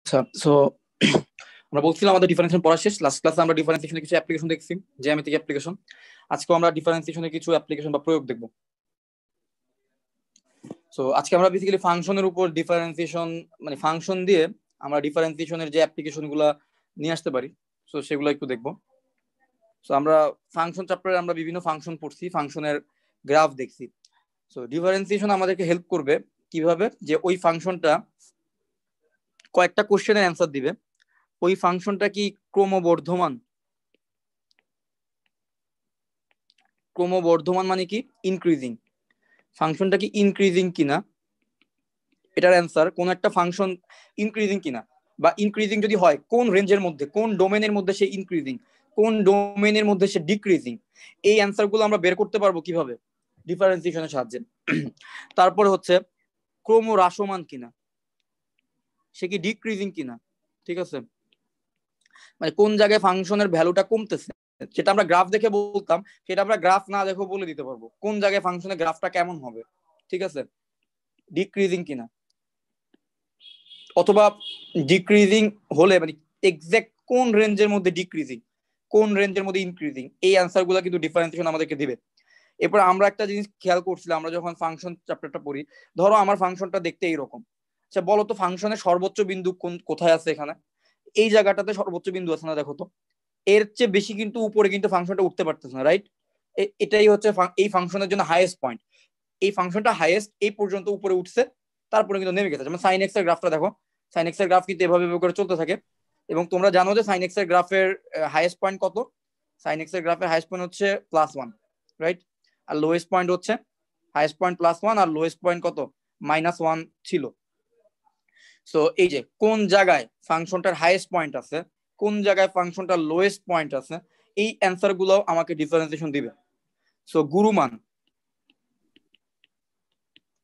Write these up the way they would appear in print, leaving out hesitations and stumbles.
আচ্ছা, সো আমরা বলছিলাম আমাদের ডিফারেন্সিয়েশন পড়া শেষ। লাস্ট ক্লাসে আমরা ডিফারেন্সিয়েশনের কিছু অ্যাপ্লিকেশন দেখছি, জ্যামিতিক অ্যাপ্লিকেশন। আজকে আমরা ডিফারেন্সিয়েশনের কিছু অ্যাপ্লিকেশন বা প্রয়োগ দেখব। সো আজকে আমরা বেসিক্যালি ফাংশনের উপর ডিফারেন্সিয়েশন, মানে ফাংশন দিয়ে আমরা ডিফারেন্সিয়েশনের যে অ্যাপ্লিকেশনগুলো নিয়ে আসতে পারি, সো সেগুলো একটু দেখব। সো আমরা ফাংশন চ্যাপ্টারে আমরা বিভিন্ন ফাংশন পড়ছি, ফাংশনের গ্রাফ দেখছি। সো ডিফারেন্সিয়েশন আমাদেরকে হেল্প করবে কিভাবে, যে ওই ফাংশনটা কয়েকটা কোশ্চেনের অ্যান্সার দিবে, ওই ফাংশনটা কি ক্রমবর্ধমান, ক্রমবর্ধমান মানে কি ইনক্রিজিং, ফাংশনটা কি ইনক্রিজিং কিনা, এটার অ্যান্সার কোন একটা ফাংশন ইনক্রিজিং কিনা, বা ইনক্রিজিং যদি হয় কোন রেঞ্জের মধ্যে, কোন ডোমেনের মধ্যে সে ইনক্রিজিং, কোন ডোমেনের মধ্যে সে ডিক্রিজিং, এই অ্যান্সারগুলো আমরা বের করতে পারবো কিভাবে, ডিফারেন্সিয়েশনের সাহায্যে। তারপরে হচ্ছে ক্রমহ্রাসমান কিনা, সে কি ডিক্রিজিং কিনা, ঠিক আছে, মানে কোন জায়গায় ফাংশনের ভ্যালুটা কমতেছে, যেটা আমরা গ্রাফ দেখে বলতাম সেটা আমরা গ্রাফ না দেখে বলে দিতে পারবো কোন জায়গায় ফাংশনের গ্রাফটা কেমন হবে, ঠিক আছে, ডিক্রিজিং কিনা, অথবা ডিক্রিজিং হলে মানে এক্সাক্ট কোন রেঞ্জের মধ্যে ডিক্রিজিং, কোন রেঞ্জের মধ্যে ইনক্রিজিং, এই অ্যান্সার গুলা কিন্তু ডিফারেন্সিয়েশন আমাদেরকে দিবে। এরপর আমরা একটা জিনিস খেয়াল করছিলাম, আমরা যখন ফাংশন চ্যাপ্টারটা পড়ি, ধরো আমার ফাংশনটা দেখতে এইরকম, আচ্ছা বলো তো ফাংশনের সর্বোচ্চ বিন্দু কোথায় আছে, এখানে এই জায়গাটাতে সর্বোচ্চ বিন্দু আছে না, দেখো তো এর চেয়ে বেশি কিন্তু উপরে কিন্তু ফাংশনটা উঠতে পারতেছে না, রাইট? এটাই হচ্ছে এই ফাংশনের জন্য হাইয়েস্ট পয়েন্ট, এই ফাংশনটা হাইয়েস্ট এই পর্যন্ত উপরে উঠছে, তারপরে কিন্তু নেমে গেছে। যেমন সাইন এক্স এর গ্রাফটা দেখো, সাইন এক্স এর গ্রাফ কিন্তু এভাবে করে চলতে থাকে, এবং তোমরা জানো যে সাইন এক্স এর গ্রাফের হাইয়েস্ট পয়েন্ট কত, সাইন এক্স এর গ্রাফের হাইয়েস্ট পয়েন্ট হচ্ছে +1, রাইট? আর লোয়েস্ট পয়েন্ট হচ্ছে, হাইয়েস্ট পয়েন্ট +1 আর লোয়েস্ট পয়েন্ট কত, -1 ছিল। সো এই যে কোন জায়গায় ফাংশনটার হাইয়েস্ট পয়েন্ট আছে, কোন জায়গায় ফাংশনটার লোয়েস্ট পয়েন্ট আছে, এই অ্যান্সার গুলো আমাকে ডিফারেন্সিয়েশন দিবে। সো গুরুমান,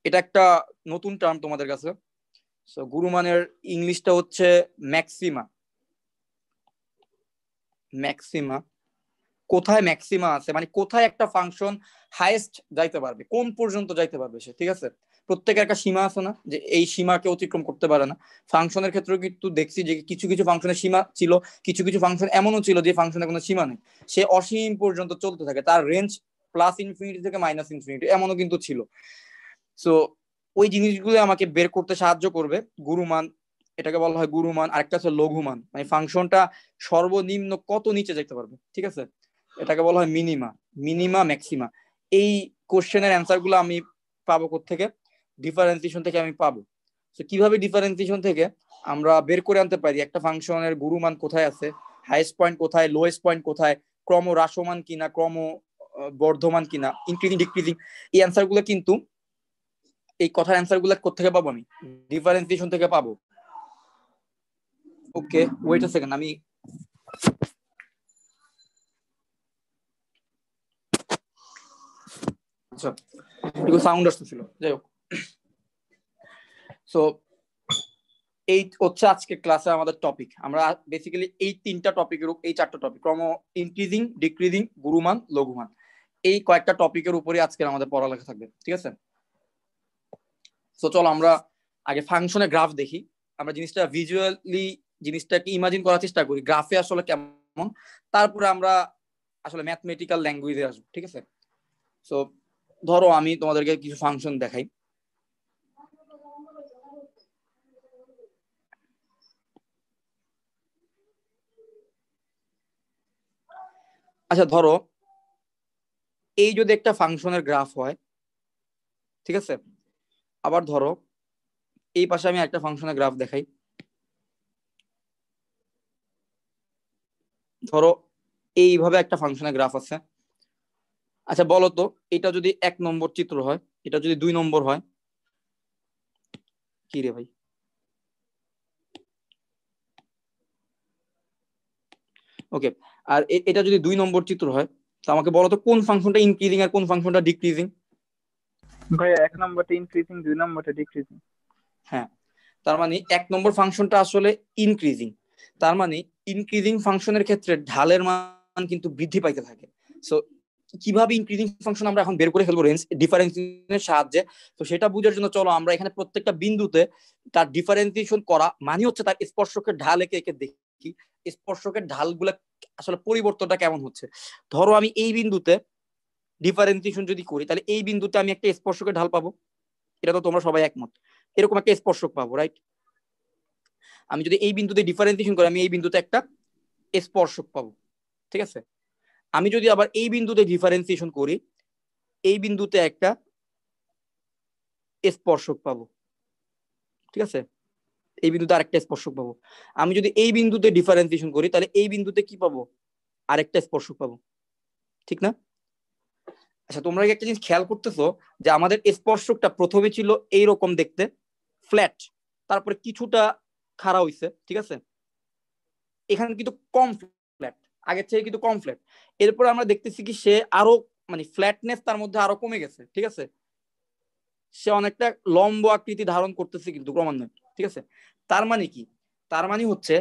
এটা একটা নতুন টার্ম তোমাদের কাছে। সো গুরুমানের ইংলিশটা হচ্ছে ম্যাক্সিমা। ম্যাক্সিমা, কোথায় ম্যাক্সিমা আছে, মানে কোথায় একটা ফাংশন হাইয়েস্ট যাইতে পারবে, কোন পর্যন্ত যাইতে পারবে সে, ঠিক আছে। প্রত্যেকের একটা সীমা আছে না, যে এই সীমাকে অতিক্রম করতে পারে না। ফাংশনের ক্ষেত্রেও কিন্তু দেখছি যে কিছু কিছু ফাংশনের সীমা ছিল, কিছু কিছু ফাংশন এমনও ছিল যে ফাংশনের কোনো সীমা নেই, সে অসীম পর্যন্ত চলতে থাকে, তার রেঞ্জ +∞ থেকে -∞, এমনও কিন্তু ছিল। সো ওই জিনিসগুলো আমাকে বের করতে সাহায্য করবে গুরুমান, এটাকে বলা হয় গুরুমান। আরেকটা হচ্ছে লঘুমান, মানে ফাংশনটা সর্বনিম্ন কত নিচে যেতে পারবে, ঠিক আছে, এটাকে বলা হয় মিনিমা। মিনিমা, ম্যাক্সিমা, এই কোশ্চেনের অ্যান্সার গুলো আমি পাবো থেকে, ডিফারেন্সিয়েশন থেকে আমি পাবো। তো কিভাবে ডিফারেন্সিয়েশন থেকে আমরা বের করে আনতে পারি একটা ফাংশনের গুরুমান কোথায় আছে, হাইয়েস্ট পয়েন্ট কোথায়, লোয়েস্ট পয়েন্ট কোথায়, ক্রম হ্রাসমান কিনা, ক্রম বর্ধমান কিনা, ইনক্রিজিং ডিক্রিজিং, এই অ্যান্সার গুলো কিন্তু, এই কথার অ্যান্সার গুলো কোথেকে পাবো, আমি ডিফারেন্সিয়েশন থেকে পাবো। ওকে, ওয়েট আ সেকেন্ড, আমি আচ্ছা একটু সাউন্ড আসতেছিল, যাই হোক। সো এই হচ্ছে আজকে ক্লাসে আমাদের টপিক। আমরা বেসিক্যালি এই তিনটা টপিকের, এই চারটা টপিক, ক্রম, ইনক্রিজিং, ডিক্রিজিং, গুরুমান, লঘুমান, এই কয়েকটা টপিকের উপরে আজকে আমাদের পড়ালেখা থাকবে, ঠিক আছে। তো চলো আমরা আগে ফাংশনের গ্রাফ দেখি, আমরা জিনিসটা ভিজুয়ালি জিনিসটাকে ইমাজিন করার চেষ্টা করি গ্রাফে আসলে কেমন, তারপরে আমরা আসলে ম্যাথমেটিক্যাল ল্যাঙ্গুয়েজে আসবো, ঠিক আছে। সো ধরো আমি তোমাদেরকে কিছু ফাংশন দেখাই। আচ্ছা ধরো এই যদি একটা ফাংশনের গ্রাফ হয়, ঠিক আছে, আবার ধরো এই পাশে আমি একটা ফাংশনের গ্রাফ দেখাই, ধরো এইভাবে একটা ফাংশনের গ্রাফ আছে। আচ্ছা বলো তো এটা যদি 1 নম্বর চিত্র হয়, এটা যদি 2 নম্বর হয়, কি রে ভাই, ওকে, আর এটা যদি 2 নম্বর চিত্র হয়, তো আমাকে বলো তো কোন ফাংশনটা ইনক্রিজিং আর কোন ফাংশনটা ডিক্রিজিং। ভাই 1 নম্বরটা ইনক্রিজিং, 2 নম্বরটা ডিক্রিজিং। হ্যাঁ, তার মানে 1 নম্বর ফাংশনটা আসলে ইনক্রিজিং, তার মানে ইনক্রিজিং ফাংশনের ক্ষেত্রে ঢালের মান কিন্তু বৃদ্ধি পাইতে থাকে। সো কিভাবে ইনক্রিজিং ফাংশন আমরা এখন বের করে ফেলবো রেঞ্জ ডিফারেন্সিয়েশনের সাহায্যে। তো সেটা বোঝার জন্য চলো আমরা এখানে প্রত্যেকটা বিন্দুতে তার ডিফারেন্সিয়েশন করা মানে হচ্ছে তার স্পর্শকের ঢাল একে একে দেখি স্পর্শকের ঢালগুলো আসলে পরিবর্তনটা কেমন হচ্ছে। ধরো আমি এই বিন্দুতে ডিফারেন্সিয়েশন যদি করি তাহলে এই বিন্দুতে আমি একটা স্পর্শকের ঢাল পাবো, এটা তো তোমরা সবাই একমত, এরকম একটা স্পর্শক পাবো, রাইট? আমি যদি এই বিন্দুতে ডিফারেন্সিয়েশন করি আমি এই বিন্দুতে একটা স্পর্শক পাবো, ঠিক আছে? আমি যদি আবার এই বিন্দুতে ডিফারেন্সিয়েশন করি এই বিন্দুতে একটা স্পর্শক পাবো, ঠিক আছে? এই বিন্দুতে আরেকটা স্পর্শক পাবো। আমি যদি এই বিন্দুতে ডিফারেন্সিয়েশন করি তাহলে এই বিন্দুতে কি পাবো? আরেকটা স্পর্শক পাবো, ঠিক না? আচ্ছা, তোমরা কি একটা জিনিস খেয়াল করতেছো যে আমাদের স্পর্শকটা প্রথমে ছিল এইরকম দেখতে ফ্ল্যাট, তারপরে কিছুটা খাড়া হইছে, ঠিক আছে? এখানে কিন্তু কম ফ্ল্যাট, আগের থেকে কিন্তু কম ফ্ল্যাট। এরপর আমরা দেখতেছি কি সে আরো মানে ফ্ল্যাটনেস তার মধ্যে আরো কমে গেছে, ঠিক আছে? সে অনেকটা লম্ব আকৃতি ধারণ করতেছে কিন্তু ক্রমান্বয়ে, ঠিক আছে? তার মানে কি? তার মানে হচ্ছে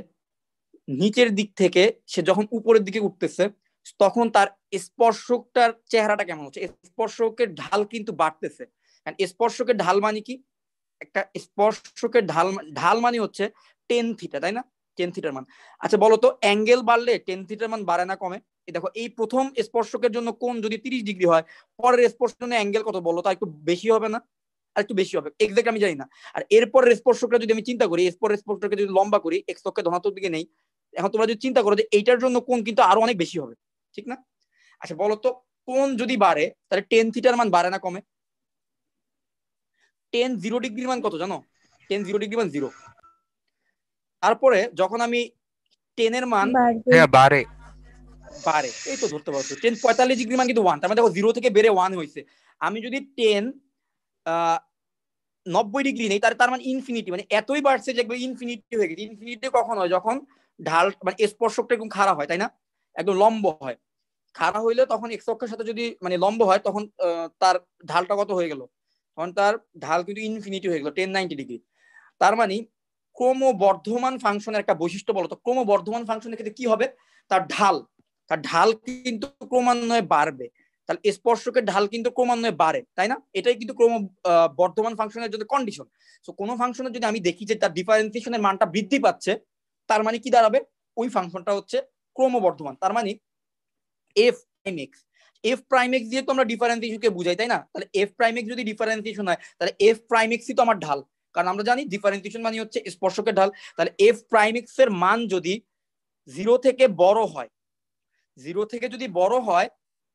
নিচের দিক থেকে সে যখন উপরের দিকে উঠতেছে তখন তার স্পর্শকটার চেহারাটা কেমন হচ্ছে? স্পর্শকের ঢাল কিন্তু বাড়তেছে। কারণ স্পর্শকের ঢাল মানে কি? একটা স্পর্শকের ঢাল ঢাল মানে হচ্ছে টেন থিটা, তাই না? টেন থিটার মান। আচ্ছা বলো তো অ্যাঙ্গেল বাড়লে টেন থিটার মান বাড়ে না কমে? এই দেখো এই প্রথম স্পর্শকের জন্য কোণ যদি 30 ডিগ্রি হয় পরের স্পর্শের জন্য অ্যাঙ্গেল কত বলো তো? একটু বেশি হবে না? আর একটু বেশি হবে, এক্সাক্ট আমি জানি না। আর এরপরের স্পর্শকটা যদি আমি চিন্তা করি এরপরের স্পর্শককে যদি লম্বা করি এক্স অক্ষে ধনাত্মক দিকে নেই, এখন তোমরা যদি চিন্তা করো যে এইটার জন্য কোণ কিন্তু আরো অনেক বেশি হবে, ঠিক না? আচ্ছা বলো তো কোণ যদি বাড়ে তাহলে টেন থিটার মান বাড়ে না কমে? টেন জিরো ডিগ্রির মান কত জানো? টেন জিরো ডিগ্রি মান জিরো। তারপরে যখন আমি টেনের মান বাড়ে বাড়ে, এই তো ধরতে পারছো টেন 45 ডিগ্রি মান কিন্তু ওয়ান, তার মানে দেখো জিরো থেকে বেড়ে ওয়ান হয়েছে। আমি যদি টেন 90 ডিগ্রি নেই তার মানে ইনফিনিটি, মানে এতই বাড়ছে যে একবার ইনফিনিটি হয়ে গেছে। ইনফিনিটি কখন হয়? যখন ঢাল মানে স্পর্শকটা একদম খাড়া হয়, তাই না? একদম লম্ব হয়। খাড়া হইলে তখন এক্স অক্ষের সাথে যদি মানে লম্ব হয় তখন তার ঢালটা কত হয়ে গেল? তখন তার ঢাল কিন্তু ইনফিনিটি হয়ে গেল 1090 ডিগ্রি। তার মানে ক্রমবর্ধমান ফাংশনের একটা বৈশিষ্ট্য বলো তো, ক্রমবর্ধমান ফাংশনের ক্ষেত্রে কি হবে? তার ঢাল কিন্তু ক্রমান্বয়ে বাড়বে। তাহলে স্পর্শকের ঢাল কিন্তু ক্রমান্বয়ে বাড়ে, তাই না? এটাই কিন্তু বর্ধমান ফাংশনের জন্য কন্ডিশন। সো কোন ফাংশনের যদি আমি দেখি যে তার ডিফারেন্সিয়েশনের মানটা বৃদ্ধি পাচ্ছে তার মানে কি দাঁড়াবে? ওই ফাংশনটা হচ্ছে ক্রমবর্ধমান। তার মানে F prime x, F prime x দিয়ে তো আমরা ডিফারেন্সিয়েশনকে বুঝাই, তাই না? তাহলে এফ প্রাইম এক্স যদি ডিফারেন্সিয়েশন হয় তাহলে এফ প্রাইম এক্সই তো আমার ঢাল, কারণ আমরা জানি ডিফারেন্সিয়েশন মানে হচ্ছে স্পর্শকের ঢাল। তাহলে এফ প্রাইম এক্স এর মান যদি জিরো থেকে বড় হয়, জিরো থেকে যদি বড় হয়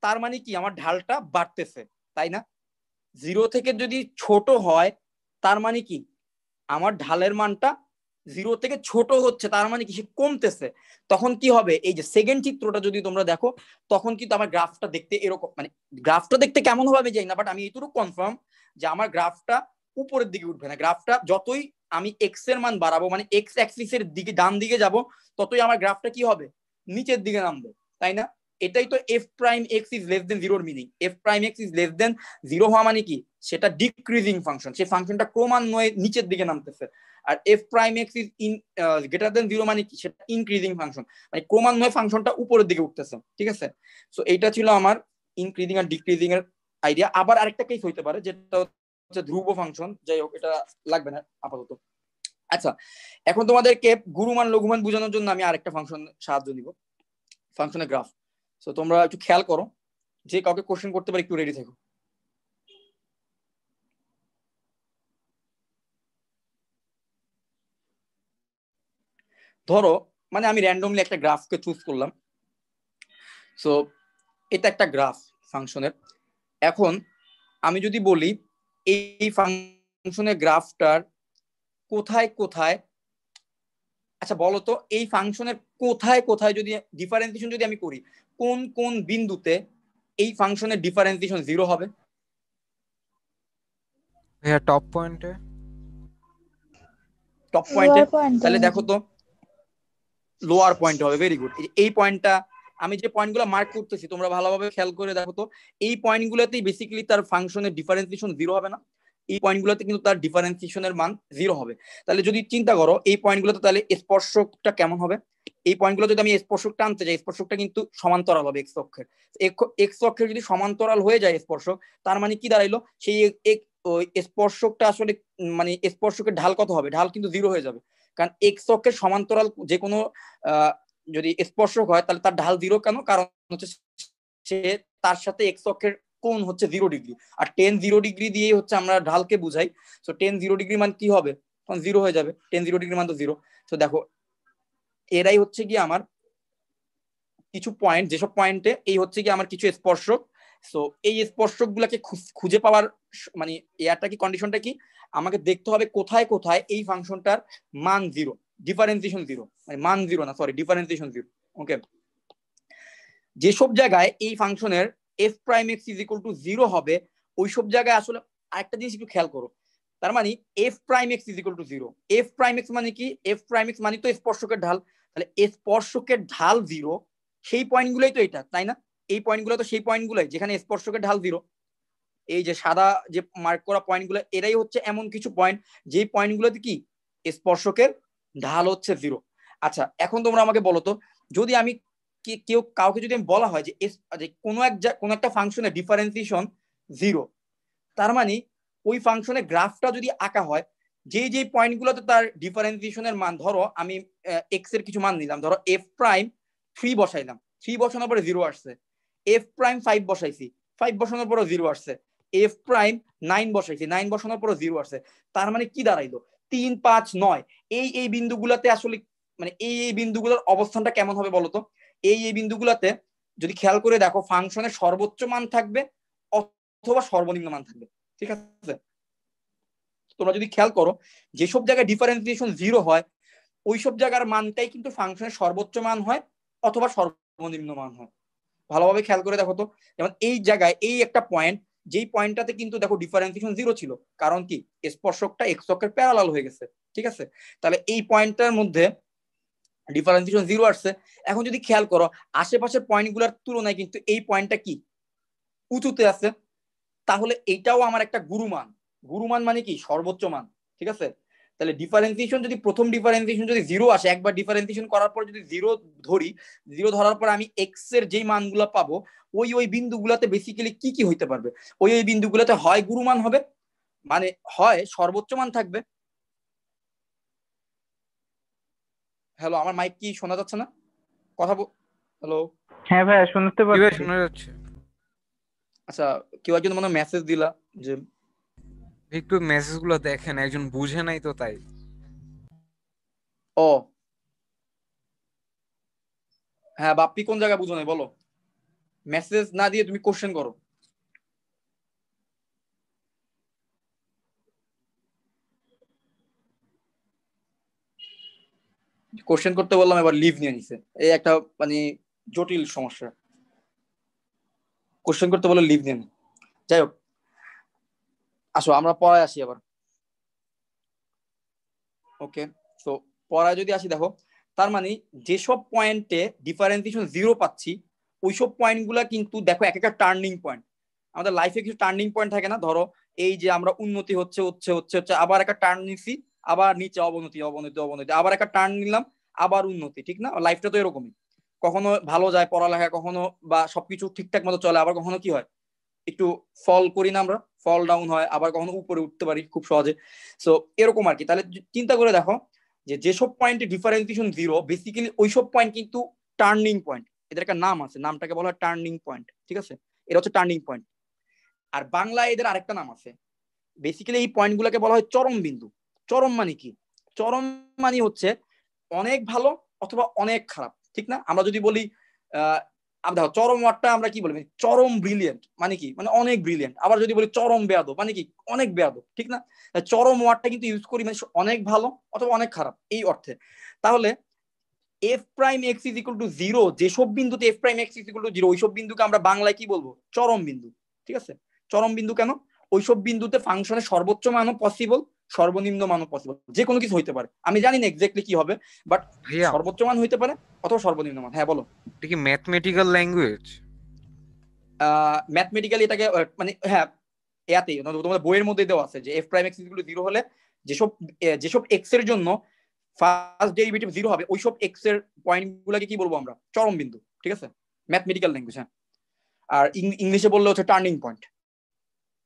তার মানে কি আমার ঢালটা বাড়তেছে, তাই না? জিরো থেকে যদি ছোট হয় তার মানে কি আমার ঢালের মানটা জিরো থেকে ছোট হচ্ছে, তার মানে কি সে কমতেছে। তখন কি হবে? এই যে সেকেন্ড চিত্রটা যদি তোমরা দেখো তখন কিন্তু আমার গ্রাফটা দেখতে এরকম, মানে গ্রাফটা দেখতে কেমন হবে আমি জানি না, বাট আমি এইটুকু কনফার্ম যে আমার গ্রাফটা উপরের দিকে উঠবে না। গ্রাফটা যতই আমি এক্স এর মান বাড়াবো মানে এক্স অ্যাক্সিসের দিকে ডান দিকে যাব ততই আমার গ্রাফটা কি হবে? নিচের দিকে নামবে, তাই না? এটাই তো f prime x is less than জিরোর meaning. F prime x is less than zero হওয়া মানে কি? সেটা ডিক্রিজিং ফাংশন, সেই ফাংশনটা ক্রমান্বয়ে নিচের দিকে নামতেছে। আর f prime x is greater than zero মানে কি? সেটা ইনক্রিজিং ফাংশন, মানে ক্রমান্বয়ে ফাংশনটা উপরের দিকে উঠতেছে, ঠিক আছে? সো এইটা ছিল আমার ইনক্রিজিং আর ডিক্রিজিং এর আইডিয়া। আবার আরেকটা কেস হইতে পারে যেটা হচ্ছে ধ্রুব ফাংশন, যাই হোক এটা লাগবে না আপাতত। আচ্ছা এখন তোমাদেরকে গুরুমান লঘুমান বোঝানোর জন্য আমি আরেকটা ফাংশন সাহায্য নিব, ফাংশনের গ্রাফ। সো তোমরা একটু খেয়াল করো, যে কাউকে কোশ্চেন করতে পারে একটু রেডি থেকো। ধরো মানে আমি র্যান্ডমলি একটা গ্রাফকে চুজ করলাম। সো এটা একটা গ্রাফ ফাংশনের। এখন আমি যদি বলি এই ফাংশনের গ্রাফটার কোথায় কোথায়, আচ্ছা বলো তো এই ফাংশনের কোথায় কোথায় যদি ডিফারেন্সিয়েশন যদি আমি করি কোন কোন বিন্দুতে এই ফাংশনের ডিফারেন্সিয়েশন জিরো হবে? টপ পয়েন্টে। টপ পয়েন্টে? তাহলে দেখো তো লোয়ার পয়েন্ট হবে। Very good. এই পয়েন্টটা আমি যে পয়েন্টগুলো মার্ক করতেছি তোমরা ভালোভাবে খেয়াল করে দেখো তো, এই পয়েন্টগুলোতেই বেসিক্যালি তার ফাংশনের ডিফারেন্সিয়েশন জিরো হবে না? এই পয়েন্টগুলোতে কিন্তু তার ডিফারেন্সিয়েশনের মান জিরো হবে। তাহলে যদি চিন্তা করো এই পয়েন্টগুলোতে তাহলে স্পর্শকটা কেমন হবে? এই পয়েন্টগুলো যদি আমি স্পর্শক টানতে যাই, স্পর্শকটা কিন্তু সমান্তরাল হবে এক্স অক্ষের। এক্স অক্ষের যদি সমান্তরাল হয়ে যায় স্পর্শক, তার মানে কি দাঁড়াইলো, সেই স্পর্শকটা আসলে মানে স্পর্শকের ঢাল কত হবে, ঢাল কিন্তু 0 হয়ে যাবে। কারণ এক্স অক্ষের সমান্তরাল যে কোনো যদি স্পর্শক হয় তাহলে তার ঢাল 0 কেন, কারণ হচ্ছে সে তার সাথে এক্স অক্ষের কোণ হচ্ছে 0 ডিগ্রি, আর 10 0 ডিগ্রি দিয়ে হচ্ছে আমরা ঢালকে বুঝাই। সো 10 0 ডিগ্রি মান কি হবে, তখন 0 হয়ে যাবে, 10 0 ডিগ্রি মান তো 0। তো দেখো এরাই হচ্ছে কি আমার কিছু পয়েন্ট, যেসব পয়েন্টে এই হচ্ছে কি আমার কিছু স্পর্শক। সো এই স্পর্শক গুলাকে খুঁজে পাওয়ার মানে ইয়ারটা কি, কন্ডিশনটা কি, আমাকে দেখতে হবে কোথায় কোথায় এই ফাংশনটার মান 0, ডিফারেন্সিয়েশন 0, মানে মান 0 না, সরি, ডিফারেন্সিয়েশন 0। ওকে, যেসব জায়গায় এই ফাংশনের F prime x is equal two 0 হবে, ওইসব জায়গায় আসলে আরেকটা জিনিস একটু খেয়াল করো। তার মানে F prime x is equal two 0, F prime x মানে কি, এফ প্রাইম এক্স মানে তো স্পর্শকের ঢাল, তাহলে স্পর্শকের ঢাল 0, সেই পয়েন্টগুলোই তো এটা, তাই না? এই পয়েন্টগুলো তো সেই পয়েন্টগুলোই যেখানে স্পর্শকের ঢাল 0। এই যে সাদা যে মার্ক করা পয়েন্টগুলো, এরাই হচ্ছে এমন কিছু পয়েন্ট যেই পয়েন্টগুলোতে কি স্পর্শকের ঢাল হচ্ছে 0। আচ্ছা, এখন তোমরা আমাকে বলো তো, যদি আমি কাউকে যদি আমি বলা হয় যে কোনো একটা ফাংশনের ডিফারেন্সিয়েশন 0, তার মানে ওই ফাংশনের গ্রাফটা যদি আঁকা হয়, যেই পয়েন্টগুলোতে তার ডিফারেন্সিয়েশনের মান, ধরো আমি এক্স এর কিছু মান নিলাম, ধরো এফ প্রাইম 3 বসাইলাম, 3 বসানোর পরে 0 আসছে, এফ প্রাইম 5 বসাইছি, 5 বসানোর পরে 0 আসছে, এফ প্রাইম 9 বসাইছি, 9 বসানোর পরে 0 আসছে। তার মানে কি দাঁড়াইলো, 3 5 9, এই বিন্দুগুলোতে আসলে মানে এই বিন্দুগুলোর অবস্থানটা কেমন হবে বলতো? এই বিন্দুগুলোতে যদি খেয়াল করে দেখো, ফাংশনের সর্বোচ্চ মান থাকবে অথবা সর্বনিম্ন মান থাকবে, ঠিক আছে? তোমরা যদি খেয়াল করো, যেসব জায়গায় ডিফারেন্সিয়েশন 0 হয়, ওইসব জায়গার মানটাই কিন্তু ফাংশনের সর্বোচ্চ মান হয় অথবা সর্বনিম্ন মান হয়। ভালোভাবে খেয়াল করে দেখো তো, যেমন এই জায়গায় এই একটা পয়েন্ট, যেই পয়েন্টটাতে কিন্তু দেখো ডিফারেন্সিয়েশন 0 ছিল, কারণ কি স্পর্শকটা এক্স অক্ষের প্যারালাল হয়ে গেছে, ঠিক আছে? তাহলে এই পয়েন্টটার মধ্যে ডিফারেন্সিয়েশন 0 আসছে। এখন যদি খেয়াল করো, আশেপাশের পয়েন্টগুলোর তুলনায় কিন্তু এই পয়েন্টটা কি উঁচুতে আছে, তাহলে এইটাও আমার একটা গুরুমান। গুরুমান মানে কি সর্বোচ্চ মান, ঠিক আছে? তাহলে ডিফারেন্সিয়েশন যদি প্রথম ডিফারেন্সিয়েশন যদি 0 আসে, একবার ডিফারেন্সিয়েশন করার পর যদি 0 ধরি, 0 ধরার পর আমি এক্স এর যেই মানগুলো পাবো, ওই বিন্দুগুলোতে বেসিক্যালি কি কি হইতে পারবে, ওই বিন্দুগুলোতে হয় গুরুমান হবে, মানে হয় সর্বোচ্চ মান থাকবে। হ্যালো, আমার মাইক কি শোনা যাচ্ছে না? কথা হ্যালো? হ্যাঁ ভাইয়া শুনতে কি ভাই পাচ্ছি। শোনা যাচ্ছে? আচ্ছা, কেউ একজন মনে মেসেজ দিলা যে একটু মেসেজ গুলো দেখেন, একজন বুঝে নাই তো তাই। ও হ্যাঁ, বাপ্পি কোন জায়গায় বুঝো নাই বলো, মেসেজ না দিয়ে তুমি কোশ্চেন করো। কোশ্চেন করতে বললাম, এবার লিভ নিয়ে নিছে, এই একটা মানে জটিল সমস্যা। কোশ্চেন করতে বলে লিভ নিয়ে নি। যাই হোক, আসো আমরা পড়ায় আসি আবার। ওকে, তো পড়ায় যদি আসি, দেখো তার মানে যেসব পয়েন্টে ডিফারেন্সিয়েশন 0 পাচ্ছি, ওইসব পয়েন্টগুলা কিন্তু দেখো এক একটা টার্নিং পয়েন্ট। আমাদের লাইফে কিছু টার্নিং পয়েন্ট থাকে না, ধরো এই যে আমরা উন্নতি হচ্ছে হচ্ছে হচ্ছে হচ্ছে, আবার একটা টার্ন নিছি, আবার নিচে অবনতি অবনতি অবনতি, আবার একটা টার্ন নিলাম, আবার উন্নতি, ঠিক না? লাইফটা তো এরকমই, কখনো ভালো যায় পড়ালেখা, কখনো বা সবকিছু ঠিকঠাক মতো চলে, আবার কখনো কি হয় একটু ফল করি না আমরা, ফল ডাউন হয়, আবার কখনো উপরে উঠতে পারি খুব সহজে। সো এরকম আর কি। তাহলে চিন্তা করে দেখো যে যেসব পয়েন্টে ডিফারেন্সিয়েশন 0, বেসিক্যালি ওইসব পয়েন্ট কিন্তু টার্নিং পয়েন্ট, এদের একটা নাম আছে, নামটাকে বলা হয় টার্নিং পয়েন্ট, ঠিক আছে? এটা হচ্ছে টার্নিং পয়েন্ট। আর বাংলায় এদের আরেকটা নাম আছে, বেসিক্যালি এই পয়েন্টগুলোকে বলা হয় চরম বিন্দু। চরম মানে কি? চরম মানে হচ্ছে অনেক ভালো অথবা অনেক খারাপ, ঠিক না? আমরা যদি বলি দেখো চরম ওয়ার্ডটা আমরা কি বলি, চরম ব্রিলিয়েন্ট মানে কি, মানে অনেক ব্রিলিয়েন্ট। আবার যদি বলি চরম বেয়াদব মানে কি, অনেক বেয়াদব, ঠিক না? চরম ওয়ার্ডটা কিন্তু ইউজ করি মানে অনেক ভালো অথবা অনেক খারাপ এই অর্থে। তাহলে F prime x is equal two 0, যেসব বিন্দুতে F prime x is equal two 0, ওইসব বিন্দুকে আমরা বাংলায় কি বলবো, চরম বিন্দু, ঠিক আছে? চরম বিন্দু কেন? ওইসব বিন্দুতে ফাংশনের সর্বোচ্চ মানও পসিবল, সর্বনিম্ন মানও পসিবল, যে কোনো কিছু হইতে পারে। আমি জানি না এক্স্যাক্টলি কি হবে, বাট ভাইয়া সর্বোচ্চ মান হইতে পারে অথবা সর্বনিম্ন মান। হ্যাঁ বলো। এটা কি ম্যাথমেটিক্যাল ল্যাঙ্গুয়েজ? ম্যাথমেটিক্যালি এটাকে মানে হ্যাঁ, এতেই তোমাদের বইয়ের মধ্যে দেওয়া আছে যে F prime x equal to 0 হলে যেসব যেসব এক্স এর জন্য ফার্স্ট ডেরিভেটিভ 0 হবে ওইসব এক্স এর পয়েন্ট গুলাকে কি বলবো আমরা, চরম বিন্দু। ঠিক আছে, ম্যাথমেটিক্যাল ল্যাঙ্গুয়েজ। হ্যাঁ, আর ইংলিশে বললে হচ্ছে টার্নিং পয়েন্ট।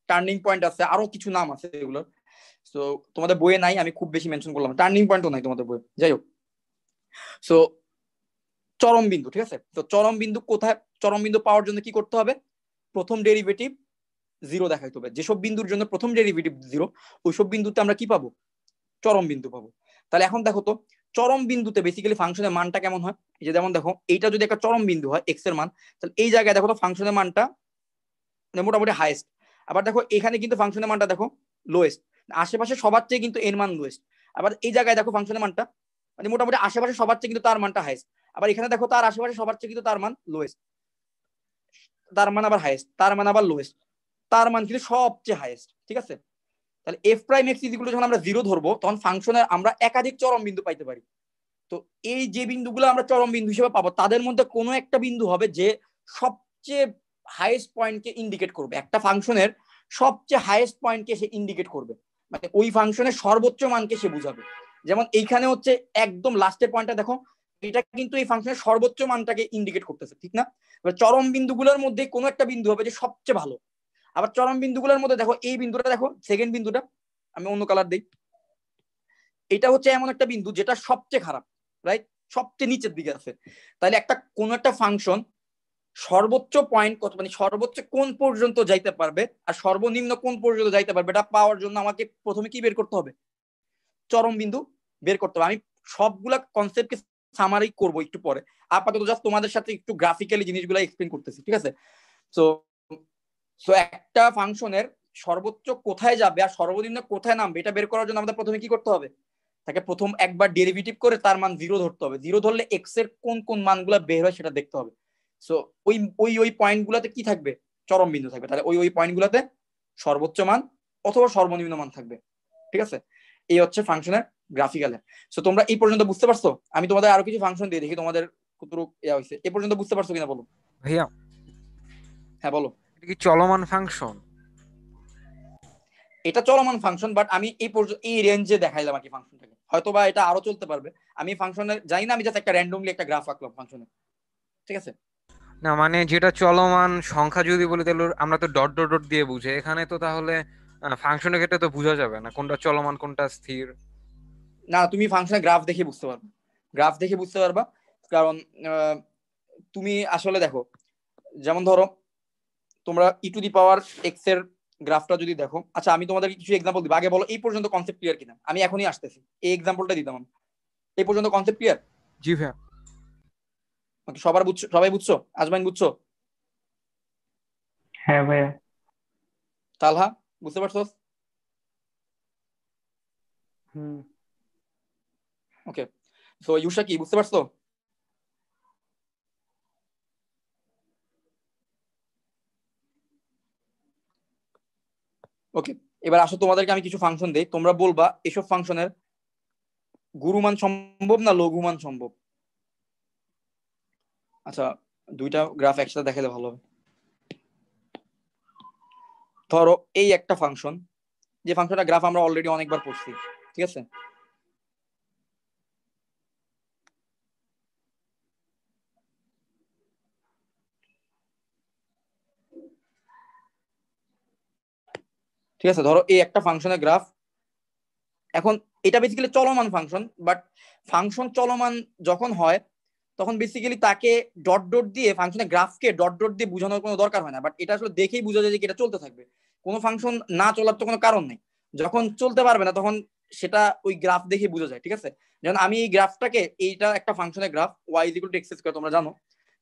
টার্নিং পয়েন্ট আছে, আরো কিছু নাম আছে এগুলোর, সো তোমাদের বইয়ে নাই, আমি খুব বেশি মেনশন করলাম, টার্নিং পয়েন্টও নাই তোমাদের বইয়ে, যাই হোক। সো চরম বিন্দু, ঠিক আছে। তো চরম বিন্দু কোথায়, চরম বিন্দু পাওয়ার জন্য কি করতে হবে, প্রথম ডেরিভেটিভ 0 দেখাইতে হবে। যেসব বিন্দুর জন্য প্রথম ডেরিভেটিভ 0 ওইসব বিন্দুতে আমরা কি পাবো, চরম বিন্দু পাবো। তাহলে এখন দেখো তো চরম বিন্দুতে বেসিক্যালি ফাংশনের মানটা কেমন হয়। এই যে যেমন দেখো এইটা যদি একটা চরম বিন্দু হয় এক্স এর মান, তাহলে এই জায়গায় দেখো তো ফাংশনের মানটা মোটামুটি হাইয়েস্ট। আবার দেখো এখানে কিন্তু ফাংশনের মানটা দেখো লোয়েস্ট, আশেপাশে সবার চেয়ে কিন্তু এর মান লোয়েস্ট। আবার এই জায়গায় দেখো ফাংশনের মানটা মানে মোটামুটি আশেপাশে সবার চেয়ে কিন্তু তার মানটা হাইয়েস্ট। আবার এখানে দেখো তার আশেপাশে সবার চেয়ে কিন্তু তার মান লোয়েস্ট, তার মান আবার হাইয়েস্ট, তার মান আবার লোয়েস্ট, তার মান কিন্তু সবচেয়ে হাইয়েস্ট। ঠিক আছে, তাহলে F prime x is equal two যখন আমরা 0 ধরবো তখন ফাংশনের আমরা একাধিক চরম বিন্দু পাইতে পারি। তো এই যে বিন্দুগুলো আমরা চরম বিন্দু হিসেবে পাবো তাদের মধ্যে কোনো একটা বিন্দু হবে যে সবচেয়ে হাইয়েস্ট পয়েন্টকে ইন্ডিকেট করবে, একটা ফাংশনের সবচেয়ে হাইয়েস্ট পয়েন্টকে সে ইন্ডিকেট করবে, মানে ওই ফাংশনের সর্বোচ্চ মানকে সে বুঝাবে। যেমন এইখানে হচ্ছে একদম লাস্টের পয়েন্টটা দেখো, এটা কিন্তু এই ফাংশনের সর্বোচ্চ মানটাকে ইন্ডিকেট করতেছে, ঠিক না। এবার চরম বিন্দুগুলোর মধ্যে কোনো একটা বিন্দু হবে যে সবচেয়ে ভালো। আবার চরম বিন্দুগুলোর মধ্যে দেখো এই বিন্দুটা দেখো, সেকেন্ড বিন্দুটা আমি অন্য কালার দিই, এটা হচ্ছে এমন একটা বিন্দু যেটা সবচেয়ে খারাপ, রাইট, সবচেয়ে নিচের দিকে আছে। তাহলে একটা কোন একটা ফাংশন সর্বোচ্চ পয়েন্ট কত, মানে সর্বোচ্চ কোন পর্যন্ত যাইতে পারবে আর সর্বনিম্ন কোন পর্যন্ত যাইতে পারবে, এটা পাওয়ার জন্য আমাকে প্রথমে কি বের করতে হবে, চরম বিন্দু বের করতে হবে। আমি সবগুলা কনসেপ্টকে সামারি করব একটু পরে, আপাতত জাস্ট তোমাদের সাথে একটু গ্রাফিক্যালি জিনিসগুলো এক্সপ্লেন করতেছি, ঠিক আছে। সো সো একটা ফাংশনের সর্বোচ্চ কোথায় যাবে আর সর্বনিম্ন কোথায় নামবে এটা বের করার জন্য আমাদের প্রথমে কি করতে হবে, তাকে প্রথম একবার ডেরিভেটিভ করে তার মান 0 ধরতে হবে। 0 ধরলে এক্স এর কোন কোন মানগুলো বের হয় সেটা দেখতে হবে। সো ওই ওই ওই পয়েন্টগুলোতে কি থাকবে, চরম বিন্দু থাকবে। তাহলে ওই ওই পয়েন্টগুলোতে সর্বোচ্চ মান অথবা সর্বনিম্ন মান থাকবে, ঠিক আছে। এই হচ্ছে ফাংশনের গ্রাফিক্যাল। সো তোমরা এই পর্যন্ত বুঝতে পারছো? আমি তোমাদের আরো কিছু ফাংশন দিয়ে দেখি তোমাদের কতটুকু ইয়া হইছে। এই পর্যন্ত বুঝতে পারছো কিনা বলো। ভাইয়া হ্যাঁ বলো। এটা কি চলমান ফাংশন? এটা চলমান ফাংশন, বাট আমি এই পর্যন্ত এই রেঞ্জে দেখাইলাম আর কি ফাংশনটাকে, হয়তো বা এটা আরো চলতে পারবে। আমি ফাংশনের জানি না, আমি জাস্ট একটা র্যান্ডমলি একটা গ্রাফ আঁকলাম ফাংশনের, ঠিক আছে। না মানে যেটা চলমান সংখ্যা যদি বলি তাহলে আমরা তো ডট ডট ডট দিয়ে বুঝে, এখানে তো তাহলে ফাংশনের ক্ষেত্রে তো বোঝা যাবে না কোনটা চলমান কোনটা স্থির। না, তুমি ফাংশনের গ্রাফ দেখে বুঝতে পারবে, গ্রাফ দেখে বুঝতে পারবা। কারণ তুমি আসলে দেখো, যেমন ধরো তোমরা ই টু দি পাওয়ার এক্স এর গ্রাফটা যদি দেখো, আচ্ছা আমি তোমাদেরকে কিছু এক্সাম্পল দিব, আগে বলো এই পর্যন্ত কনসেপ্ট ক্লিয়ার কিনা, আমি এখনই আসতেছি, এই এক্সাম্পলটা দিতাম আমি। এই পর্যন্ত কনসেপ্ট ক্লিয়ার? জি ভাইয়া। সবার বুঝছো, সবাই বুঝছো? আজমাইন বুঝছো? হ্যাঁ ভাইয়া। তালহা বুঝতে পারছো? হুম। ওকে, সো ইউশা কি বুঝতে পারছো? ওকে, এবার আসো তোমাদেরকে আমি কিছু ফাংশন দেই, তোমরা বলবা এসব ফাংশনের গুরুমান সম্ভব না লঘুমান সম্ভব। আচ্ছা দুইটা গ্রাফ একসাথে দেখালে ভালো হবে। ধরো এই একটা ফাংশন, যে ফাংশনটা গ্রাফ আমরা অলরেডি অনেকবার পড়ছি, ঠিক আছে। ঠিক আছে, ধরো এই একটা ফাংশনের গ্রাফ। এখন এটা বেসিক্যালি চলমান ফাংশন, বাট ফাংশন চলমান যখন হয় তখন বেসিক্যালি তাকে ডট ডট দিয়ে ফাংশনের গ্রাফকে ডট ডট দিয়ে বোঝানোর কোনো দরকার হয় না, বাট এটা আসলে দেখেই বোঝা যায় যে এটা চলতে থাকবে। কোনো ফাংশন না চলার তো কোনো কারণ নেই, যখন চলতে পারবে না তখন সেটা ওই গ্রাফ দেখে বোঝা যায়, ঠিক আছে। যেমন আমি এই গ্রাফটাকে, এইটা একটা ফাংশনের graph y is equal two x square, তোমরা জানো।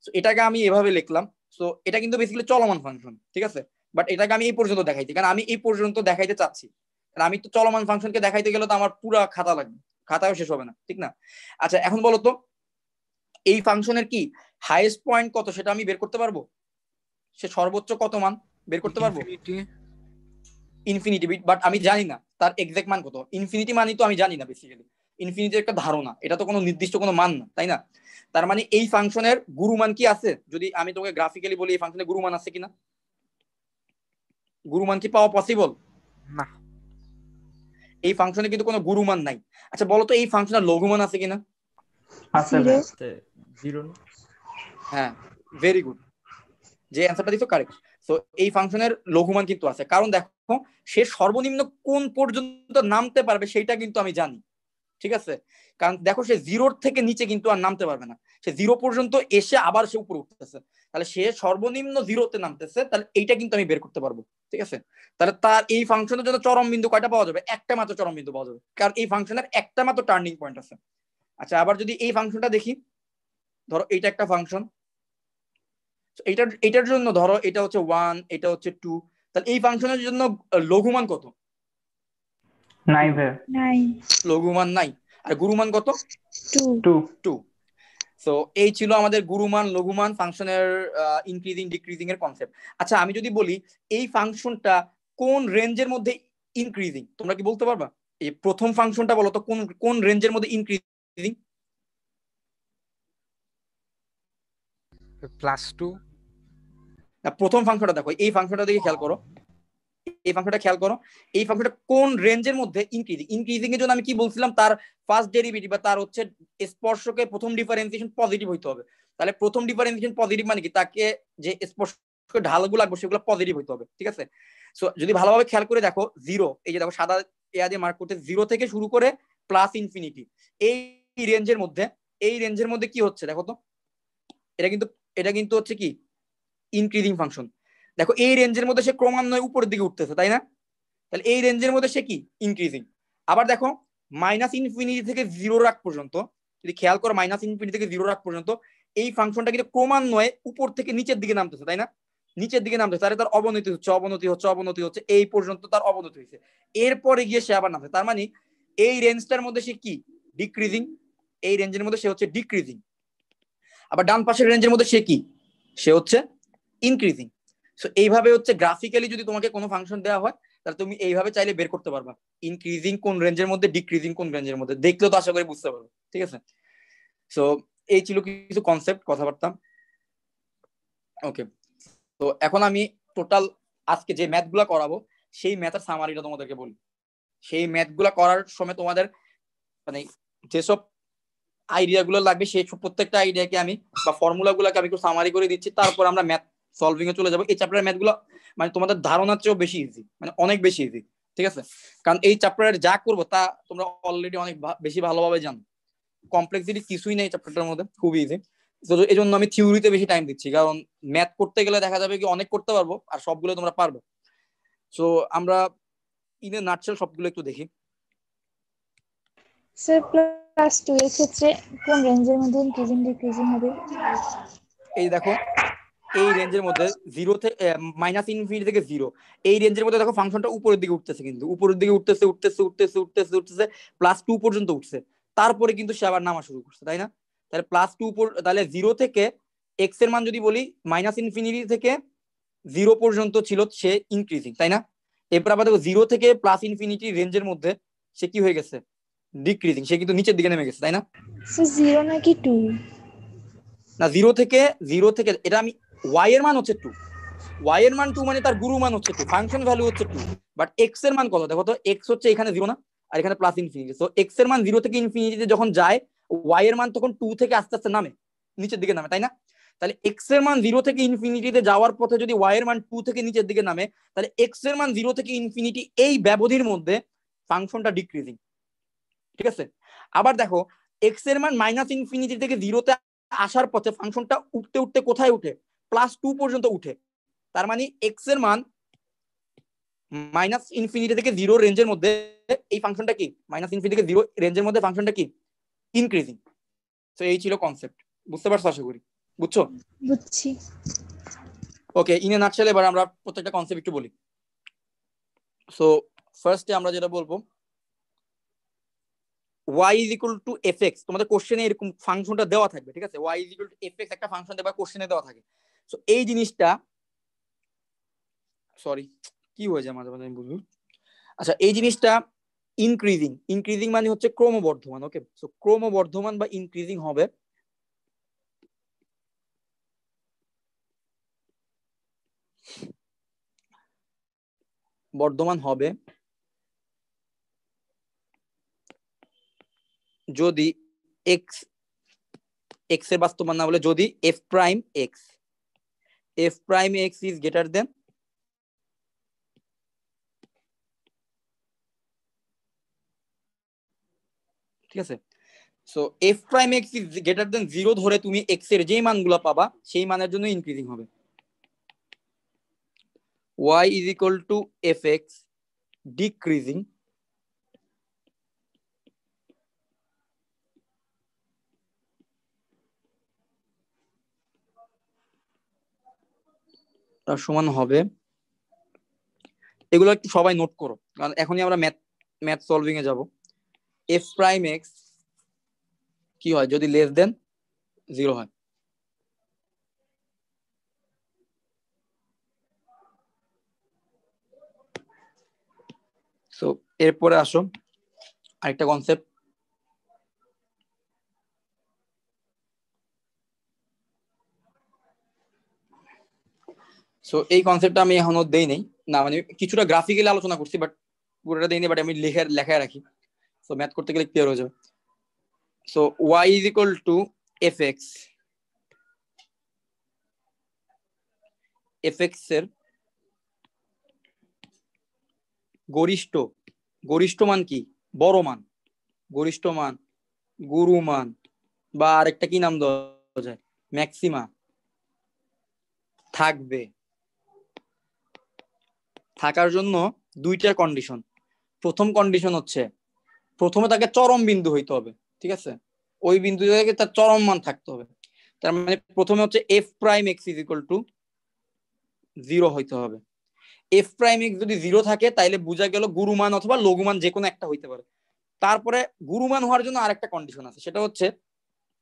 সো এটাকে আমি এভাবে লিখলাম। সো এটা কিন্তু বেসিক্যালি চলমান ফাংশন, ঠিক আছে। বাট এটাকে আমি এই পর্যন্ত দেখাইছি কারণ আমি এই পর্যন্ত দেখাইতে চাচ্ছি, কারণ আমি তো চলমান ফাংশনকে দেখাইতে গেলে তো আমার পুরা খাতা লাগবে, খাতাও শেষ হবে না, ঠিক না। আচ্ছা এখন বলো তো এই ফাংশনের কি হাইয়েস্ট পয়েন্ট কত সেটা আমি বের করতে পারবো, সে সর্বোচ্চ কত মান বের করতে পারবো? ইনফিনিটি, বাট আমি জানি না তার এক্সাক্ট মান কত। ইনফিনিটি মানই তো আমি জানি না, বেসিক্যালি ইনফিনিটির একটা ধারণা, এটা তো কোনো নির্দিষ্ট কোনো মান না, তাই না। তার মানে এই ফাংশনের গুরুমান কি আছে, যদি আমি তোমাকে গ্রাফিক্যালি বলি এই ফাংশনের গুরুমান আছে কিনা, গুরুমান কি পাওয়া পসিবল? না। এই ফাংশনে কিন্তু কোনো গুরুমান নাই। আচ্ছা বলো তো এই ফাংশনের লঘুমান আছে কিনা? আছে ভাই। জিরো। হ্যাঁ, ভেরি গুড, যে অ্যান্সারটা দিছো কারেক্ট। তো এই ফাংশনের লঘুমান কিন্তু আছে, কারণ দেখো সে সর্বনিম্ন কোন পর্যন্ত নামতে পারবে সেইটা কিন্তু আমি জানি, ঠিক আছে? কারণ দেখো সে জিরোর থেকে নিচে কিন্তু আর নামতে পারবে না, সে জিরো পর্যন্ত এসে আবার সে উপরে উঠতেছে, তাহলে সে সর্বনিম্ন জিরোতে নামতেছে, তাহলে এইটা কিন্তু আমি বের করতে পারবো, ঠিক আছে? তাহলে তার এই ফাংশনের জন্য চরম বিন্দু কয়টা পাওয়া যাবে? একটা মাত্র চরম বিন্দু পাওয়া যাবে, কারণ এই ফাংশনের একটা মাত্র টার্নিং পয়েন্ট আছে। আচ্ছা আবার যদি এই ফাংশনটা দেখি, ধরো এইটা একটা ফাংশন, এটার জন্য ধরো এটা হচ্ছে 1, এটা হচ্ছে 2, তাহলে এই ফাংশনের জন্য লঘুমান কত? নাই ভাই। নাই। লঘুমান নাই। আর গুরুমান কত? 2। 2। সো এই ছিল আমাদের গুরুমান লঘুমান ফাংশনের ইনক্রিজিং ডিক্রিজিং এর কনসেপ্ট। আচ্ছা আমি যদি বলি এই ফাংশনটা কোন রেঞ্জের মধ্যে ইনক্রিজিং, তোমরা কি বলতে পারবা? এই প্রথম ফাংশনটা বলো তো কোন কোন রেঞ্জের মধ্যে ইনক্রিজিং? +2। না, প্রথম ফাংশনটা দেখো, এই ফাংশনটা দিকে খেয়াল করো, এই ফাংশনটা খেয়াল করো, এই ফাংশনটা কোন রেঞ্জের মধ্যে ইনক্রিজিং? ইনক্রিজিং এর জন্য আমি কি বলছিলাম, তার ফার্স্ট ডেরিভেটিভ বা তার হচ্ছে স্পর্শকে প্রথম ডিফারেন্সিয়েশন পজিটিভ হইতে হবে। তাহলে প্রথম ডিফারেন্সিয়েশন পজিটিভ মানে কি, তাকে যে স্পর্শকে ঢালগুলো লাগবে সেগুলো পজিটিভ হইতে হবে, ঠিক আছে? সো যদি ভালোভাবে খেয়াল করে দেখো, জিরো, এই যে দেখো সাদা এয়া দিয়ে মার্ক করতে, জিরো থেকে শুরু করে প্লাস ইনফিনিটি, এই রেঞ্জের মধ্যে, এই রেঞ্জের মধ্যে কি হচ্ছে দেখো তো, এটা কিন্তু হচ্ছে কি ইনক্রিজিং ফাংশন। দেখো এই রেঞ্জের মধ্যে সে ক্রমান্বয়ে উপরের দিকে উঠতেছে, তাই না? তাহলে এই রেঞ্জের মধ্যে সে কি ইনক্রিজিং। আবার দেখো মাইনাস ইনফিনিটি থেকে জিরো রাখ পর্যন্ত, যদি খেয়াল করো মাইনাস ইনফিনিটি থেকে জিরো রাখ পর্যন্ত এই ফাংশনটা কিন্তু ক্রমান্বয়ে উপর থেকে নিচের দিকে নামতেছে, তাই না? নিচের দিকে নামতেছে, তাহলে তার অবনতি হচ্ছে অবনতি হচ্ছে অবনতি হচ্ছে, এই পর্যন্ত তার অবনতি হয়েছে, এরপরে গিয়ে সে আবার নামছে, তার মানে এই রেঞ্জটার মধ্যে সে কি ডিক্রিজিং, এই রেঞ্জের মধ্যে সে হচ্ছে ডিক্রিজিং। আবার ডান পাশের রেঞ্জের মধ্যে সে কি, সে হচ্ছে ইনক্রিজিং। সো এইভাবে হচ্ছে গ্রাফিক্যালি যদি তোমাকে কোনো ফাংশন দেওয়া হয় তাহলে তুমি এইভাবে চাইলে বের করতে পারবা ইনক্রিজিং কোন রেঞ্জের মধ্যে, ডিক্রিজিং কোন রেঞ্জের মধ্যে, দেখলেও তো আশা করি বুঝতে পারবে, ঠিক আছে? সো এই ছিল কিছু কনসেপ্ট কথাবার্তা। ওকে, তো এখন আমি টোটাল আজকে যে ম্যাথগুলো করাবো সেই ম্যাথের সামারিটা তোমাদেরকে বলি। সেই ম্যাথগুলো করার সময় তোমাদের মানে যেসব আইডিয়া গুলো লাগবে সেই প্রত্যেকটা আইডিয়াকে আমি বা ফর্মুলা গুলোকে আমি একটু সামারি করে দিচ্ছি, তারপর আমরা ম্যাথ সলভিং এ চলে যাবো। এই চ্যাপ্টারের ম্যাথ গুলো মানে তোমাদের ধারণার চেয়েও বেশি ইজি, মানে অনেক বেশি ইজি, ঠিক আছে? কারণ এই চ্যাপ্টারের যা করবো তা তোমরা অলরেডি অনেক বেশি ভালোভাবে জানো, কমপ্লেক্সিটি কিছুই নেই চ্যাপ্টারটার মধ্যে, খুবই ইজি। তো এই জন্য আমি থিওরিতে বেশি টাইম দিচ্ছি, কারণ ম্যাথ করতে গেলে দেখা যাবে কি অনেক করতে পারবো আর সবগুলো তোমরা পারবে। সো আমরা ইন এ নাটশেল সবগুলো একটু দেখি। স্যার +2 এর ক্ষেত্রে কোন রেঞ্জের মধ্যে ইনক্রিজিং ডিক্রিজিং হবে? এই দেখো এই রেঞ্জের মধ্যে জিরো থেকে মাইনাস ইনফিনিটি থেকে জিরো, এই রেঞ্জের মধ্যে দেখো ফাংশনটা উপরের দিকে উঠতেছে, কিন্তু উপরের দিকে উঠতেছে উঠতেছে উঠতেছে উঠতেছে উঠতেছে +2 পর্যন্ত উঠছে, তারপরে কিন্তু সে আবার নামা শুরু করছে, তাই না? তাহলে +2 তাহলে জিরো থেকে এক্স এর মান যদি বলি মাইনাস ইনফিনিটি থেকে জিরো পর্যন্ত ছিল সে ইনক্রিজিং, তাই না? এরপর আবার দেখো জিরো থেকে প্লাস ইনফিনিটি রেঞ্জের মধ্যে সে কি হয়ে গেছে ডিক্রিজিং, সে কিন্তু নিচের দিকে নেমে গেছে, তাই না? স্যার 0 নাকি 2? না জিরো থেকে এটা আমি ওয়াই এর মান হচ্ছে 2, ওয়াই এর মান 2 মানে তার গুরু মান হচ্ছে 2, ফাংশন ভ্যালু হচ্ছে 2, বাট এক্স এর মান কত দেখো তো, এক্স হচ্ছে এখানে 0 না, আর এখানে প্লাস ইনফিনিটি, সো এক্স এর মান 0 থেকে ইনফিনিটিতে যখন যায় ওয়াই এর মান তখন 2 থেকে আস্তে আস্তে নামে, নিচের দিকে নামে, তাই না? তাহলে এক্স এর মান 0 থেকে ইনফিনিটিতে যাওয়ার পথে যদি ওয়াই এর মান 2 থেকে নিচের দিকে নামে, তাহলে এক্স এর মান 0 থেকে ইনফিনিটি এই ব্যবধির মধ্যে ফাংশনটা ডিক্রিজিং, ঠিক আছে? আবার দেখো এক্স এর মান মাইনাস ইনফিনিটি থেকে 0তে আসার পথে ফাংশনটা উঠতে উঠতে কোথায় উঠে, +2 পর্যন্ত উঠে, তার মানে এক্স এর মান মাইনাস ইনফিনিটি থেকে 0 রেঞ্জের মধ্যে এই ফাংশনটা কি, মাইনাস ইনফিনিটি থেকে 0 রেঞ্জের মধ্যে ফাংশনটা কি ইনক্রিজিং। তো এই ছিল কনসেপ্ট, বুঝতে পারছো আশা করি, বুঝছো? বুঝছি। ওকে, ইন এ নাটশেল এবার আমরা প্রত্যেকটা কনসেপ্ট একটু বলি। সো ফার্স্টে আমরা যেটা বলবো y is equal to fx, তোমাদের কোশ্চেনে এরকম ফাংশনটা দেওয়া থাকবে, ঠিক আছে? y is equal to fx একটা ফাংশন দেওয়া কোশ্চেনে দেওয়া থাকে। সো এই জিনিসটা সরি কি হয়ে যায় মাঝে মাঝে আমি বুঝবো। আচ্ছা এই জিনিসটা ইনক্রিজিং মানে হচ্ছে ক্রমবর্ধমান, ওকে? সো ক্রমবর্ধমান বা ইনক্রিজিং হবে বর্ধমান হবে যদি এক্স এক্স এর বাস্তব মান না বলে যদি F prime x is greater দেন ঠিক আছে। So F prime x is greater দেন 0 ধরে তুমি এক্স এর যেই মানগুলো পাবা সেই মানের জন্য ইনক্রিজিং হবে। y is equal to fx decreasing তার সমান হবে, এগুলো একটু সবাই নোট করো কারণ এখনই আমরা ম্যাথ সলভিং এ যাব। এফ প্রাইম এক্স কি হয় যদি লেস দেন 0 হয়। সো এরপরে আসো আরেকটা কনসেপ্ট, সো এই কনসেপ্টটা আমি এখনো দেই নাই, না মানে কিছুটা গ্রাফিক্যালি আলোচনা করছি বাট পুরোটা দেইনি, বাট আমি লেখায় রাখি, সো ম্যাথ করতে গেলে ক্লিয়ার হয়ে যাবে। So y is equal to fx, fx এর গরিষ্ঠ মান কি, বড় মান, গরিষ্ঠ মান, গুরু মান, বা আরেকটা কি নাম দেওয়া যায়, ম্যাক্সিমা থাকবে। থাকার জন্য দুইটা কন্ডিশন। প্রথম কন্ডিশন হচ্ছে প্রথমে তাকে চরম বিন্দু হইতে হবে, ঠিক আছে, ওই বিন্দু থেকে তার চরম মান থাকতে হবে। তার মানে প্রথমে হচ্ছে F prime x is equal two 0 হইতে হবে। এফ প্রাইম এক্স যদি 0 থাকে তাইলে বোঝা গেল গুরুমান অথবা লঘুমান যে কোনো একটা হইতে পারে। তারপরে গুরুমান হওয়ার জন্য আরেকটা কন্ডিশন আছে, সেটা হচ্ছে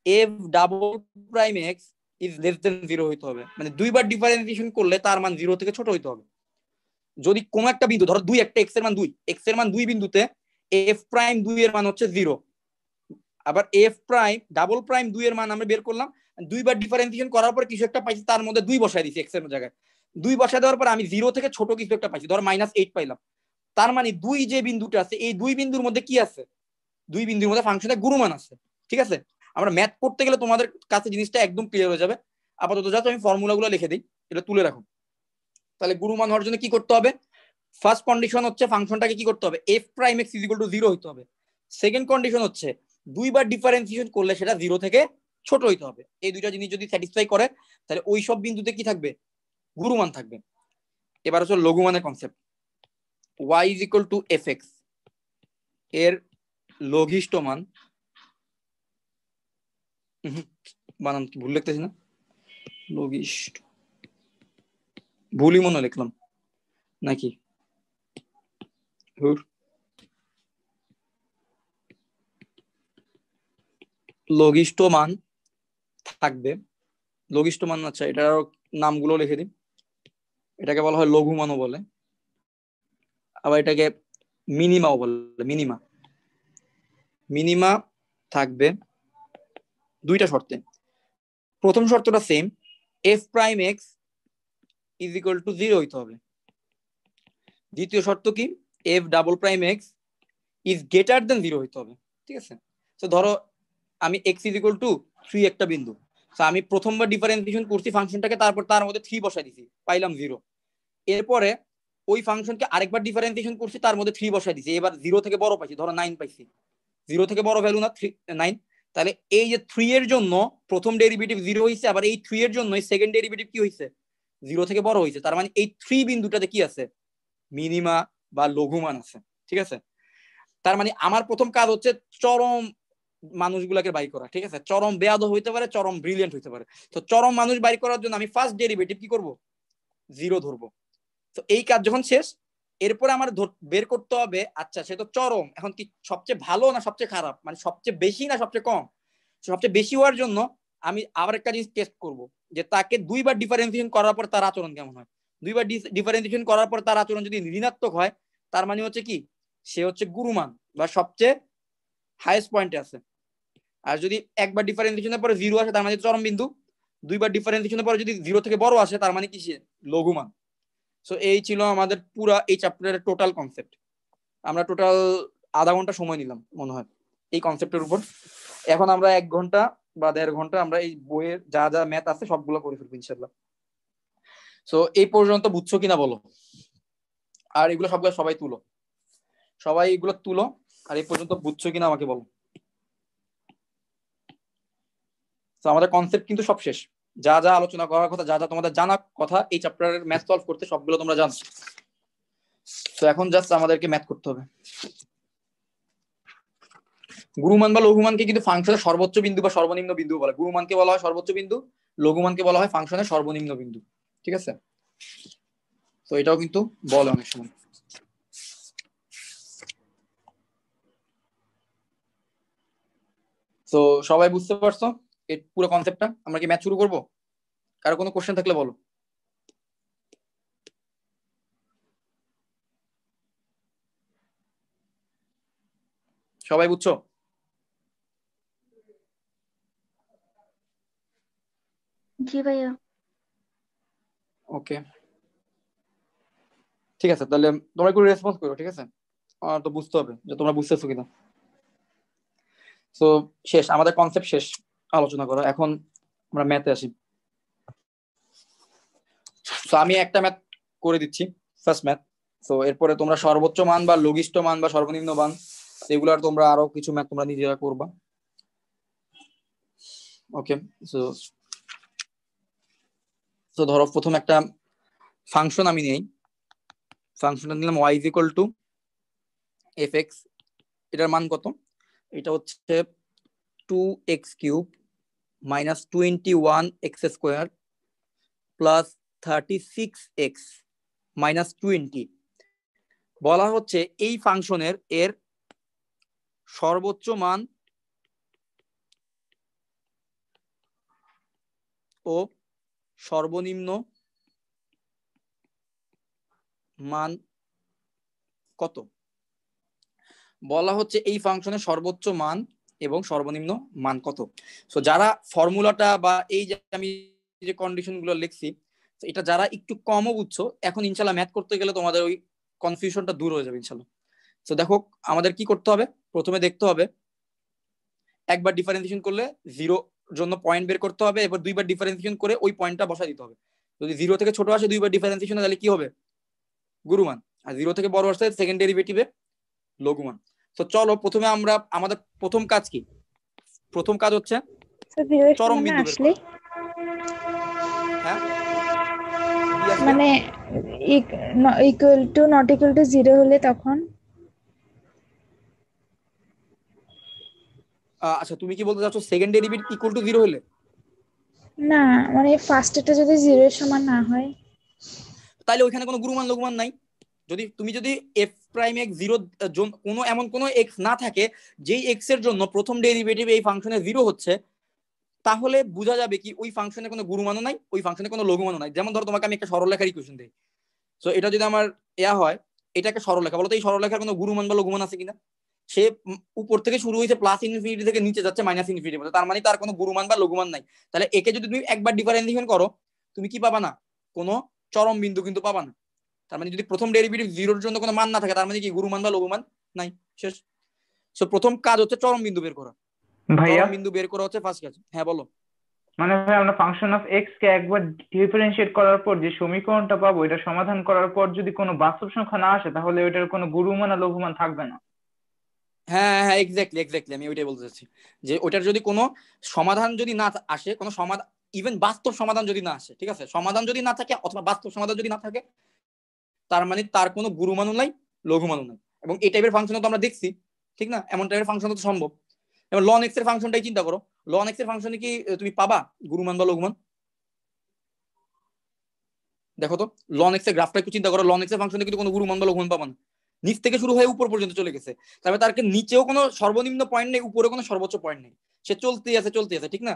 F double prime x is less দেন 0 হইতে হবে, মানে দুইবার ডিফারেন্সিয়েশন করলে তার মান 0 থেকে ছোট হইতে হবে। যদি কোন একটা বিন্দু ধরো 2, একটা এক্স এর মান 2 বিন্দুতে এফ প্রাইম 2 এর মান হচ্ছে 0, আবার এফ প্রাইম ডাবল প্রাইম 2 এর মান আমরা বের করলাম, দুইবার ডিফারেন্সিয়েশন করার পর কিছু একটা পাইছি, তার মধ্যে 2 বসাই দিছি এক্স এর জায়গায়, 2 বসায় দেওয়ার পর আমি 0 থেকে ছোট কিছু একটা পাইছি, ধর -8 পাইলাম। তার মানে 2 যে বিন্দুটা আছে এই 2 বিন্দুর মধ্যে কি আছে, 2 বিন্দুর মধ্যে ফাংশনের গুরুমান আছে, ঠিক আছে। আমরা ম্যাথ করতে গেলে তোমাদের কাছে জিনিসটা একদম ক্লিয়ার হয়ে যাবে। আপাতত জাস্ট আমি ফর্মুলাগুলো লিখে দিই, এটা তুলে রাখুন। তাহলে গুরুমান হওয়ার জন্য কি করতে হবে, ফার্স্ট কন্ডিশন হচ্ছে ফাংশনটাকে কি করতে হবে, F prime x is equal two 0 হইতে হবে। সেকেন্ড কন্ডিশন হচ্ছে দুইবার ডিফারেন্সিয়েশন করলে সেটা 0 থেকে ছোট হইতে হবে। এই দুইটা জিনিস যদি স্যাটিসফাই করে তাহলে ওই সব বিন্দুতে কি থাকবে, গুরুমান থাকবে। এবার হচ্ছে লঘুমানের concept, y is equal to f x এর লঘিষ্ঠ মান, বানান কি ভুল লিখতেছি না, লঘিষ্ঠ ভুলই মনে লিখলাম নাকি, লঘিষ্ঠ মান থাকবে, লঘিষ্ঠ মান, আচ্ছা এটার নামগুলো লিখে দিই। এটাকে বলা হয় লঘুমানও বলে, আবার এটাকে মিনিমাও বলে, মিনিমা থাকবে দুইটা শর্তে। প্রথম শর্তটা same, F prime x is equal two 0 হইতে হবে। দ্বিতীয় শর্ত কি, F double prime x is greater দেন 0 হইতে হবে, ঠিক আছে। তো ধরো আমি এক্স ইজ ইকুয়াল টু 3 একটা বিন্দু, তো আমি প্রথমবার ডিফারেন্সিয়েশন করছি ফাংশনটাকে, তারপর তার মধ্যে 3 বসাই দিছি, পাইলাম 0। এরপরে ওই ফাংশনকে আরেকবার ডিফারেন্সিয়েশন করছি, তার মধ্যে 3 বসাই দিছি, এবার 0 থেকে বড় পাইছি, ধরো 9 পাইছি, 0 থেকে বড় ভ্যালু না 9, তাহলে এই যে 3 এর জন্য প্রথম ডেরিভেটিভ 0 হইছে, আবার এই 3 এর জন্য সেকেন্ড ডেরিভেটিভ কি হইছে, 0 থেকে বড় হইছে। তার মানে এই 3 বিন্দুটাতে কি আছে, মিনিমা বা লঘুমান আছে, ঠিক আছে। তার মানে আমার প্রথম কাজ হচ্ছে চরম মানুষগুলোকে বাই করা, ঠিক আছে। চরম বেয়াদব হইতে পারে, চরম ব্রিলিয়েন্ট হইতে পারে। তো চরম মানুষ বাই করার জন্য আমি ফার্স্ট ডেরিভেটিভ কি করব, 0 ধরবো। তো এই কাজ যখন শেষ, এরপরে আমার বের করতে হবে, আচ্ছা সে তো চরম, এখন কি সবচেয়ে ভালো না সবচেয়ে খারাপ, মানে সবচেয়ে বেশি না সবচেয়ে কম। সবচেয়ে বেশি হওয়ার জন্য আমি আবার একটা জিনিস টেস্ট করব, যে তাকে দুইবার ডিফারেন্সিয়েশন করার পর তার আচরণ কেমন হয়। দুইবার ডিফারেন্সিয়েশন করার পর তার আচরণ যদি ঋণাত্মক হয়, তার মানে হচ্ছে কি, সে হচ্ছে গুরুমান বা সবচেয়ে হাইয়েস্ট পয়েন্টে আছে। আর যদি একবার ডিফারেন্সিয়েশনের পরে 0 আসে, তার মানে চরম বিন্দু। দুইবার ডিফারেন্সিয়েশনের পরে যদি 0 থেকে বড় আসে, তার মানে কি, সে লঘুমান। সো এই ছিল আমাদের পুরা এই চ্যাপ্টারের টোটাল কনসেপ্ট। আমরা টোটাল আধা ঘন্টা সময় নিলাম মনে হয়। এই কনসেপ্টের উপর। এখন আমরা 1 ঘন্টা বা 1.5 ঘন্টা আমরা এই বইয়ের যা যা ম্যাথ আছে সবগুলো করে ফেলবো ইনশাল্লাহ। সো এই পর্যন্ত বুঝছো কিনা বলো, আর এগুলো সবগুলো সবাই তুলো, সবাই এগুলো তুলো, আর এই পর্যন্ত বুঝছো কিনা আমাকে বলো। তো আমাদের কনসেপ্ট কিন্তু সব শেষ, যা যা আলোচনা করার কথা, যা যা তোমাদের জানা কথা এই চ্যাপ্টারের ম্যাথ সলভ করতে সবগুলো তোমরা জানো। তো এখন জাস্ট আমাদেরকে ম্যাথ করতে হবে। গুরুমান বা লঘুমানকে কিন্তু ফাংশনের সর্বোচ্চ বিন্দু বা সর্বনিম্ন বিন্দু বলে। গুরুমানকে বলা হয় সর্বোচ্চ বিন্দু, লঘুমানকে বলা হয় ফাংশনের সর্বনিম্ন বিন্দু, ঠিক আছে? তো এটাও কিন্তু বলে অনেক সময়। তো সবাই বুঝতে পারছো এই পুরো কনসেপ্টটা? আমরা কি ম্যাথ শুরু করবো? কারো কোনো কোশ্চেন থাকলে বলো। সবাই বুঝছো? জি ভাইয়া। ওকে, ঠিক আছে, তাহলে তোমরা একটু রেসপন্স করো, ঠিক আছে? আমার তো বুঝতে হবে যে তোমরা বুঝতেছো কিনা। তো শেষ, আমাদের কনসেপ্ট শেষ আলোচনা করো। এখন আমরা ম্যাথে আসি। তো আমি একটা ম্যাথ করে দিচ্ছি, ফার্স্ট ম্যাথ। তো এরপরে তোমরা সর্বোচ্চ মান বা লঘিষ্ঠ মান বা সর্বনিম্ন মান এগুলার তোমরা আরো কিছু ম্যাথ তোমরা নিজেরা করবা। ওকে, সো তো ধরো প্রথম একটা ফাংশন আমি নেই, ফাংশনটা নিলাম y is equal to fx। এটার মান কত? এটা হচ্ছে 2x³ minus 21x square plus 36x minus 20। বলা হচ্ছে এই ফাংশনের এর সর্বোচ্চ মান ও সর্বনিম্ন মান কত? বলা হচ্ছে এই ফাংশনের সর্বোচ্চ মান এবং সর্বনিম্ন মান কত। সো যারা ফর্মুলাটা বা এই যে আমি যে কন্ডিশন গুলো লিখছি এটা যারা একটু কমও বুঝছো, এখন ইনশাল্লাহ ম্যাথ করতে গেলে তোমাদের ওই কনফিউশনটা দূর হয়ে যাবে ইনশাল্লাহ। তো দেখো আমাদের কি করতে হবে, প্রথমে দেখতে হবে একবার ডিফারেন্সিয়েশন করলে জিরো জন্য পয়েন্ট বের করতে হবে, এবার দুইবার ডিফারেন্সিয়েশন করে ওই পয়েন্টটা বসাই দিতে হবে। যদি জিরো থেকে ছোট আসে দুইবার ডিফারেন্সিয়েশন তাহলে কি হবে? গুরুমান। আর জিরো থেকে বড় আসলে সেকেন্ড ডেরিভেটিভে লঘুমান। তো চলো প্রথমে আমরা আমাদের প্রথম কাজ কি? প্রথম কাজ হচ্ছে চরম বিন্দু বের আসলে করা। হ্যাঁ কি আসবে? মানে equal to not equal to 0 হলে তখন আচ্ছা তুমি কি বলতে চাচ্ছ সেকেন্ড ডেরিভেটিভ ইকুয়াল টু 0 হলে? না, মানে ফার্স্টেরটা যদি 0 এর সমান না হয় তাহলে ওইখানে কোনো গুরুমান লঘুমান নাই। যদি এফ প্রাইম এক্স জিরো কোনো এমন কোনো এক্স না থাকে যেই এক্স এর জন্য প্রথম ডেরিভেটিভ এই ফাংশনে 0 হচ্ছে, তাহলে বোঝা যাবে কি ওই ফাংশনে কোনো গুরুমানও নাই, ওই ফাংশনে কোনো লঘুমানও নাই। যেমন ধরো তোমাকে আমি একটা সরলরেখার ইকুয়েশন দেই, সো এটা যদি আমার হয় এটাকে সরলরেখা বলো তো, এই সরলরেখার কোনো গুরুমান বা লঘুমান আছে কিনা? সে উপর থেকে শুরু হয়েছে প্লাস ইনফিনিটি থেকে নিচে যাচ্ছে মাইনাস ইনফিনিটি, তার মানে তার কোনো গুরুমান বা লঘুমান নাই। তাহলে একে যদি তুমি একবার ডিফারেন্সিয়েশন করো তুমি কি পাবা না? কোনো চরম বিন্দু কিন্তু পাবা না। তার মানে যদি প্রথম ডেরিভেটিভ 0-র জন্য কোনো মান না থাকে তার মানে কি গুরুমান বা লঘুমান নাই, শেষ। সো প্রথম কাজ হচ্ছে চরম বিন্দু বের করা। ভাইয়া চরম বিন্দু বের করা হচ্ছে ফার্স্ট কাজ। হ্যাঁ বলো। মানে ভাই আমরা ফাংশন অফ এক্স কে একবার ডিফারেন্সিয়েট করার পর যে সমীকরণটা পাবো এটা সমাধান করার পর যদি কোনো বাস্তব সংখ্যা না আসে তাহলে ওইটার কোনো গুরুমান আর লঘুমান থাকবে না। হ্যাঁ হ্যাঁ এক্স্যাক্টলি আমি ওইটাই বলতে চাচ্ছি, যে ওটার যদি কোনো সমাধান যদি না আসে, কোনো সমাধান ইভেন বাস্তব সমাধান যদি না আসে, ঠিক আছে, সমাধান যদি না থাকে অথবা বাস্তব সমাধান যদি না থাকে তার মানে তার কোনো গুরুমানও নাই লঘুমানও নাই। এবং এই টাইপের ফাংশন তো আমরা দেখছি, ঠিক না? এমন টাইপের ফাংশন তো সম্ভব। এবার লন এক্স এর ফাংশনটাই চিন্তা করো, লন এক্স এর ফাংশনে কি তুমি পাবা গুরুমান বা লঘুমান? দেখো তো লন এক্স এর গ্রাফটা একটু চিন্তা করো, লন এক্স এর ফাংশনে কিন্তু কোনো গুরুমান বা লঘুমান পাবা না। নিচ থেকে শুরু হয়ে উপর পর্যন্ত চলে গেছে, তবে তার নিচেও কোনো সর্বনিম্ন পয়েন্ট নেই, উপরে কোনো সর্বোচ্চ পয়েন্ট নেই, সে চলতেই আছে, ঠিক না?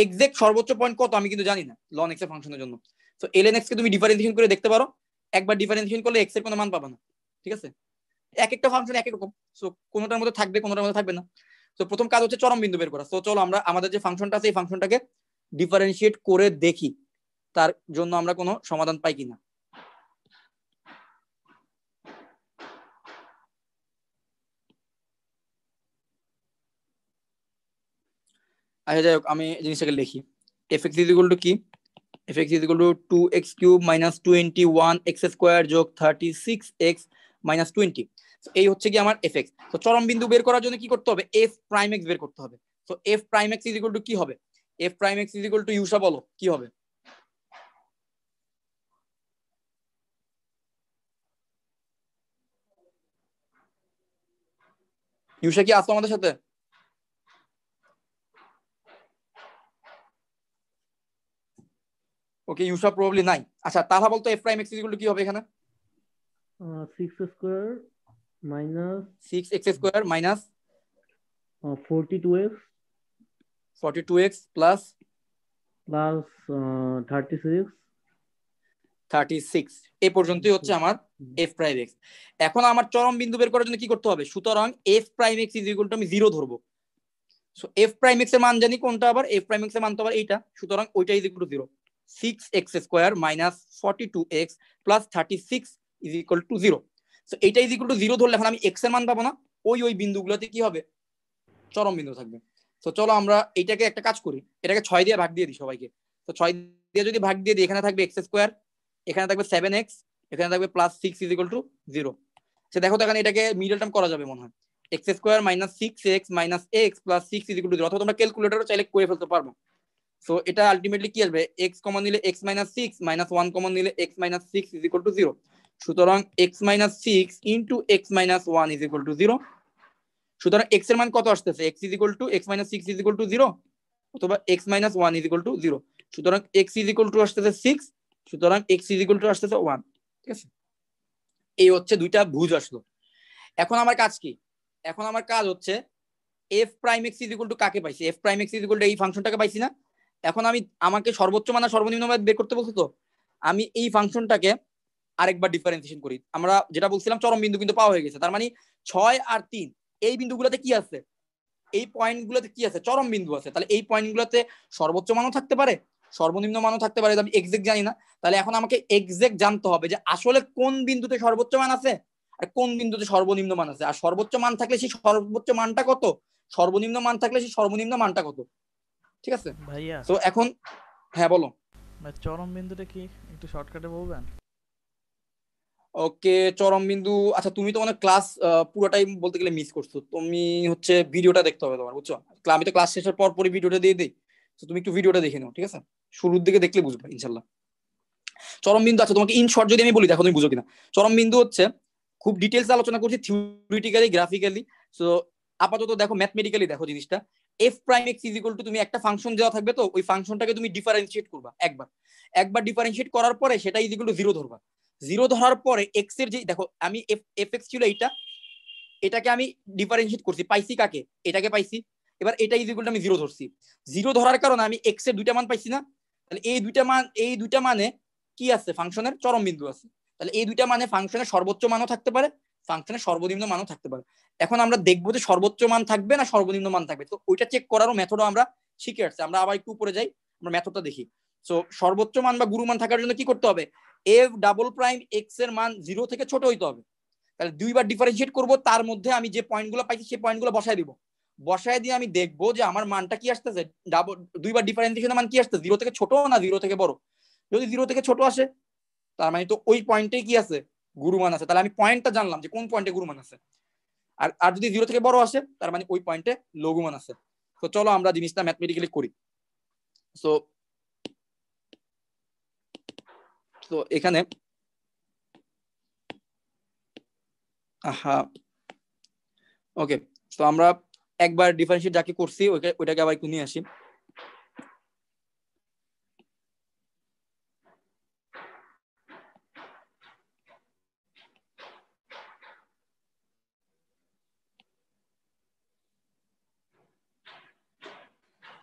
এক্সাক্ট সর্বোচ্চ পয়েন্ট কত আমি কিন্তু জানি না লন এক্স এর ফাংশনের জন্য। তো এলএন এক্স কে তুমি ডিফারেন্সিয়েশন করে দেখতে পারো, একবার ডিফারেন্সিয়েশন করলে এক্স এর কোনো মান পাবা না, ঠিক আছে? এক একটা ফাংশন এক এক রকম, সো কোনোটার মধ্যে থাকবে কোনোটার মধ্যে থাকবে না। তো প্রথম কাজ হচ্ছে চরম বিন্দু বের করা। তো চলো আমরা আমাদের যে ফাংশনটা আছে এই ফাংশনটাকে ডিফারেন্সিয়েট করে দেখি তার জন্য আমরা কোনো সমাধান পাই কিনা। আচ্ছা যাই হোক, আমি জিনিসটাকে লিখি। fx ইজ ইকুয়াল টু কি, fx is equal two 2x³ minus 21x square যোগ 36x মাইনাস 20। এই হচ্ছে কি আমার fx। তো চরম বিন্দু বের করার জন্য কি করতে হবে, f প্রাইম x বের করতে হবে। তো f prime x is equal to কি হবে, f prime x is equal to ইউসা বলো কি হবে? ইউসা কি আসো আমাদের সাথে? ওকে, ইউসা প্রবাবলি নাই। আচ্ছা তাহলে বলতো f prime x is equal to কি হবে এখানে? 6 square minus 6x square minus 42x 42x plus plus 36 36। এই পর্যন্তই হচ্ছে আমার f প্রাইম x। এখন আমার চরম বিন্দু বের করার জন্য কি করতে হবে, সুতরাং f prime x is equal two আমি 0 ধরবো। সো f প্রাইম x এর মান জানি কোনটা, আবার f প্রাইম x এর মান তো আবার এইটা, সুতরাং ওইটা is equal two 0। 6x square minus 42x plus 36 is equal two 0। So এইটা ইজ ইকুয়াল টু 0 ধরলে এখন আমি x এর মান পাবো না, ওই বিন্দুগুলোতে কি হবে, চরম বিন্দু থাকবে। তো চলো আমরা এইটাকে একটা কাজ করি, এটাকে 6 দিয়ে ভাগ দিয়ে দিই সবাইকে। তো 6 দিয়ে যদি ভাগ দিয়ে দিই, এখানে থাকবে x স্কয়ার, এখানে থাকবে 7x, এখানে থাকবে প্লাস 6 ইজ ইকুয়াল টু 0। সে দেখো তো এখানে এটাকে মিডল টার্ম করা যাবে মনে হয়, x square minus 6x minus x plus 6 is equal two 0, অথবা তোমরা ক্যালকুলেটরও চাইলে করে ফেলতে পারবে। সো এটা আলটিমেটলি কি আসবে, x কমন নিলে x মাইনাস 6 মাইনাস 1 কমন নিলে x minus 6 is equal two 0। সুতরাং x minus 6 into x minus 1 is equal two 0। সুতরাং x এর মান কত আসতেছে, x is equal to x minus 6 is equal two 0, অথবা x minus 1 is equal two 0। সুতরাং x is equal two আসতেছে 6, সুতরাং x ইজ ইকুয়াল টু আসতেছে 1। ঠিক আছে, এই হচ্ছে দুইটা ভুজ আসলো। এখন আমার কাজ কি, এখন আমার কাজ হচ্ছে f prime x is equal two কাকে পাইছি, f prime x is equal two এই ফাংশনটাকে পাইছি না। এখন আমাকে সর্বোচ্চ মান আর সর্বনিম্ন মান বের করতে বলছো, তো আমি এই ফাংশনটাকে আরেকবার ডিফারেন্সিয়েশন করি। আমরা যেটা বলছিলাম চরম বিন্দু কিন্তু পাওয়া হয়ে গেছে, তার মানে 6 আর 3 এই বিন্দুগুলোতে কি আছে, এই পয়েন্টগুলোতে কি আছে, চরম বিন্দু আছে। তাহলে এই পয়েন্টগুলোতে সর্বোচ্চ মানও থাকতে পারে, সর্বনিম্ন মানও থাকতে পারে, আমি এক্সাক্ট জানি না। তাহলে এখন আমাকে এক্সাক্ট জানতে হবে যে আসলে কোন বিন্দুতে সর্বোচ্চ মান আছে আর কোন বিন্দুতে সর্বনিম্ন মান আছে, আর সর্বোচ্চ মান থাকলে সেই সর্বোচ্চ মানটা কত, সর্বনিম্ন মান থাকলে সেই সর্বনিম্ন মানটা কত। ঠিক আছে ভাইয়া, তো এখন হ্যাঁ বলো। চরম বিন্দুটা কি একটু শর্টকাটে বলবেন? ওকে, চরম বিন্দু, আচ্ছা তুমি তো অনেক ক্লাস পুরোটাই বলতে গেলে মিস করছো, তুমি হচ্ছে ভিডিওটা দেখতে হবে তোমার, বুঝছো? আমি তো ক্লাস শেষের পর পরই ভিডিওটা দিয়ে দিই, তো তুমি একটু ভিডিওটা দেখে নাও, ঠিক আছে? শুরুর দিকে দেখলে বুঝবে ইনশাল্লাহ। চরম বিন্দু, আচ্ছা তোমাকে ইন শর্ট যদি আমি বলি, দেখো তুমি বুঝো কিনা। চরম বিন্দু হচ্ছে, খুব ডিটেলস আলোচনা করছি থিওরিটিক্যালি গ্রাফিক্যালি, সো আপাতত দেখো ম্যাথমেটিক্যালি দেখো জিনিসটা। f prime x is equal two, তুমি একটা ফাংশন দেওয়া থাকবে, তো ওই ফাংশনটাকে তুমি ডিফারেন্সিয়েট করবা একবার ডিফারেন্সিয়েট করার পরে সেটা ইজ ইকুয়াল টু 0 ধরবা। 0 ধরার পরে x এর যে, দেখো আমি fx ছিল এইটা, এটাকে আমি ডিফারেন্সিয়েট করছি, পাইছি কাকে, এটাকে পাইছি। এবার এটা ইজ ইকুয়াল টু আমি 0 ধরছি। 0 ধরার কারণে আমি x এর দুইটা মান পাইছি না, তাহলে এই দুইটা মানে কি আছে, ফাংশনের চরম বিন্দু আছে। তাহলে এই দুইটা মানে ফাংশনের সর্বোচ্চ মানও থাকতে পারে, ফাংশনের সর্বনিম্ন মানও থাকতে পারে। এখন আমরা দেখবো যে সর্বোচ্চ মান থাকবে না সর্বনিম্ন মান থাকবে, তো ওইটা চেক করারও মেথডও আমরা শিখে আসছি। আমরা আবার একটু উপরে যাই, আমরা মেথডটা দেখি। সো সর্বোচ্চ মান বা গুরুমান থাকার জন্য কি করতে হবে, f ডাবল প্রাইম x এর মান 0 থেকে ছোট হইতে হবে। তাহলে দুইবার ডিফারেন্সিয়েট করব, তার মধ্যে আমি যে পয়েন্টগুলো পাইছি সেই পয়েন্টগুলো বসায় দিব, বসায় দিয়ে আমি দেখবো যে আমার মানটা কি আসতেছে, দুইবার ডিফারেন্সিয়েশনের মান কি আসছে, 0 থেকে ছোট না 0 থেকে বড়। যদি 0 থেকে ছোট আসে, তার মানে তো ওই পয়েন্টে কি আছে, গুরুমান আছে। তাহলে আমি পয়েন্টটা জানলাম যে কোন পয়েন্টে গুরুমান আছে। আর যদি 0 থেকে বড় আসে, তার মানে ওই পয়েন্টে লঘুমান আছে। তো চলো আমরা জিনিসটা ম্যাথমেটিক্যালি করি। তো এখানে ওকে, তো আমরা একবার ডিফারেন্সিয়েট যাকে করছি ওইটাকে আবার একটু নিয়ে আসি।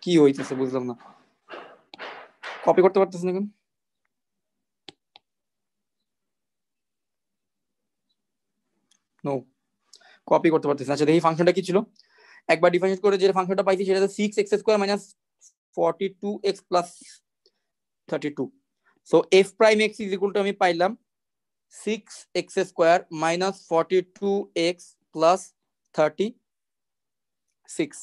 কি হইতেছে বুঝলাম না, কপি করতে পারতেছ না কেন? নো, কপি করতে পারতেছ না। আচ্ছা দেখি ফাংশনটা কি ছিল। একবার ডিফারেন্সিয়েট করে যে ফাংশনটা পাইছি সেটা হচ্ছে 6x square minus 42x plus 32। So f prime x is equal two আমি পাইলাম 6x square minus 42x plus 36।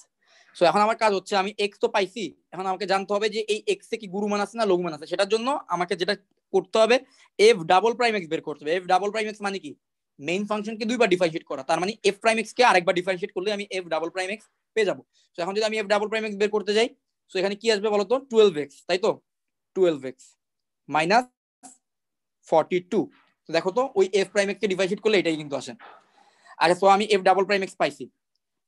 So এখন আমার কাজ হচ্ছে আমি এক্স তো পাইছি, এখন আমাকে জানতে হবে যে এই এক্স এ কি গুরুমান আছে না লঘুমান আছে। সেটার জন্য আমাকে যেটা করতে হবে এফ ডাবল প্রাইম এক্স বের করতে হবে। এফ ডাবল প্রাইম এক্স মানে কি, মেইন ফাংশনকে দুইবার ডিফারেন্সিয়েট করা, তার মানে এফ প্রাইম এক্স কে আরেকবার ডিফারেন্সিয়েট করলে আমি এফ ডাবল প্রাইম এক্স পেয়ে যাবো। তো এখন যদি আমি এফ ডাবল প্রাইম এক্স বের করতে যাই, তো এখানে কি আসবে বলতো, 12x, তাই তো 12x মাইনাস 42। তো দেখো তো ওই এফ প্রাইম এক্স কে ডিফারেন্সিয়েট করলে এটাই কিন্তু আসে। আচ্ছা, তো আমি এফ ডাবল প্রাইম এক্স পাইছি।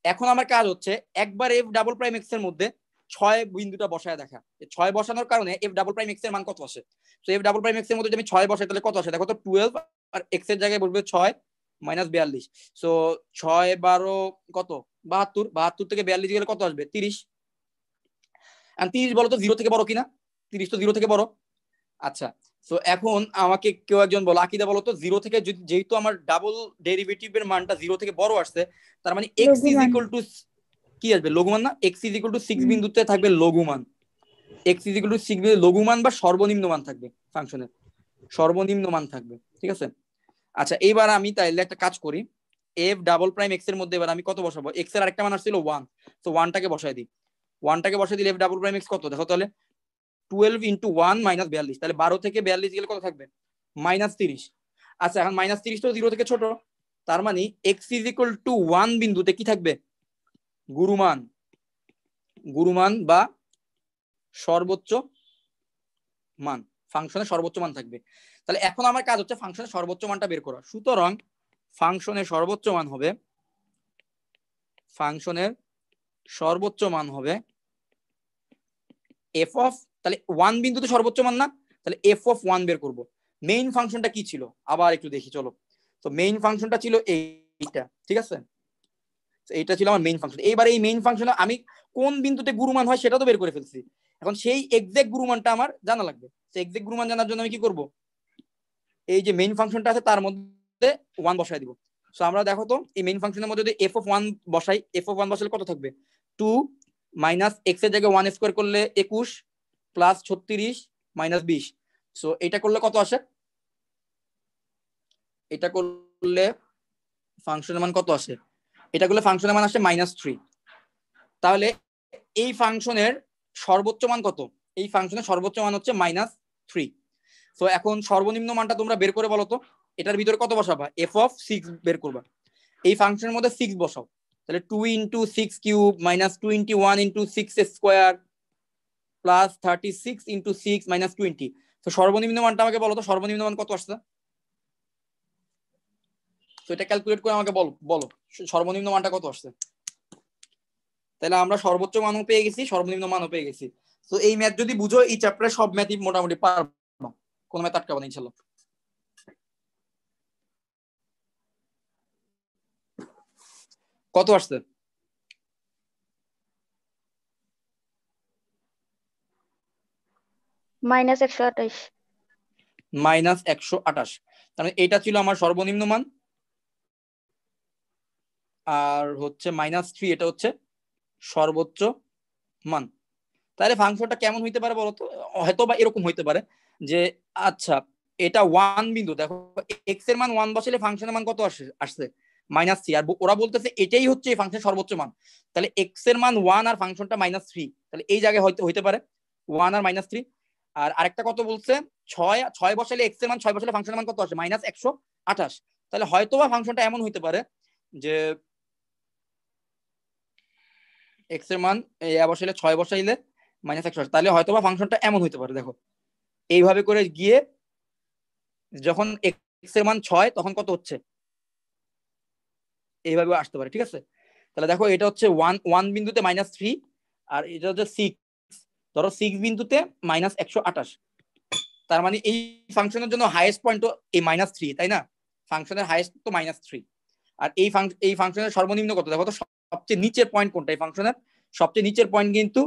এখন আমার কাজ হচ্ছে একবার এফ ডাবল প্রাইম এক্স এর মধ্যে 6 বিন্দুটা বসায় দেখা। 6 বসানোর কারণে এফ ডাবল প্রাইম এক্স এর মান কত আসে। তো এফ ডাবল প্রাইম এক্স এর মধ্যে যদি আমি 6 বসাই তাহলে কত আসে দেখো তো, 12 আর এক্স এর জায়গায় বসবে 6 মাইনাস 42। সো 6 12 কত 72, 72 থেকে 42 গেলে কত আসবে 30। আর 30 বলো তো 0 থেকে বড় কিনা, 30 তো 0 থেকে বড়। আচ্ছা, তো এখন আমাকে কেউ একজন বলো, আকিদা বলো তো 0 থেকে যেহেতু আমার ডাবল ডেরিভেটিভের মানটা 0 থেকে বড় আসছে, তার মানে x ইজ লঘুমান। ইকুয়াল টু কি আসবে লঘুমান না, x ইজ ইকুয়াল টু 6 বিন্দুতে থাকবে লঘুমান। x ইজ ইকুয়াল টু 6 বিন্দু লঘুমান বা সর্বনিম্ন মান থাকবে, ফাংশনের সর্বনিম্ন মান থাকবে, ঠিক আছে। আচ্ছা, এইবার আমি তাইলে একটা কাজ করি, f ডাবল প্রাইম x এর মধ্যে এবার আমি কত বসাবো, x এর আরেকটা মান আসছিল 1, তো 1টাকে বসাই দিই। 1টাকে বসাই দিলে f ডাবল প্রাইম x কত দেখো তাহলে, 12 ইন্টু 1 মাইনাস 42, তাহলে 12 থেকে 42 গেলে কত থাকবে মাইনাস 30। আচ্ছা, এখন মাইনাস 30 তো 0 থেকে ছোট, তার মানে x ইজ ইকুয়াল টু 1 বিন্দুতে কি থাকবে গুরুমান, গুরুমান বা সর্বোচ্চ মান, ফাংশনের সর্বোচ্চ মান থাকবে। তাহলে এখন আমার কাজ হচ্ছে ফাংশনের সর্বোচ্চ মানটা বের করা। সুতরাং ফাংশনের সর্বোচ্চ মান হবে, ফাংশনের সর্বোচ্চ মান হবে এফ অফ, তাহলে 1 বিন্দুতে সর্বোচ্চ মান না, তাহলে এফ অফ 1 বের করব। মেইন ফাংশনটা কি ছিল আবার একটু দেখি চলো। তো মেইন ফাংশনটা ছিল এইটা, ঠিক আছে, এইটা ছিল আমার মেইন ফাংশন। এইবার এই মেইন ফাংশনে আমি কোন বিন্দুতে গুরুমান হয় সেটা তো বের করে ফেলছি, এখন সেই এক্সাক্ট গুরুমানটা আমার জানা লাগবে। সেই এক্সাক্ট গুরুমান জানার জন্য আমি কি করব, এই যে মেইন ফাংশনটা আছে তার মধ্যে 1 বসাই দিব। সো আমরা দেখো তো এই মেইন ফাংশনের মধ্যে যদি এফ অফ 1 বসাই, এফ অফ 1 বসালে কত থাকবে 2 মাইনাস এক্স এর জায়গায় 1 স্কয়ার করলে 21 প্লাস 36 মাইনাস 20। সো এটা করলে কত আসে, এটা করলে ফাংশনের মান কত আসে, এটা করলে ফাংশনের মান আসে -3। তাহলে এই ফাংশনের সর্বোচ্চ মান কত, এই ফাংশনের সর্বোচ্চ মান হচ্ছে -3। তো এখন সর্বনিম্ন মানটা তোমরা বের করে বলো তো, এটার ভিতরে কত বসাবা, এফ অফ 6 বের করবা। এই ফাংশনের মধ্যে 6 বসাও, তাহলে 2 into 6 cube minus 21 into 6 square plus 36 into 6 minus 20। তো সর্বনিম্ন মানটা আমাকে বলো তো, সর্বনিম্ন মান কত আসছে, তো এটা ক্যালকুলেট করে আমাকে বলো বলো সর্বনিম্ন মানটা কত আসছে। তাহলে আমরা সর্বোচ্চ মানও পেয়ে গেছি, সর্বনিম্ন মানও পেয়ে গেছি। তো এই ম্যাথ যদি বুঝো, এই চ্যাপ্টারে সব ম্যাথই মোটামুটি পারবা, কোনো ম্যাথ আটকাবে না ইনশাআল্লাহ। কত আসছে, -128। -128। তাহলে এটা ছিল আমার সর্বনিম্ন মান, আর হচ্ছে -3 এটা হচ্ছে সর্বোচ্চ মান। তাহলে ফাংশনটা কেমন হইতে পারে বলতো, হয়তো বা এরকম হইতে পারে যে, আচ্ছা এটা 1 বিন্দু, দেখো এক্স এর মান 1 বসালে ফাংশনের মান কত আসছে -3, আর ওরা বলতেছে এটাই হচ্ছে এই ফাংশনের সর্বোচ্চ মান। তাহলে এক্স এর মান 1 আর ফাংশনটা -3, তাহলে এই জায়গায় হইতে পারে 1 আর -3। আর আরেকটা কত বলছে, 6 বসালে এক্স এর মান 6 বসালে ফাংশনের মান কত আসে -128। তাহলে হয়তো বা ফাংশনটা এমন হইতে পারে যে এক্স এর মান বসাইলে 6 বসাইলে -128, তাহলে হয়তো বা ফাংশনটা এমন হইতে পারে। দেখো এইভাবে করে গিয়ে যখন এক্স এর মান 6 তখন কত হচ্ছে, এইভাবে আসতে পারে, ঠিক আছে। তাহলে দেখো এটা হচ্ছে 1 বিন্দুতে -3, আর এটা হচ্ছে 6, ধরো 6 বিন্দুতে -128। তার মানে এই ফাংশনের জন্য হাইয়েস্ট পয়েন্ট তো এই -3, তাই না, ফাংশনের হাইয়েস্ট তো -3। আর এই ফাংশনের সর্বনিম্ন কত, দেখো তো সবচেয়ে নিচের পয়েন্ট কোনটা, এই ফাংশনের সবচেয়ে নিচের পয়েন্ট কিন্তু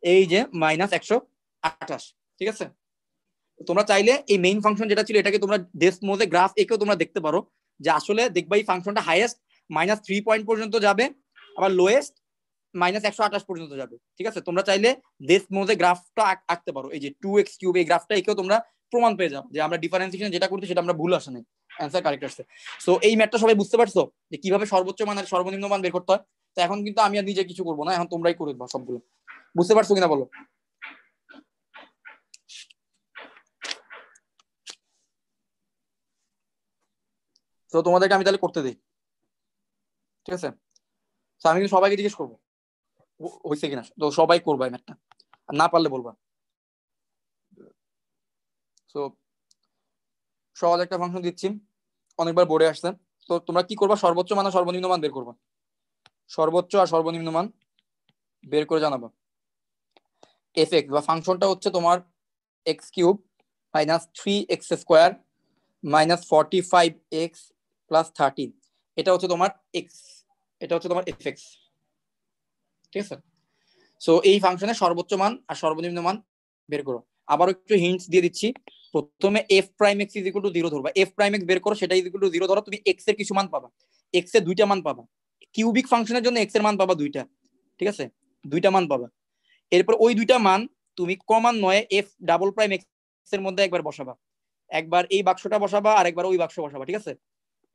এই যে -128, ঠিক আছে। তোমরা চাইলে এই মেইন ফাংশন যেটা ছিল এটাকে তোমরা ডেসমোজে গ্রাফ এঁকেও তোমরা দেখতে পারো, যে আসলে দেখবা এই ফাংশনটা হাইয়েস্ট -3 পয়েন্ট পর্যন্ত যাবে, আবার লোয়েস্ট -128 পর্যন্ত যাবে, ঠিক আছে। তোমরা চাইলে ডেসমোজে গ্রাফটা আঁকতে পারো, এই যে 2x³ এই গ্রাফটা এঁকেও তোমরা প্রমাণ পেয়ে যাও যে আমরা ডিফারেন্সিয়েশন যেটা করতে সেটা আমরা ভুল আসে নাই, অ্যান্সার কারেক্ট আসছে। সো এই ম্যাথটা সবাই বুঝতে পারছো যে কিভাবে সর্বোচ্চ মান আর সর্বনিম্ন মান বের করতে হয়। তো এখন কিন্তু আমি আর নিজে কিছু করবো না, এখন তোমরাই করে দেবা সবগুলো। বুঝতে পারছো কিনা বলো? তো তোমাদেরকে আমি তাহলে করতে দিই, ঠিক আছে? তো আমি কিন্তু সবাইকে জিজ্ঞেস করবো হয়েছে কিনা, তো সবাই করবা ম্যাথটা, আর না পারলে বলবা। তো সহজ একটা ফাংশন দিচ্ছি, অনেকবার বোর্ডে আসছে। তো তোমরা কি করবা, সর্বোচ্চ মান আর সর্বনিম্ন মান বের করবা, সর্বোচ্চ আর সর্বনিম্ন মান বের করে জানাবা। এফ এক্স বা ফাংশনটা হচ্ছে তোমার x cube minus 3x square minus 45x plus 30, এটা হচ্ছে তোমার এক্স, এটা হচ্ছে তোমার এফ এক্স, ঠিক আছে? সো এই ফাংশনের সর্বোচ্চ মান আর সর্বনিম্ন মান বের করো। আবার একটু হিন্টস দিয়ে দিচ্ছি, প্রথমে F prime x is equal two 0 ধরবা, এফ প্রাইম এক্স বের করো, সেটা ইজ ইকুয়াল টু 0 ধরো, তুমি এক্স এর কিছু মান পাবা, এক্স এর দুইটা মান পাবা, কিউবিক ফাংশনের জন্য এক্স এর মান পাবা দুইটা, ঠিক আছে? দুইটা মান পাবা। এরপর ওই দুইটা মান তুমি ক্রমান্বয়ে এফ ডাবল প্রাইম এক্স এর মধ্যে একবার বসাবা, একবার এই বাক্সটা বসাবা আর একবার ওই বাক্স বসাবা, ঠিক আছে?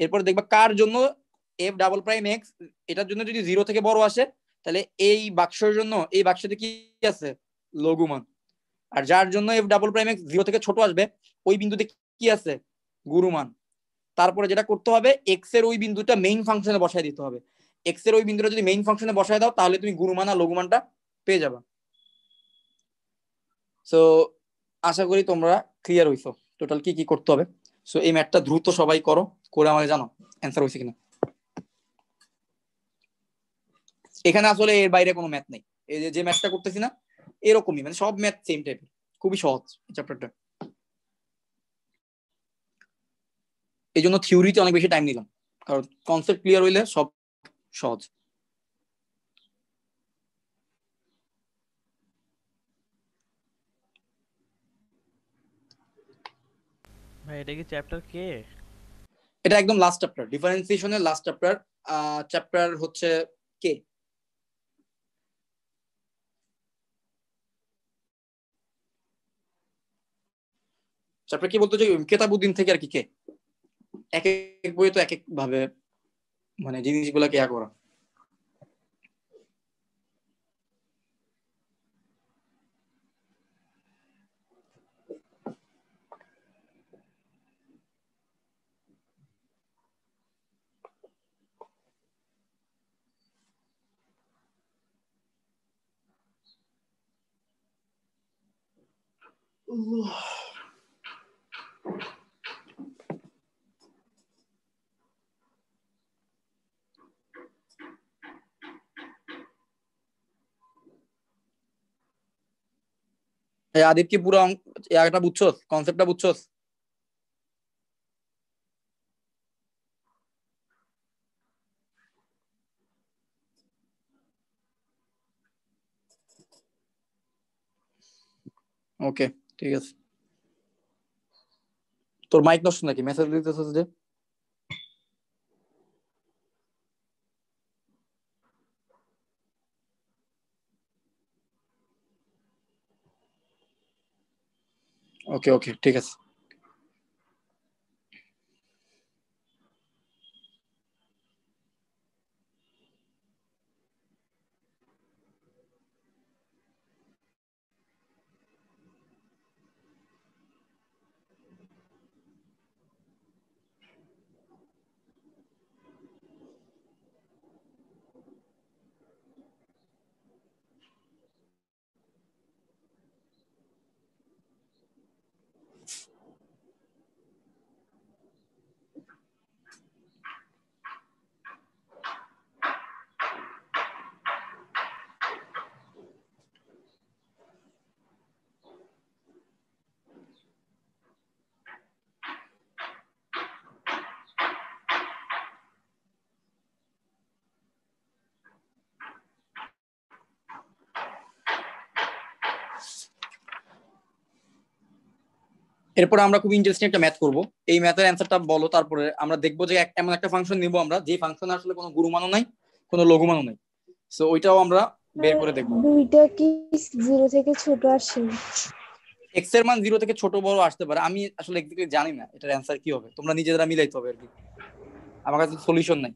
এরপর দেখবা কার জন্য এফ ডাবল প্রাইম এক্স, এটার জন্য যদি 0 থেকে বড় আসে তাহলে এই বাক্সের জন্য এই বাক্সতে কি আছে, লঘু মান। আর যার জন্য এফ ডাবল প্রাইম এক্স 0 থেকে ছোট আসবে ওই বিন্দুতে কি আছে, গুরু মান। তারপরে যেটা করতে হবে, এক্স এর ওই বিন্দুটা মেইন ফাংশনে বসায় দিতে হবে, এক্স এর ওই বিন্দুটা যদি মেইন ফাংশনে বসায় দাও তাহলে তুমি গুরু মান আর লঘু মানটা পেয়ে যাবা। সো আশা করি তোমরা ক্লিয়ার হইছো টোটাল কি কি করতে হবে। সো এই ম্যাথটা দ্রুত সবাই করো, করে আমাকে জানো অ্যান্সার হয়েছে কিনা। এখানে আসলে এর বাইরে কোনো ম্যাথ নেই, এই যে ম্যাথটা করতেছি না এরকমই, মানে সব ম্যাথ সেম টাইপের, খুবই সহজ এই চ্যাপ্টারটা। এই জন্য থিওরিতে অনেক বেশি টাইম নিলাম, কারণ কনসেপ্ট ক্লিয়ার হইলে সব সহজ। ভাই এটা কি চ্যাপ্টার কে? এটা একদম লাস্ট চ্যাপ্টার, ডিফারেন্সিয়েশনের লাস্ট চ্যাপ্টার, চ্যাপ্টার হচ্ছে কে। চ্যাপ্টার কি বলতে চাই, কেতাবুদ্দিন থেকে আর কি, কে এক এক বইয়ে তো এক এক ভাবে মানে জিনিসগুলোকে ইয়া করা। আদিব কি পুরো এটা বুঝছস, কনসেপ্টটা বুঝছস? ওকে ঠিক আছে। তোর মাইক নষ্ট নাকি, মেসেজ দিতেছস যে? ওকে ওকে ঠিক আছে। এরপরে আমরা খুব ইন্টারেস্টিং একটা ম্যাথ করব, এই ম্যাথের অ্যান্সারটা বলো, তারপরে আমরা দেখবো যে এমন একটা ফাংশন নিব আমরা যে ফাংশনে আসলে কোনো গুরুমানও নাই কোনো লঘুমানও নাই, সো ওইটাও আমরা বের করে দেখবো। দুইটা কি 0 থেকে ছোট আসে? এক্স এর মান 0 থেকে ছোট বড় আসতে পারে, আমি আসলে এক্স্যাক্টলি জানি না এটার অ্যান্সার কি হবে, তোমরা নিজেরা মিলাইতে হবে আর কি, আমার কাছে সলিউশন নাই।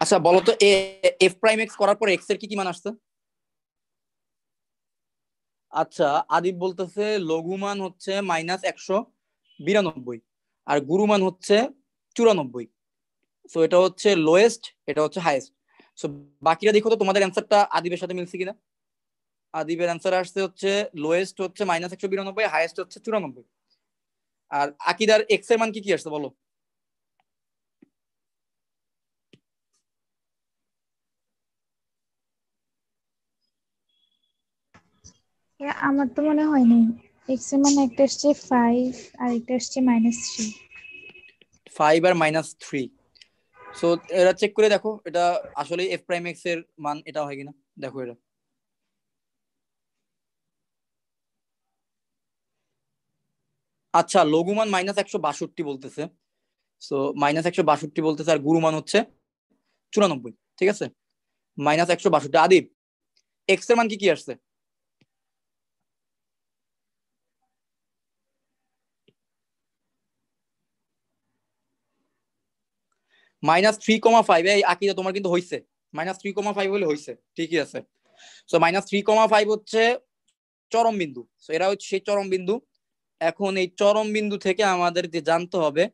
আচ্ছা বলো তো এফ প্রাইম এক্স করার পর এক্স এর কি কি মান আসছে? আচ্ছা আদিব বলতেছে লঘুমান হচ্ছে -192 আর গুরুমান হচ্ছে 94। সো এটা হচ্ছে লোয়েস্ট, এটা হচ্ছে হাইয়েস্ট। সো বাকিরা দেখো তো তোমাদের অ্যান্সারটা আদিবের সাথে মিলছে কিনা। আদিবের অ্যান্সার আসছে হচ্ছে লোয়েস্ট হচ্ছে -192, হাইয়েস্ট হচ্ছে 94। আর আকিদার এক্স এর মান কি কি আসছে বলো? আমার তো মনে হয়নি। এক্স এর মানে একটা আসছে 5 আর একটা আসছে -3। 5 আর -3। সো এরা চেক করে দেখো এটা আসলে এফ প্রাইম এক্স এর মান এটা হয় কিনা, দেখো এটা। আচ্ছা লঘুমান -162 বলতেছে। সো -162 বলতেছে, আর গুরুমান হচ্ছে 94। ঠিক আছে, -162। আদিব এক্স এর মান কি কি আসছে? -3,5। এই আকিদা তোমার কিন্তু হইছে, -3,5 হলে হইছে, ঠিকই আছে। সো -3,5 হচ্ছে চরম বিন্দু। সো এরা হচ্ছে সেই চরম বিন্দু। এখন এই চরম বিন্দু থেকে আমাদের যে জানতে হবে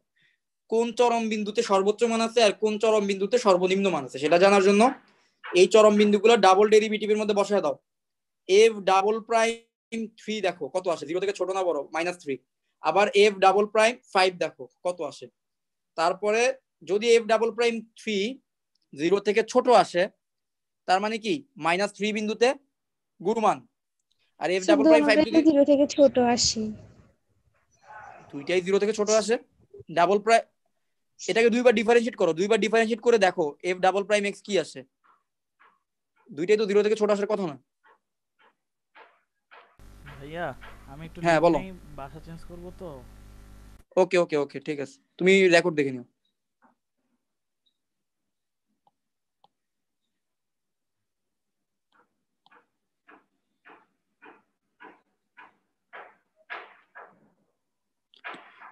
কোন চরম বিন্দুতে সর্বোচ্চ মান আছে আর কোন চরম বিন্দুতে সর্বনিম্ন মান আছে, সেটা জানার জন্য এই চরম বিন্দুগুলো ডাবল ডেরিভেটিভের মধ্যে বসায় দাও। এফ ডাবল প্রাইম 3 দেখো কত আসে, 0 থেকে ছোট না বড়? -3। আবার এফ ডাবল প্রাইম 5 দেখো কত আসে। তারপরে যদি এফ ডাবল প্রাইম 3 0 থেকে ছোট আসে, তার মানে কি -3 বিন্দুতে গুরুমান। আর এফ ডাবল প্রাইম 5 যদি 0 থেকে ছোট আসে, দুইটাই 0 থেকে ছোট আসে, ডাবল প্রাইম এটাকে দুইবার ডিফারেন্সিয়েট করো, দুইবার ডিফারেন্সিয়েট করে দেখো এফ ডাবল প্রাইম এক্স কি আসে। দুইটাই তো 0 থেকে ছোট আসার কথা না। ভাইয়া আমি একটু হ্যাঁ বলো। বাসা চেঞ্জ করব তো। ওকে ওকে ওকে ঠিক আছে, তুমি রেকর্ড দেখে নিও।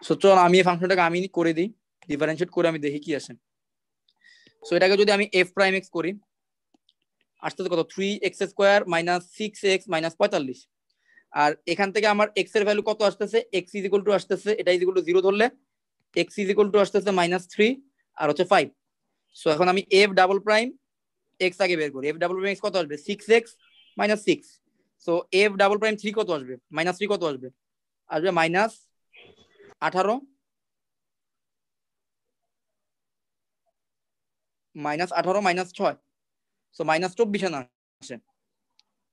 সো চল আমি এই ফাংশনটাকে আমি করে দিই, ডিফারেন্সিয়েট করে আমি দেখি কি আসে। সো এটাকে যদি আমি এফ প্রাইম এক্স করি, আসতেছে কত 3x² - 6x - 45। আর এখান থেকে আমার এক্স এর ভ্যালু কত আসতেছে, এক্স ইজ ইকুয়াল টু আসতেছে, এটা ইজ ইকুয়াল টু 0 ধরলে এক্স ইজ ইকুয়াল টু আসতেছে -3 আর হচ্ছে 5। সো এখন আমি এফ ডাবল প্রাইম এক্স আগে বের করি। এফ ডাবল প্রাইম এক্স কত আসবে, 6x - 6। So F double prime 3 কত আসবে, -3 কত আসবে, আসবে -18 -6। সো -24 না আসে।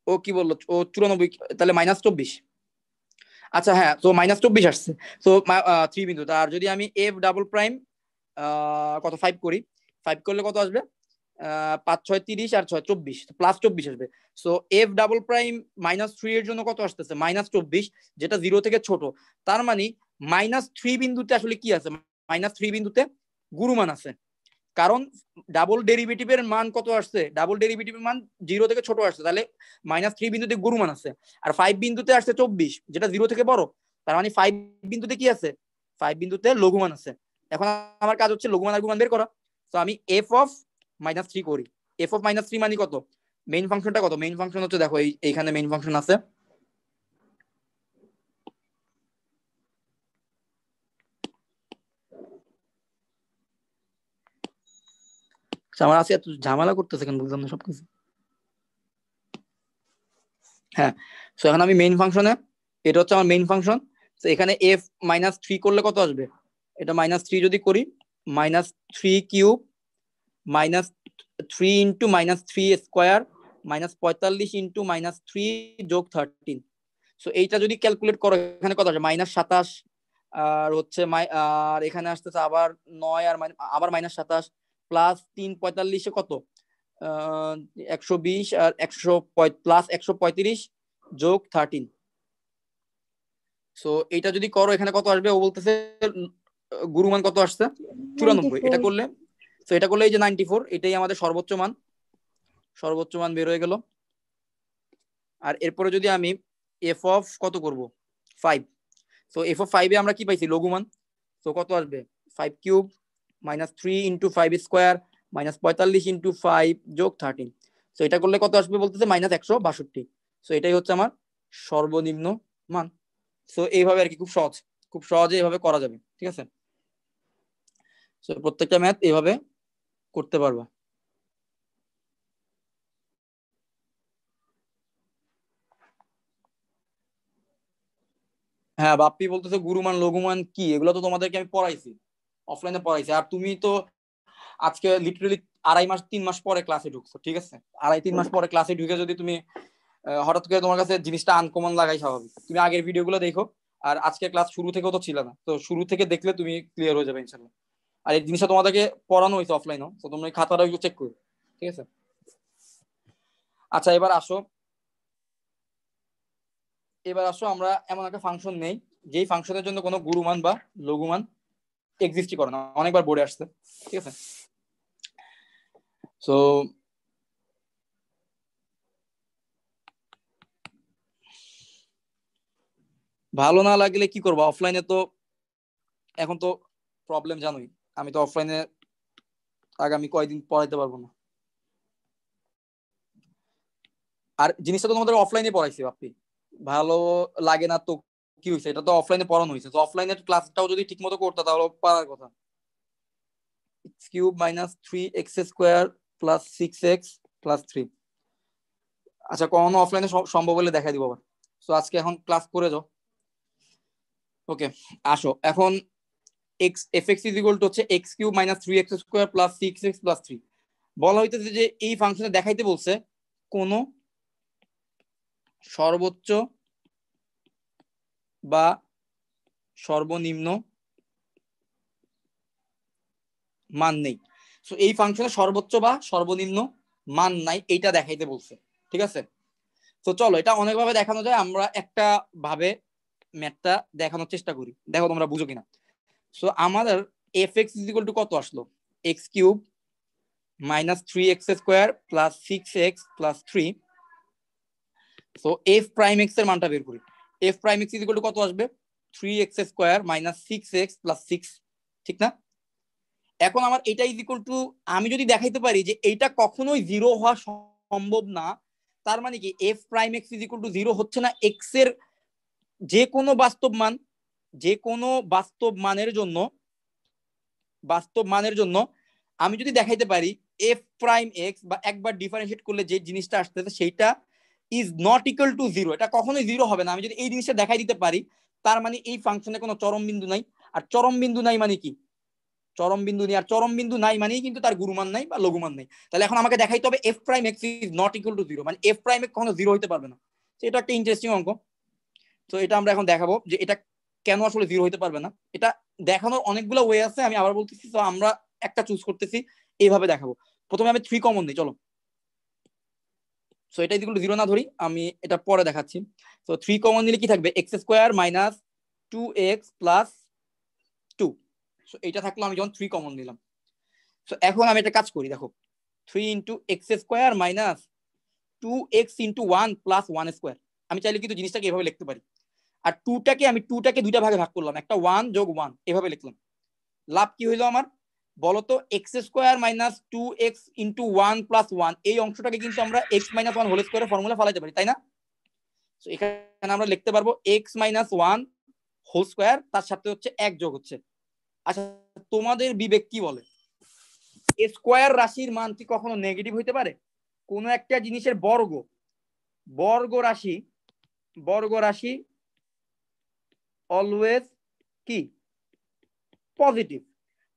ও কি বললো, ও 94, তাহলে -24। আচ্ছা হ্যাঁ, তো -24 আসছে। তো 3 বিন্দু। আর যদি আমি এফ ডাবল প্রাইম কত 5 করি, 5 করলে কত আসবে, 5 6 30 আর 6 24, +24 আসবে। সো এফ ডাবল প্রাইম -3 এর জন্য কত আসতেছে, -24, যেটা 0 থেকে ছোট। তার মানে -3 বিন্দুতে আসলে কি আছে, -3 বিন্দুতে গুরুমান আছে। কারণ ডাবল ডেরিভেটিভের মান কত আসছে, ডাবল ডেরিভেটিভের মান 0 থেকে ছোট আসছে, তাহলে -3 বিন্দুতে গুরুমান আছে। আর 5 বিন্দুতে আসছে 24, যেটা 0 থেকে বড়। তার মানে 5 বিন্দুতে কি আছে, 5 বিন্দুতে লঘুমান আছে। এখন আমার কাজ হচ্ছে লঘুমান আর গুণমান বের করা। তো আমি এফ অফ -3 করি। এফ অফ -3 মানে কত, মেইন ফাংশনটা কত, মেইন ফাংশন হচ্ছে দেখো এইখানে মেইন ফাংশন আছে। আমার আছে এত ঝামেলা করতেছে কেন বুঝলাম না সবকিছু। হ্যাঁ, সো এখন আমি মেইন ফাংশনে, এটা হচ্ছে আমার মেইন ফাংশন। তো এখানে এফ -3 করলে কত আসবে, এটা -3 যদি করি, -3 কিউব -3 ইন্টু -3² -45 ইন্টু -3 যোগ 13। সো এইটা যদি ক্যালকুলেট করো এখানে কত আসবে, -27। আর হচ্ছে আর এখানে আসতেছে আবার 9 আর আবার -27 প্লাস 3 45 কত, 120 আর 100 প্লাস 135 যোগ 13। সো এটা যদি করো এখানে কত আসবে, ও বলতেছে গুরুমান কত আসছে 94। এটা করলে, তো এটা করলে এই যে 94, এটাই আমাদের সর্বোচ্চ মান, সর্বোচ্চ মান বের হয়ে গেল। আর এরপরে যদি আমি এফ অফ কত করব 5, সো এফ অফ 5 এ আমরা কি পাইছি লঘুমান। সো কত আসবে, 5 কিউব -3 ইন্টু 5 স্কোয়ার -45 ইন্টু 5 যোগ 13। সো এটা করলে কত আসবে বলতেছে -162। সো এটাই হচ্ছে আমার সর্বনিম্ন মান। সো এইভাবে আর কি, খুব সহজে এইভাবে করা যাবে, ঠিক আছে। সো প্রত্যেকটা ম্যাথ এইভাবে করতে পারবা। হ্যাঁ, বাপ্পি বলতেছে গুরুমান লঘুমান কি, এগুলো তো তোমাদেরকে আমি পড়াইছি, অফলাইনে পড়াইছি। আর তুমি তো আজকে লিটারালি 2.5 মাস 3 মাস পরে ক্লাসে ঢুকছো, ঠিক আছে। 2.5-3 মাস পরে ক্লাসে ঢুকে যদি তুমি হঠাৎ করে তোমার কাছে জিনিসটা আনকমন লাগাই স্বাভাবিক। তুমি আগের ভিডিওগুলো দেখো, আর আজকে ক্লাস শুরু থেকেও তো ছিল না, তো শুরু থেকে দেখলে তুমি ক্লিয়ার হয়ে যাবে ইনশাল্লাহ। আর এই জিনিসটা তোমাদেরকে পড়ানো হয়েছে অফলাইনও, তো তোমরা এই খাতাটা একটু চেক করো, ঠিক আছে। আচ্ছা, এবার আসো আমরা এমন একটা ফাংশন নেই যেই ফাংশনের জন্য কোনো গুরুমান বা লঘুমান এক্সিস্টই করে না, অনেকবার বোর্ডে আসছে, ঠিক আছে। সো ভালো না লাগলে কি করবো, অফলাইনে তো এখন তো প্রবলেম জানোই, আমি তো অফলাইনে আগামী কয়েকদিন পড়াইতে পারবো না। আর জিনিসটা তো তোমাদের অফলাইনে পড়াইছি বাপ্পি, ভালো লাগে না তো কি হয়েছে, এটা তো অফলাইনে পড়ানো হয়েছে। তো অফলাইনের ক্লাসটাও যদি ঠিক মতো করতে তাহলে পারার কথা। x³ - 3x² + 6x + 3। আচ্ছা, কখনো অফলাইনে সম্ভব হলে দেখা দিব আবার। তো আজকে এখন ক্লাস করে যাও, ওকে। আসো এখন fx হচ্ছে x³ - 3x² + 6x + 3। বলা হইতেছে যে এই ফাংশনে দেখাইতে বলছে কোন সর্বোচ্চ বা সর্বনিম্ন মান নেই। সো এই ফাংশনে সর্বোচ্চ বা সর্বনিম্ন মান নাই, এইটা দেখাইতে বলছে, ঠিক আছে। তো চলো, এটা অনেকভাবে দেখানো যায়, আমরা একটা ভাবে ম্যাথটা দেখানোর চেষ্টা করি, দেখো তোমরা বুঝো কিনা। সো আমাদের fx = কত আসলো, x³ - 3x² + 6x + 3। So f'(x) এর মানটা বের করি। f'(x) কত আসবে, 3x² - 6x + 6, ঠিক না। এখন আমার এটা আমি যদি দেখাইতে পারি যে এইটা কখনোই 0 হওয়া সম্ভব না, তার মানে কি f'(x) 0 হচ্ছে না x এর যে কোনো বাস্তব মানের জন্য আমি যদি দেখাইতে পারি f'(x) বা একবার ডিফারেন্সিয়েট করলে যে জিনিসটা আসতেছে সেইটা ইজ নট ইকুয়াল টু 0, এটা কখনোই 0 হবে না। আমি যদি এই জিনিসটা দেখাই দিতে পারি, তার মানে এই ফাংশনে কোনো চরম বিন্দু নাই। আর চরম বিন্দু নাই মানে কি, চরম বিন্দু নেই, আর চরম বিন্দু নাই মানেই কিন্তু তার গুরুমান নাই বা লঘুমান নাই। তাহলে এখন আমাকে দেখাইতে হবে f'(x) is not equal to 0, মানে f'(x) কখনো 0 হইতে পারবে না। এটা একটা ইন্টারেস্টিং অঙ্ক। তো এটা আমরা এখন দেখাবো যে এটা কেন আসলে 0 হইতে পারবে না। এটা দেখানোর অনেকগুলো ওয়ে আছে, আমি আবার বলতেছি। তো আমরা একটা চুজ করতেছি, এইভাবে দেখাবো। প্রথমে আমি 3 কমন দিই, চলো। সো এটা ইকুয়াল টু 0 না ধরি, আমি এটা পরে দেখাচ্ছি। তো 3 কমন নিলে কি থাকবে, x² - 2x + 2। সো এটা থাকলো, আমি যখন 3 কমন নিলাম। সো এখন আমি একটা কাজ করি, দেখো 3 × x² - 2x × 1 + 1²। আমি চাইলে কিন্তু জিনিসটাকে এভাবে লিখতে পারি। আর 2টাকে দুইটা ভাগে ভাগ করলাম, একটা 1 + 1 এভাবে লিখলাম। লাভ কি হইলো আমার বলতো, x² - 2x × 1 + 1, এই অংশটাকে কিন্তু আমরা x - 1 হোল স্কয়ারের ফর্মুলা ফলাইতে পারি, তাই না। তো এখানে আমরা লিখতে পারবো x - 1 হোল স্কয়ার, তার সাথে হচ্ছে 1 যোগ হচ্ছে। আচ্ছা, তোমাদের বিবেক কি বলে, স্কয়ার রাশির মান কি কখনো নেগেটিভ হইতে পারে? কোন একটা জিনিসের বর্গ রাশি অলওয়েজ কি পজিটিভ।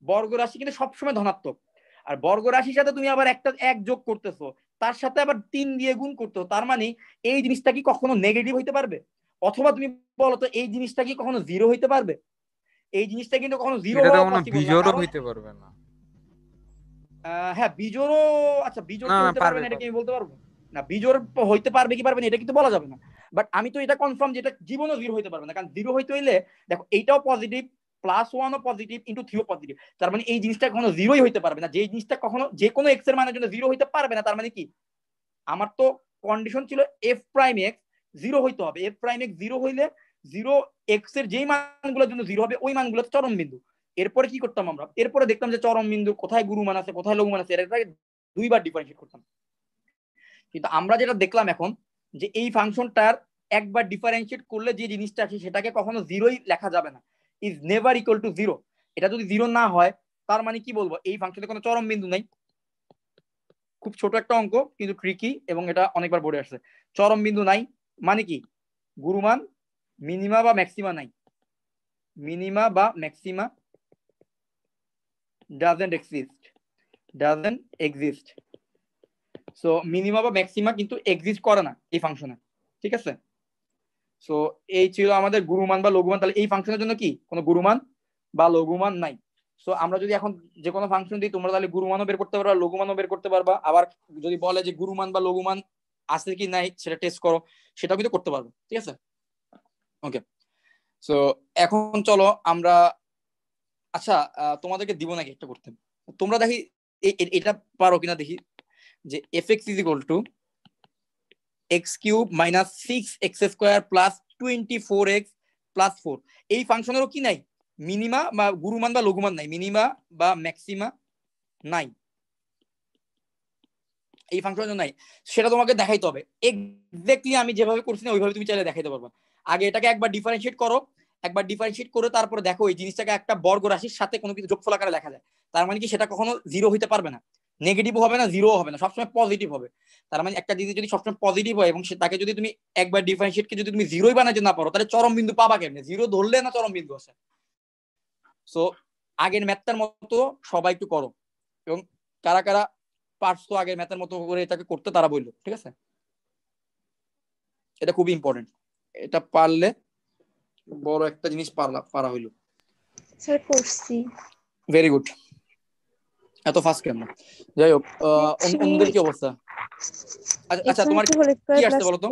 বর্গ রাশি কিন্তু সবসময় ধনাত্মক। আর বর্গ রাশির সাথে তুমি আবার একটা 1 যোগ করতেছো, তার সাথে আবার 3 দিয়ে গুণ করতেছো, তার মানে এই জিনিসটা কি কখনো নেগেটিভ হইতে পারবে? অথবা তুমি বলো তো, এই জিনিসটা কি কখনো 0 হইতে পারবে? এই জিনিসটা কিন্তু কখনো 0 এটা তো হওয়া কোনো পসিবল না, বিজোড়ও কারণ হইতে পারবে না। হ্যাঁ বিজোড়ও, আচ্ছা বিজোড় না কি না, হইতে পারবে পারবে না এটা কি পারবে। আমি বলতে পারবো না। বিজোড় হইতে পারবে কি পারবে না এটা কিন্তু বলা যাবে না। বাট আমি তো এটা কনফার্ম যে এটা জীবনও 0 হইতে পারবে না, কারণ 0 হইতে হইলে দেখো এইটাও পজিটিভ, +1 ও পজিটিভ, × 3 ও পজিটিভ। তার মানে এই জিনিসটা কখনো 0ই হইতে পারবে না। যে জিনিসটা কখনো যে কোনো x এর মানের জন্য 0 হইতে পারবে না, তার মানে কি আমার তো কন্ডিশন ছিল f'(x) 0 হইতে হবে। f'(x) 0 হইলে 0 x এর যেই মানগুলোর জন্য 0 হবে ওই মানগুলো চরম বিন্দু। এরপরে কি করতাম আমরা, এরপরে দেখতাম যে চরম বিন্দু কোথায় গুরুমান আছে কোথায় লঘুমান আছে, এটাকে দুইবার ডিফারেন্সিয়েট করতাম। কিন্তু আমরা যেটা দেখলাম এখন যে এই ফাংশনটার একবার ডিফারেন্সিয়েট করলে যে জিনিসটা আছে সেটাকে কখনো জিরোই লেখা যাবে না, is never equal to zero. এটা যদি জিরো না হয় তার মানে কি বলবো, এই ফাংশনে কোনো চরম বিন্দু নাই। খুব ছোট একটা অঙ্ক কিন্তু ট্রিকি, এবং এটা অনেকবার বোর্ডে আসছে। চরম বিন্দু নাই মানে কি, গুরুমান মিনিমা বা ম্যাক্সিমা নাই, মিনিমা বা maxima doesn't exist. So minima বা ম্যাক্সিমা কিন্তু এক্সিস্ট করে না এই ফাংশনে, ঠিক আছে। সো এই ছিল আমাদের গুরুমান বা লঘুমান। তাহলে এই ফাংশনের জন্য কি কোনো গুরুমান বা লঘুমান নাই। সো আমরা যদি এখন যে কোনো ফাংশন দিই তোমরা তাহলে গুরুমানও বের করতে পারবা লঘুমানও বের করতে পারবা, আবার যদি বলে যে গুরুমান বা লঘুমান আছে কি নাই সেটা টেস্ট করো, সেটাও কিন্তু করতে পারবে, ঠিক আছে। ওকে, সো এখন চলো আমরা, আচ্ছা তোমাদেরকে দিব নাকি একটা করতে, তোমরা দেখি এটা পারো কিনা দেখি, যে fx is equal to x cube minus 6x square plus 24x plus 4, এই ফাংশনেরও কি নাই, মিনিমা বা গুরুমান বা লঘুমান নাই, মিনিমা বা ম্যাক্সিমা নাই, এই ফাংশনের নাই। সেটা তোমাকে দেখাইতে হবে এক্স্যাক্টলি আমি যেভাবে করছি না ওইভাবে তুমি চাইলে দেখাইতে পারবা। আগে এটাকে একবার ডিফারেন্সিয়েট করো, একবার ডিফারেন্সিয়েট করে তারপরে দেখো এই জিনিসটাকে একটা বর্গ রাশির সাথে কোনো কিছু যোগফল আকারে লেখা যায়, তার মানে কি সেটা কখনো জিরো হইতে পারবে না, নেগেটিভ হবে না, জিরো হবে না, সবসময় পজিটিভ হবে। তার মানে একটা জিনিস যদি সবসময় পজিটিভ হয় এবং তাকে যদি তুমি একবার ডিফারেন্সিয়েটকে যদি তুমি জিরোই বানাইতে না পারো তাহলে চরম বিন্দু পাবা কেমনে, জিরো ধরলে না চরম বিন্দু আছে। সো আগের ম্যাথটার মতো সবাই একটু করো, এবং কারা কারা পারছো আগের ম্যাথের মতো করে এটাকে করতে তারা বললো, ঠিক আছে। এটা খুবই ইম্পর্টেন্ট, এটা পারলে বড় একটা জিনিস পারা হইলো। স্যার করছি। ভেরি গুড, এত ফাস্ট কেন? যাই হোক, অন্যদের কি অবস্থা? আচ্ছা তোমার কি আসছে বলো তো?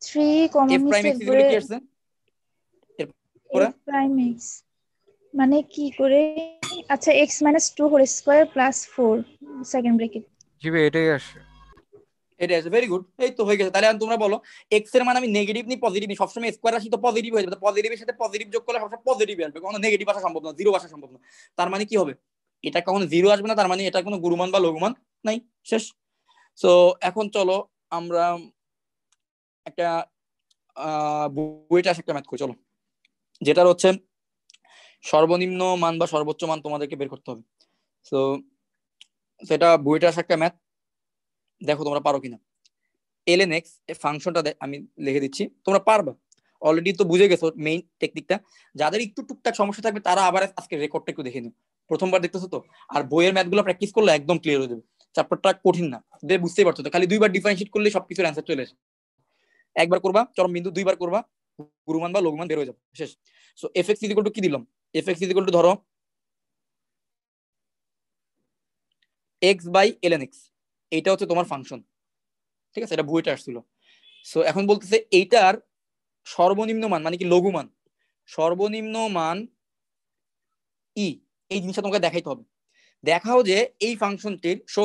3 কমন f প্রাইম x নিচে কি আসছে এরপরে? f প্রাইম x মানে কি করে, আচ্ছা x - 2 whole square plus 4 second bracket, জি ভাই এটাই আসে, এটাই আছে। ভেরি গুড, এই তো হয়ে গেছে। তাহলে এখন তোমরা বলো x এর মান আমি নেগেটিভ নি পজিটিভ নি, সবসময় স্কয়ার রাশি তো পজিটিভ হয়ে যাবে, পজিটিভের সাথে পজিটিভ যোগ করলে সবসময় পজিটিভ আসবে, কোনো নেগেটিভ আসা সম্ভব না, জিরো আসা সম্ভব না। তার মানে কি হবে, এটা কখনো জিরো আসবে না, তার মানে এটা কোনো গুরুমান বা লঘুমান নাই, শেষ। সো এখন চলো আমরা একটা বইটা একটা ম্যাথ করি চলো, যেটার হচ্ছে সর্বনিম্ন মান বা সর্বোচ্চ মান তোমাদেরকে বের করতে হবে। সো সেটা বইটা একটা ম্যাথ, দেখো তোমরা পারো কিনা। ln x এর ফাংশনটা আমি লিখে দিচ্ছি, তোমরা পারবা, অলরেডি তো বুঝে গেছো মেইন টেকনিকটা। যাদের একটু টুকটাক সমস্যা থাকবে তারা আবার আজকে রেকর্ডটা একটু দেখে নিও, প্রথমবার দেখতেছো তো, আর বইয়ের ম্যাথগুলো প্র্যাকটিস করলে একদম ক্লিয়ার হয়ে যাবে, চ্যাপ্টারটা কঠিন না, বুঝতেই পারছো তো, খালি দুইবার ডিফারেন্সিয়েট করলে সবকিছুর অ্যান্সার চলে আসে। একবার করবা চরম বিন্দু, দুইবার করবা গুরুমান বা লঘুমান বের হয়ে যাবে, শেষ। So fx is equal to কি দিলাম, fx ইজ ইকুয়াল টু ধরো x বাই ln x, এইটা হচ্ছে তোমার ফাংশন, ঠিক আছে, এটা বইটা আসছিল। সো এখন বলতেছে এইটার সর্বনিম্ন মান মানে কি লঘুমান, সর্বনিম্ন মান ই, এই জিনিসটা তোমাকে দেখাইতে হবে। দেখাও যে এই ফাংশনটির show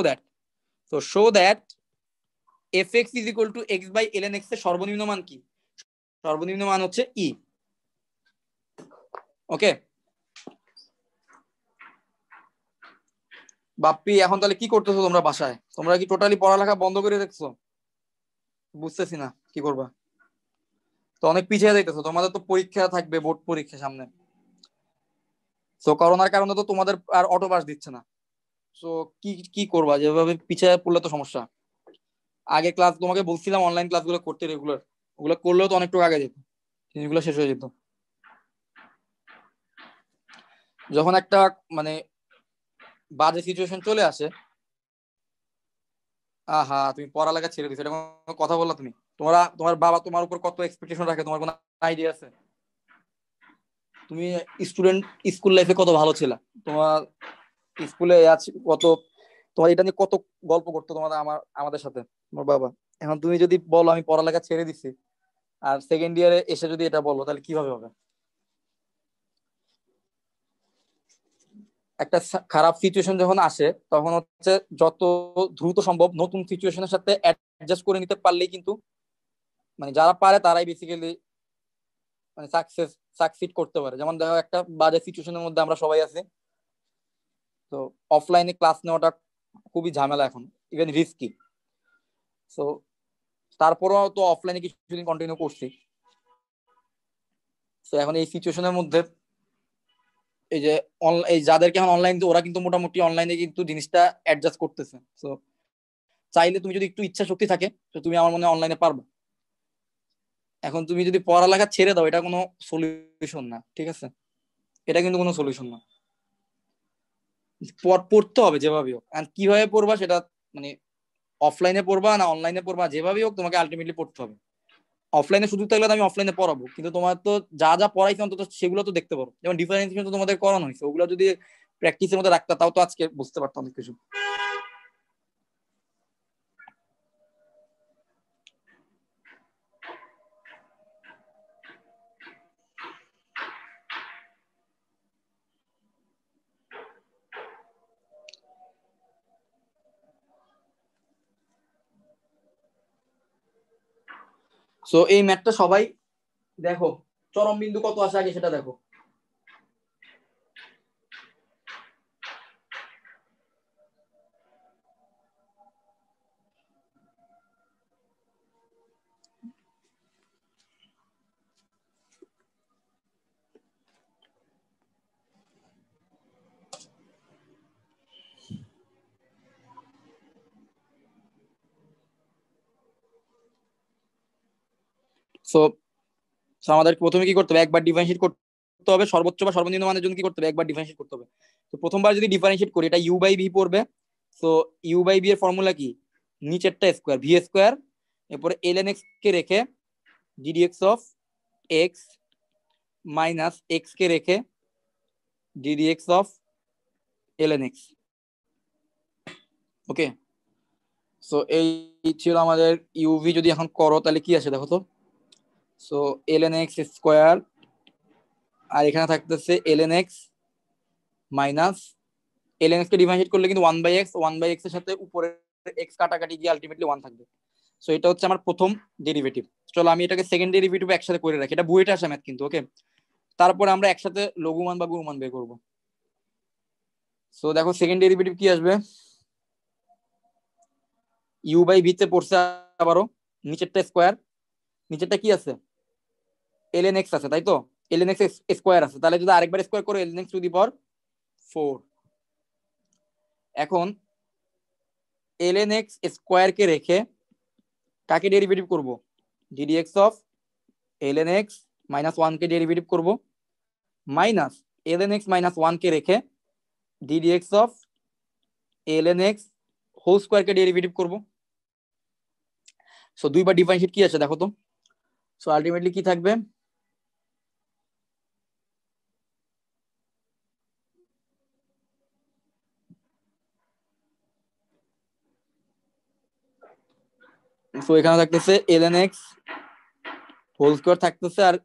that fx is equal to x by ln x এর সর্বনিম্ন মান কি, সর্বনিম্ন মান হচ্ছে ই। ওকে বাপ্পি, এখন তাহলে কি করতেছো তোমরা বাসায়? তোমরা কি টোটালি পড়ালেখা বন্ধ করে দেখছো? বুঝতেছি না কি করবা, তো অনেক পিছিয়ে যাইতেছো, তোমাদের তো পরীক্ষা থাকবে, বোর্ড পরীক্ষা সামনে। সো করোনার কারণে তো তোমাদের আর অটো পাস দিচ্ছে না, সো কি করবা, যেভাবে পিছিয়ে পড়লে তো সমস্যা। আগে ক্লাস তোমাকে বলছিলাম অনলাইন ক্লাসগুলো করতে রেগুলার, ওগুলো করলেও তো অনেকটুকু আগে যেত, জিনিসগুলো শেষ হয়ে যেত। যখন একটা মানে বাজে সিচুয়েশন চলে আসে, আহা তুমি পড়ালেখা ছেড়ে দিছো, এটা কোনো কথা বললা তুমি? তোমার বাবা তোমার উপর কত এক্সপেকটেশন রাখে, তোমার কোনো আইডিয়া আছে? তুমি স্টুডেন্ট স্কুল লাইফে কত ভালো ছিলা, তোমার স্কুলে কত, তোমার এটা নিয়ে কত গল্প করতো আমাদের সাথে তোমার বাবা। এখন তুমি যদি বলো আমি পড়ালেখা ছেড়ে দিছি, আর সেকেন্ড ইয়ারে এসে যদি এটা বলো তাহলে কিভাবে হবে? একটা খারাপ সিচুয়েশন যখন আসে তখন হচ্ছে যত দ্রুত সম্ভব নতুন সিচুয়েশনের সাথে অ্যাডজাস্ট করে নিতে পারলেই কিন্তু, মানে যারা পারে তারাই বেসিক্যালি মানে সাকসেস সাকসিড করতে পারে। যেমন দেখো একটা বাজে সিচুয়েশনের মধ্যে আমরা সবাই আছি, তো অফলাইনে ক্লাস নেওয়াটা খুবই ঝামেলা এখন, ইভেন রিস্কি। সো তারপরেও তো অফলাইনে কিছুদিন কন্টিনিউ করছি। তো এখন এই সিচুয়েশনের মধ্যে এই যে এই যাদেরকে এখন অনলাইন, ওরা কিন্তু মোটামুটি অনলাইনে কিন্তু জিনিসটা অ্যাডজাস্ট করতেছে। তো চাইলে তুমি যদি একটু ইচ্ছা শক্তি থাকে তো তুমি আমার মনে হয় অনলাইনে পারবে। এখন তুমি যদি পড়ালেখা ছেড়ে দাও, এটা কোনো সলিউশন না, ঠিক আছে? এটা কিন্তু কোনো সলিউশন না। পড়তে হবে যেভাবে হোক, আর কিভাবে পড়বা সেটা মানে অফলাইনে পড়বা না অনলাইনে পড়বা, যেভাবে হোক তোমাকে আলটিমেটলি পড়তে হবে। অফলাইনে সুযোগ থাকলে আমি অফলাইনে পড়াবো, কিন্তু তোমার তো যা যা পড়াইছে অন্তত সেগুলো তো দেখতে পারো। যেমন ডিফারেন্সিয়েশন তো তোমাদের করানো হয়েছে, ওগুলো যদি প্র্যাকটিসের মধ্যে রাখতা তাও তো আজকে বুঝতে পারতাম অনেক কিছু। সো এই ম্যাথটা সবাই দেখো, চরম বিন্দু কত আসে আগে সেটা দেখো। সো আমাদের প্রথমে কি করতে হবে, একবার ডিফারেন্সিয়েট করতে হবে। সর্বোচ্চ বা সর্বনিম্ন মানের জন্য কি করতে হবে, একবার ডিফারেন্সিয়েট করতে হবে। তো প্রথমবার যদি ডিফারেন্সিয়েট করি, এটা ইউ বাই ভি পড়বে। সো ইউ বাই ভি এর ফর্মুলা কি, নিচেরটা স্কোয়ার ভি স্কোয়ার, এরপরে এলএন এক্স কে রেখে ddx of x minus x কে রেখে ddx of LN x. Okay, so এই ছিল আমাদের ইউভি। যদি এখন করো তাহলে কি আসে দেখো তো। সো এলএন এক্স স্কোয়ার, আর এখানে থাকতেছে ln x minus LN x কে ডিভাইড করলে কিন্তু 1/x, 1/x এর সাথে উপরে এক্স কাটাকাটি গিয়ে আলটিমেটলি 1 থাকবে। সো এটা হচ্ছে আমার প্রথম ডেরিভেটিভ। চলো আমি এটাকে সেকেন্ড ডেরিভেটিভ একসাথে করে রাখি, এটা বুয়েটে আসে ম্যাথ কিন্তু। ওকে, তারপরে আমরা একসাথে লঘুমান বা গুণমান বের করবো। সো দেখো সেকেন্ড ডেরিভেটিভ কি আসবে, ইউ বাই ভি তে পড়ছে আবারও নিচেরটা স্কোয়ার, নিচেরটা কি আছে এলএন এক্স আছে, তাই তো? এলএন এক্স স্কোয়ার আছে, তাহলে যদি আরেকবার স্কোয়ার করো LN x two the power 4। এখন এলএন এক্স স্কোয়ার কে রেখে কাকে ডেরিভেটিভ করব, d d x of LN x minus 1 কে ডেরিভেটিভ করব, মাইনাস এলএন এক্স মাইনাস 1 কে রেখে ddx of LN X whole square কে ডেরিভেটিভ করব। সো দুইবার ডিফারেন্সিয়েট কি আছে দেখো তো। সো আলটিমেটলি কি থাকবে, সো এখানে থাকতেছে এলএন এক্স হোল স্কোয়ার থাকতেছে, আর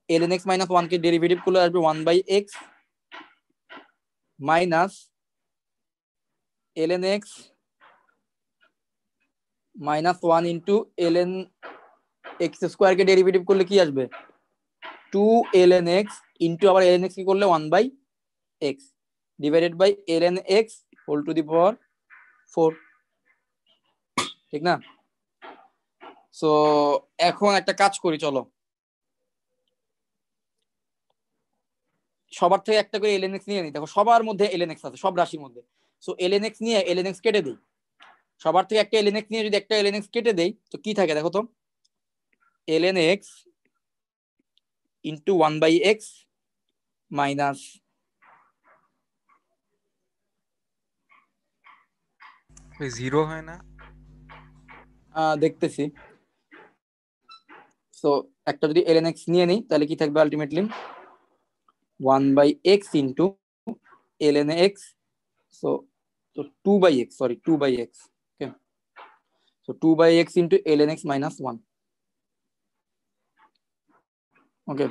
এলএন এক্স মাইনাস 1 কে ডেরিভেটিভ করলে আসবে 1/x minus LN x minus 1 into ln x square কে ডেরিভেটিভ করলে কি আসবে 2 ln x ইন্টু আবার ln x কি করলে 1/x divided by ln x whole to the power 4, ঠিক না? সো এখন একটা কাজ করি, চলো সবার থেকে একটা করে ln x নিয়ে নিই। দেখো সবার মধ্যে ln x আছে, সব রাশির মধ্যে। সো ln x নিয়ে ln x কেটে দেই, সবার থেকে একটা ln x নিয়ে যদি একটা ln x কেটে দেই তো কি থাকে দেখো তো, ln x into 1/x minus zero হয় না? দেখতেছি। সো একটা যদি ln x নিয়ে নিই তাহলে কি থাকবে ultimately 1/x into ln x, so 2/x, sorry 2/x, okay, so 2/x into ln x minus 1, okay,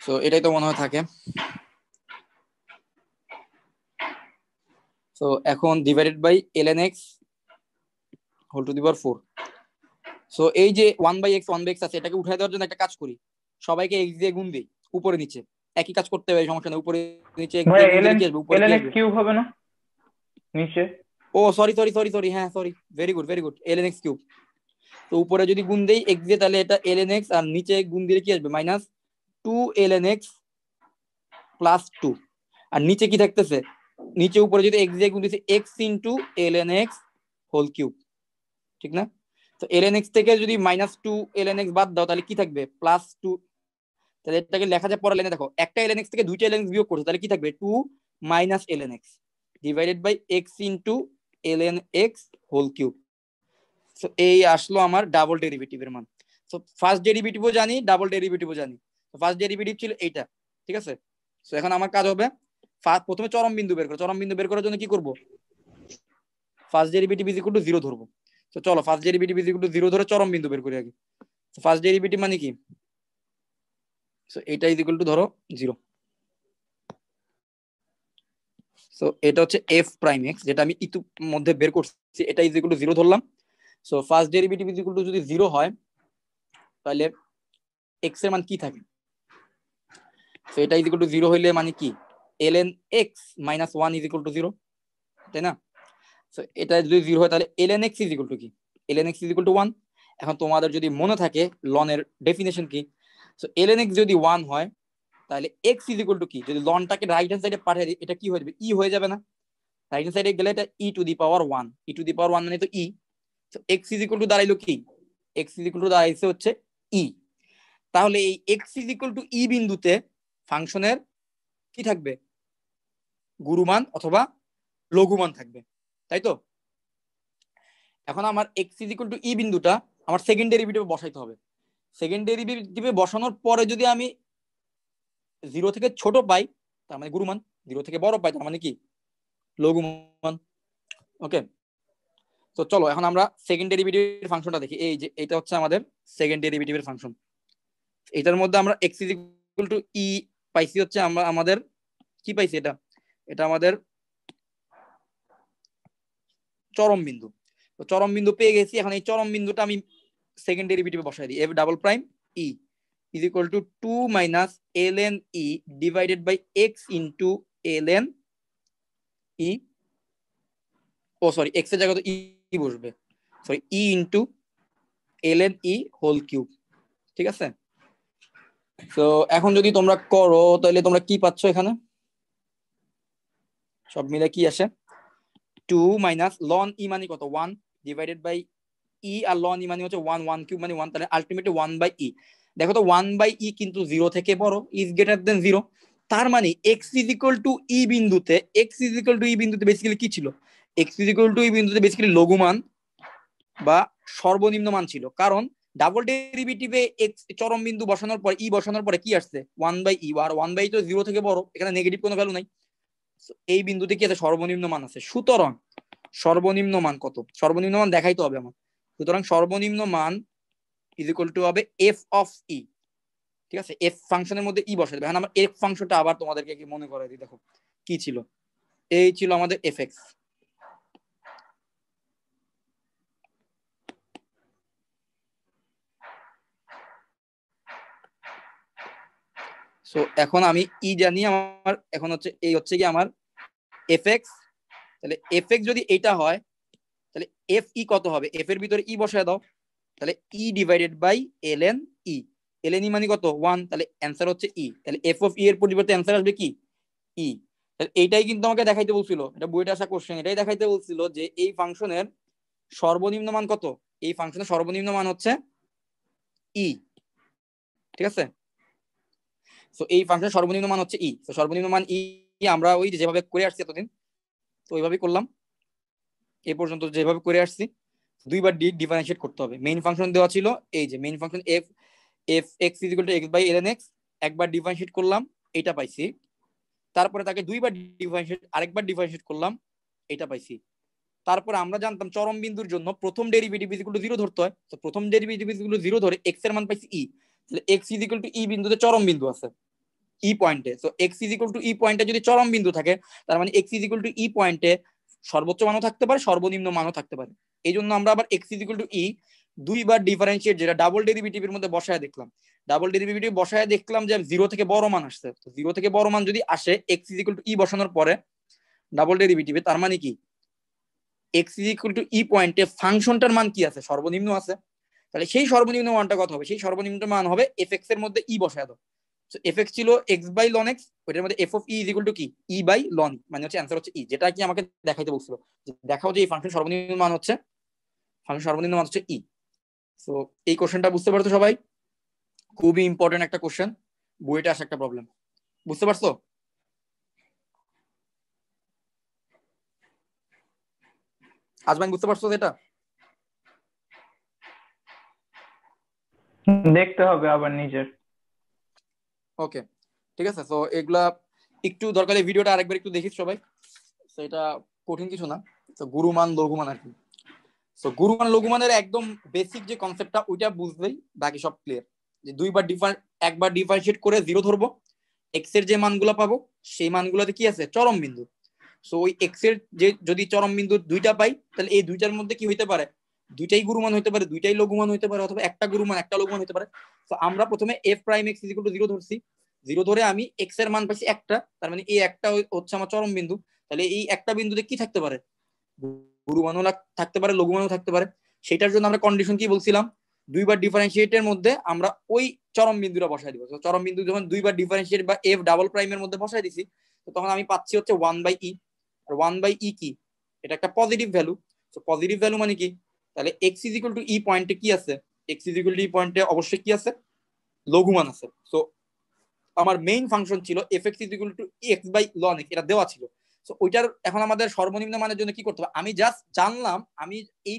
so এটাই তো মনে হয় থাকে। so এখন divided by ln x whole to the power 4। so এই যে 1/x 1/x আছে এটাকে উঠাই দেওয়ার জন্য একটা কাজ করি, সবাইকে x দিয়ে গুণ দেই উপরে নিচে, একই কাজ করতে হবে, সমস্যা নেই। উপরে নিচে x ভাই দিয়ে গুণ দিলে ln কি আসবে? উপরে কি ln আসবে? কিউব হবে না নিচে? ও সরি, হ্যাঁ sorry, very good ln x cube. তো উপরে যদি গুণ দেই x দিয়ে, তাহলে এটা ln x, আর নিচে গুণ দিলে কি আসবে? Minus 2 ln x plus 2। আর নিচে কি থাকতেছে? নিচে উপরে যদি x দিয়ে গুণ দিছি x into ln x whole cube, ঠিক না? তো ln x থেকে যদি -2 ln x বাদ দাও তাহলে কি থাকবে? +2। তাহলে এটাকে লেখা যায় পরের লাইনে, দেখো একটা ln x থেকে দুইটা ln x বিয়োগ করছো, তাহলে কি থাকবে? 2 minus ln x divided by x into ln x whole cube. So এই আসলো আমার ডাবল ডেরিভেটিভের মান। সো ফার্স্ট ডেরিভেটিভও জানি, ডাবল ডেরিভেটিভও জানি। তো ফার্স্ট ডেরিভেটিভ ছিল এইটা, ঠিক আছে? সো এখন আমার কাজ হবে প্রথমে চরম বিন্দু বের করো। চরম বিন্দু বের করার জন্য কি করব? First derivative is equal two 0 ধরবো। তো চলো first derivative is equal two 0 ধরে চরম বিন্দু বের করি আগে। তো ফার্স্ট ডেরিভেটিভ মানে কি? সো এটা ইজ ইকুয়াল টু ধরো 0। সো এটা হচ্ছে f প্রাইম x, যেটা আমি মধ্যে বের করছি, এটা ইজ ইকুয়াল টু 0 ধরলাম। So first derivative is equal two যদি 0 হয় তাহলে x এর মান কি থাকে? সো এটা ইজ ইকুয়াল টু 0 হইলে মানে কি? ln x minus 1 is equal two 0, তাই না? সো এটা যদি 0 হয় তাহলে ln x is equal to কি? ln x is equal to 1। এখন তোমাদের যদি মনে থাকে লন এর ডেফিনেশন কি? সো ln x যদি 1 হয় তাহলে x ইজ ইকুয়াল টু কি? যদি লনটাকে রাইট হ্যান্ড সাইডে পাঠিয়ে দিই, এটা কি হয়ে যাবে? ই হয়ে যাবে না? রাইট হ্যান্ড সাইডে গেলে এটা e to the power 1, e to the power 1 মানে তো e। তো x ইজ ইকুয়াল টু দাঁড়াইলো কি? x ইজ ইকুয়াল টু দাঁড়াইছে হচ্ছে e। তাহলে এই x is equal to e বিন্দুতে ফাংশনের কি থাকবে? গুরুমান অথবা লঘুমান থাকবে, তাই তো? এখন আমার x is equal to e বিন্দুটা আমার সেকেন্ড ডেরিভেটিভে বসাইতে হবে। সেকেন্ড ডেরিভেটিভে বসানোর পরে যদি আমি 0 থেকে ছোট পাই তার মানে গুরুমান, 0 থেকে বড় পাই তার মানে কি? লঘুমান। ওকে, তো চলো এখন আমরা সেকেন্ড ডেরিভেটিভের ফাংশনটা দেখি। এই যে এটা হচ্ছে আমাদের সেকেন্ড ডেরিভেটিভের ফাংশন। এটার মধ্যে আমরা x is equal to e পাইছি, হচ্ছে আমরা আমাদের কি পাইছি? এটা আমাদের চরম বিন্দু। তো চরম বিন্দু পেয়ে গেছি। এখন এই চরম বিন্দুটা আমি সেকেন্ড ডেরিভেটিভে বসাই দিই। f double prime e is equal to 2 minus ln e divided by x into ln e, ও সরি x এর জায়গায় তো e বসবে, sorry e into ln e whole cube, ঠিক আছে? তো এখন যদি তোমরা করো তাহলে তোমরা কি পাচ্ছ? এখানে সব মিলে কি আসে? 2 মাইনাস লন ই মানে কত? 1 ডিভাইডেড বাই ই, আর লন ই মানে হচ্ছে 1, 1 কিউব মানে 1, তাহলে আলটিমেটলি 1 বাই ই। দেখো তো 1 বাই ই কিন্তু 0 থেকে বড়, ইজ গ্রেটার দেন 0। তার মানে x ইজ ইকুয়াল টু ই বিন্দুতে, x ইজ ইকুয়াল টু ই বিন্দুতে বেসিক্যালি কি ছিল? x ইজ ইকুয়াল টু ই বিন্দুতে বেসিক্যালি লঘুমান বা সর্বনিম্ন মান ছিল। কারণ ডাবল ডেরিভেটিভে x চরম বিন্দু বসানোর পর ই বসানোর পরে কি আসছে? 1 বাই ই, আর 1 বাই তো 0 থেকে বড়, এখানে নেগেটিভ কোনো ভ্যালু নাই। এই বিন্দুতে কি আছে? সর্বনিম্ন মান আছে। সুতরাং সর্বনিম্ন মান কত? সর্বনিম্ন মান দেখাইতে হবে আমার। সুতরাং সর্বনিম্ন মান ইজ ইকুয়াল টু হবে f অফ e, ঠিক আছে? f ফাংশনের মধ্যে ই বসাই দেবে। এখন আমার f ফাংশনটা আবার তোমাদেরকে কি মনে করাই দিই। দেখো কি ছিল? এই ছিল আমাদের fx। সো এখন আমি ই জানি, আমার এখন হচ্ছে এই হচ্ছে কি আমার fx। তাহলে fx যদি এটা হয় তাহলে f ই কত হবে? f এর ভিতরে ই বসায় দাও, তাহলে e divided by ln e. ln e মানে কত? 1, তাহলে অ্যানসার হচ্ছে ই। তাহলে f অফ ই এর পরিবর্তে অ্যানসার আসবে কি? ই। তাহলে এইটাই কিন্তু আমাকে দেখাইতে বলছিল, এটা বইতে আসা কোশ্চেন, এটাই দেখাইতে বলছিল যে এই ফাংশনের সর্বনিম্ন মান কত? এই ফাংশনের সর্বনিম্ন মান হচ্ছে ই, ঠিক আছে? সো এই ফাংশনের সর্বনিম্ন মান হচ্ছে ই। তো সর্বনিম্ন মান ই আমরা ওই যেভাবে করে আসছি এতদিন, তো ওইভাবেই করলাম। এই পর্যন্ত যেভাবে করে আসছি, দুইবার ডিফারেন্সিয়েট করতে হবে। মেইন ফাংশন দেওয়া ছিল এই যে main function f x is equal to x by ln x, একবার ডিফারেন্সিয়েট করলাম, এটা পাইছি। তারপরে তাকে দুইবার ডিফারেন্সিয়েট, আরেকবার ডিফারেন্সিয়েট করলাম, এটা পাইছি। তারপরে আমরা জানতাম চরম বিন্দুর জন্য প্রথম ডেরিভেটিভ ইজ ইকুয়াল টু 0 ধরতে হয়। তো প্রথম ডেরিভেটিভ ইজ ইকুয়াল টু 0 ধরে x এর মান পাইছি e। তাহলে x is equal to e বিন্দুতে চরম বিন্দু আছে ই পয়েন্টে। So x is equal to e পয়েন্টে যদি চরম বিন্দু থাকে, তার মানে x is equal to e পয়েন্টে সর্বোচ্চ মানও থাকতে পারে, সর্বনিম্ন মানও থাকতে পারে। এই জন্য আমরা আবার x ইজ ইকুয়াল টু ই দুইবার ডিফারেন্সিয়েট, যেটা ডাবল ডেরিভেটিভের মধ্যে বসায় দেখলাম। ডাবল ডেরিভেটিভ বসায় দেখলাম যে 0 থেকে বড় মান আসছে। তো 0 থেকে বড় মান যদি আসে x = e বসানোর পরে ডাবল ডেরিভেটিভে, তার মানে কি x = e পয়েন্টে ফাংশনটার মান কি আছে, সর্বনিম্ন আছে। তাহলে সেই সর্বনিম্ন মানটা কত হবে, সেই সর্বনিম্ন মান হবে fx এর মধ্যে e বসায় দাও। সো fx ছিল x/ln x, ওইটার মধ্যে f of e = কি e/ln, মানে হচ্ছে অ্যানসার হচ্ছে e, যেটা কি আমাকে দেখাইতে বলছিল যে দেখাও যে এই ফাংশন সর্বনিম্ন মান হচ্ছে e। সো এই কোশ্চেনটা বুঝতে পারছো সবাই? খুবই ইম্পর্টেন্ট একটা কোশ্চেন, বইটা আসে একটা প্রবলেম, বুঝতে পারছো? আজমান বুঝতে পারছো এটা? দেখতে হবে আবার নিজের। ওকে ঠিক আছে। তো এগুলা একটু দরকার, এই ভিডিওটা আরেকবার একটু দেখিস সবাই। তো এটা কঠিন কিছু না, তো গুরুমান লঘুমান আর কি। তো গুরুমান লঘুমানের একদম বেসিক যে কনসেপ্টটা ওইটা বুঝলেই বাকি সব ক্লিয়ার। যে একবার ডিফারেন্সিয়েট করে 0 ধরবো, x এর যে মানগুলো পাবো সেই মানগুলোতে কি আছে, চরম বিন্দু। সো ওই x এর যে যদি চরম বিন্দু দুইটা পাই, তাহলে এই দুইটার মধ্যে কি হইতে পারে, দুইটাই গুরুমান হইতে পারে, দুইটাই লঘুমান হইতে পারে, অথবা একটা গুরুমান একটা লঘুমান হইতে পারে। তো আমরা প্রথমে f প্রাইম x = 0 ধরছি। 0 ধরে আমি x এর মান পাইছি একটা, তার মানে এই একটা হচ্ছে আমার চরম বিন্দু। তাহলে এই একটা বিন্দুতে কি থাকতে পারে, গুরুমানও থাকতে পারে, লঘুমানও থাকতে পারে। সেটার জন্য আমরা কন্ডিশন কি বলছিলাম, দুইবার ডিফারেন্সিয়েটের মধ্যে আমরা ওই চরম বিন্দুটা বসাই দিব। চরম বিন্দু যখন দুইবার ডিফারেন্সিয়েট বা f ডাবল প্রাইমের মধ্যে বসাই দিছি, তো তখন আমি পাচ্ছি হচ্ছে 1/e। আর 1/e কি, এটা একটা পজিটিভ ভ্যালু। তো পজিটিভ ভ্যালু মানে কি, তাহলে x = e পয়েন্টে কি আছে, x = e পয়েন্টে অবশ্যই কি আছে, লঘুমান আছে। তো আমার মেইন ফাংশন ছিল fx = x/ln x, এটা দেওয়া ছিল। তো ওইটার এখন আমাদের সর্বনিম্ন মানের জন্য কি করতে হবে, আমি জাস্ট জানলাম, আমি এই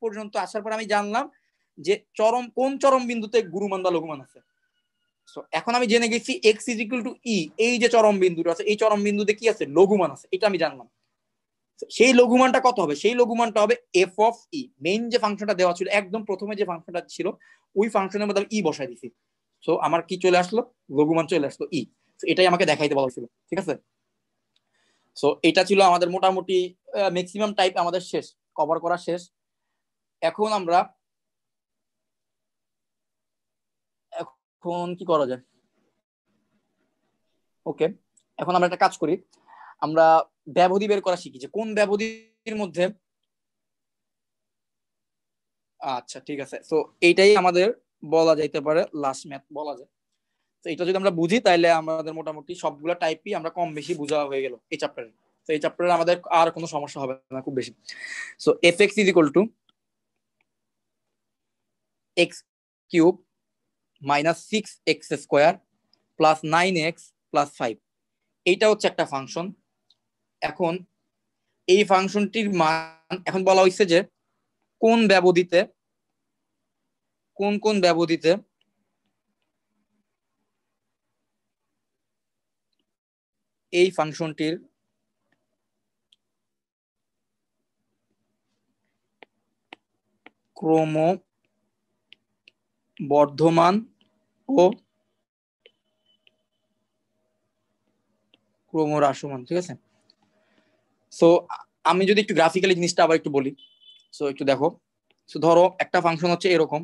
পর্যন্ত আসার পর আমি জানলাম যে কোন চরম বিন্দুতে গুরুমান বা লঘুমান আছে। সো এখন আমি জেনে গেছি x = e, এই যে চরম বিন্দুটা আছে এই চরম বিন্দুতে কি আছে, লঘুমান আছে, এটা আমি জানলাম। সেই লঘুমানটা কত হবে, সেই লঘুমানটা হবে f of e। মেইন যে ফাংশনটা দেওয়া ছিল একদম প্রথমে যে ফাংশনটা ছিল ওই ফাংশনের মধ্যে আমি e বসাই দিছি। সো আমার কি চলে আসলো, লঘুমান চলে আসলো e। এটাই আমাকে দেখাইতে বলা হয়েছিল, ঠিক আছে। সো এটা ছিল আমাদের মোটামুটি ম্যাক্সিমাম টাইপ আমাদের শেষ, কভার করা শেষ। এখন কি করা যায়, ওকে এখন আমরা একটা কাজ করি, আমরা ব্যবধি বের করা শিখি, যে কোন ব্যবধির মধ্যে। আচ্ছা ঠিক আছে, তো এইটাই আমাদের বলা যাইতে পারে লাস্ট ম্যাথ বলা যায়। তো এটা যদি আমরা বুঝি তাহলে আমাদের মোটামুটি সবগুলো টাইপই আমরা কম বেশি বোঝা হয়ে গেল এই চ্যাপ্টারে। তো এই চ্যাপ্টারে আমাদের আর কোনো সমস্যা হবে না খুব বেশি। So fx = x³ - 6x² + 9x + 5, এইটা হচ্ছে একটা ফাংশন। এখন এই ফাংশনটির মান এখন বলা হয়েছে যে কোন ব্যবধিতে এই ফাংশনটির ক্রমবর্ধমান ও ক্রমহ্রাসমান, ঠিক আছে। সো আমি যদি একটু গ্রাফিক্যালি জিনিসটা আবার একটু বলি, সো একটু দেখো। সো ধরো একটা ফাংশন হচ্ছে এরকম,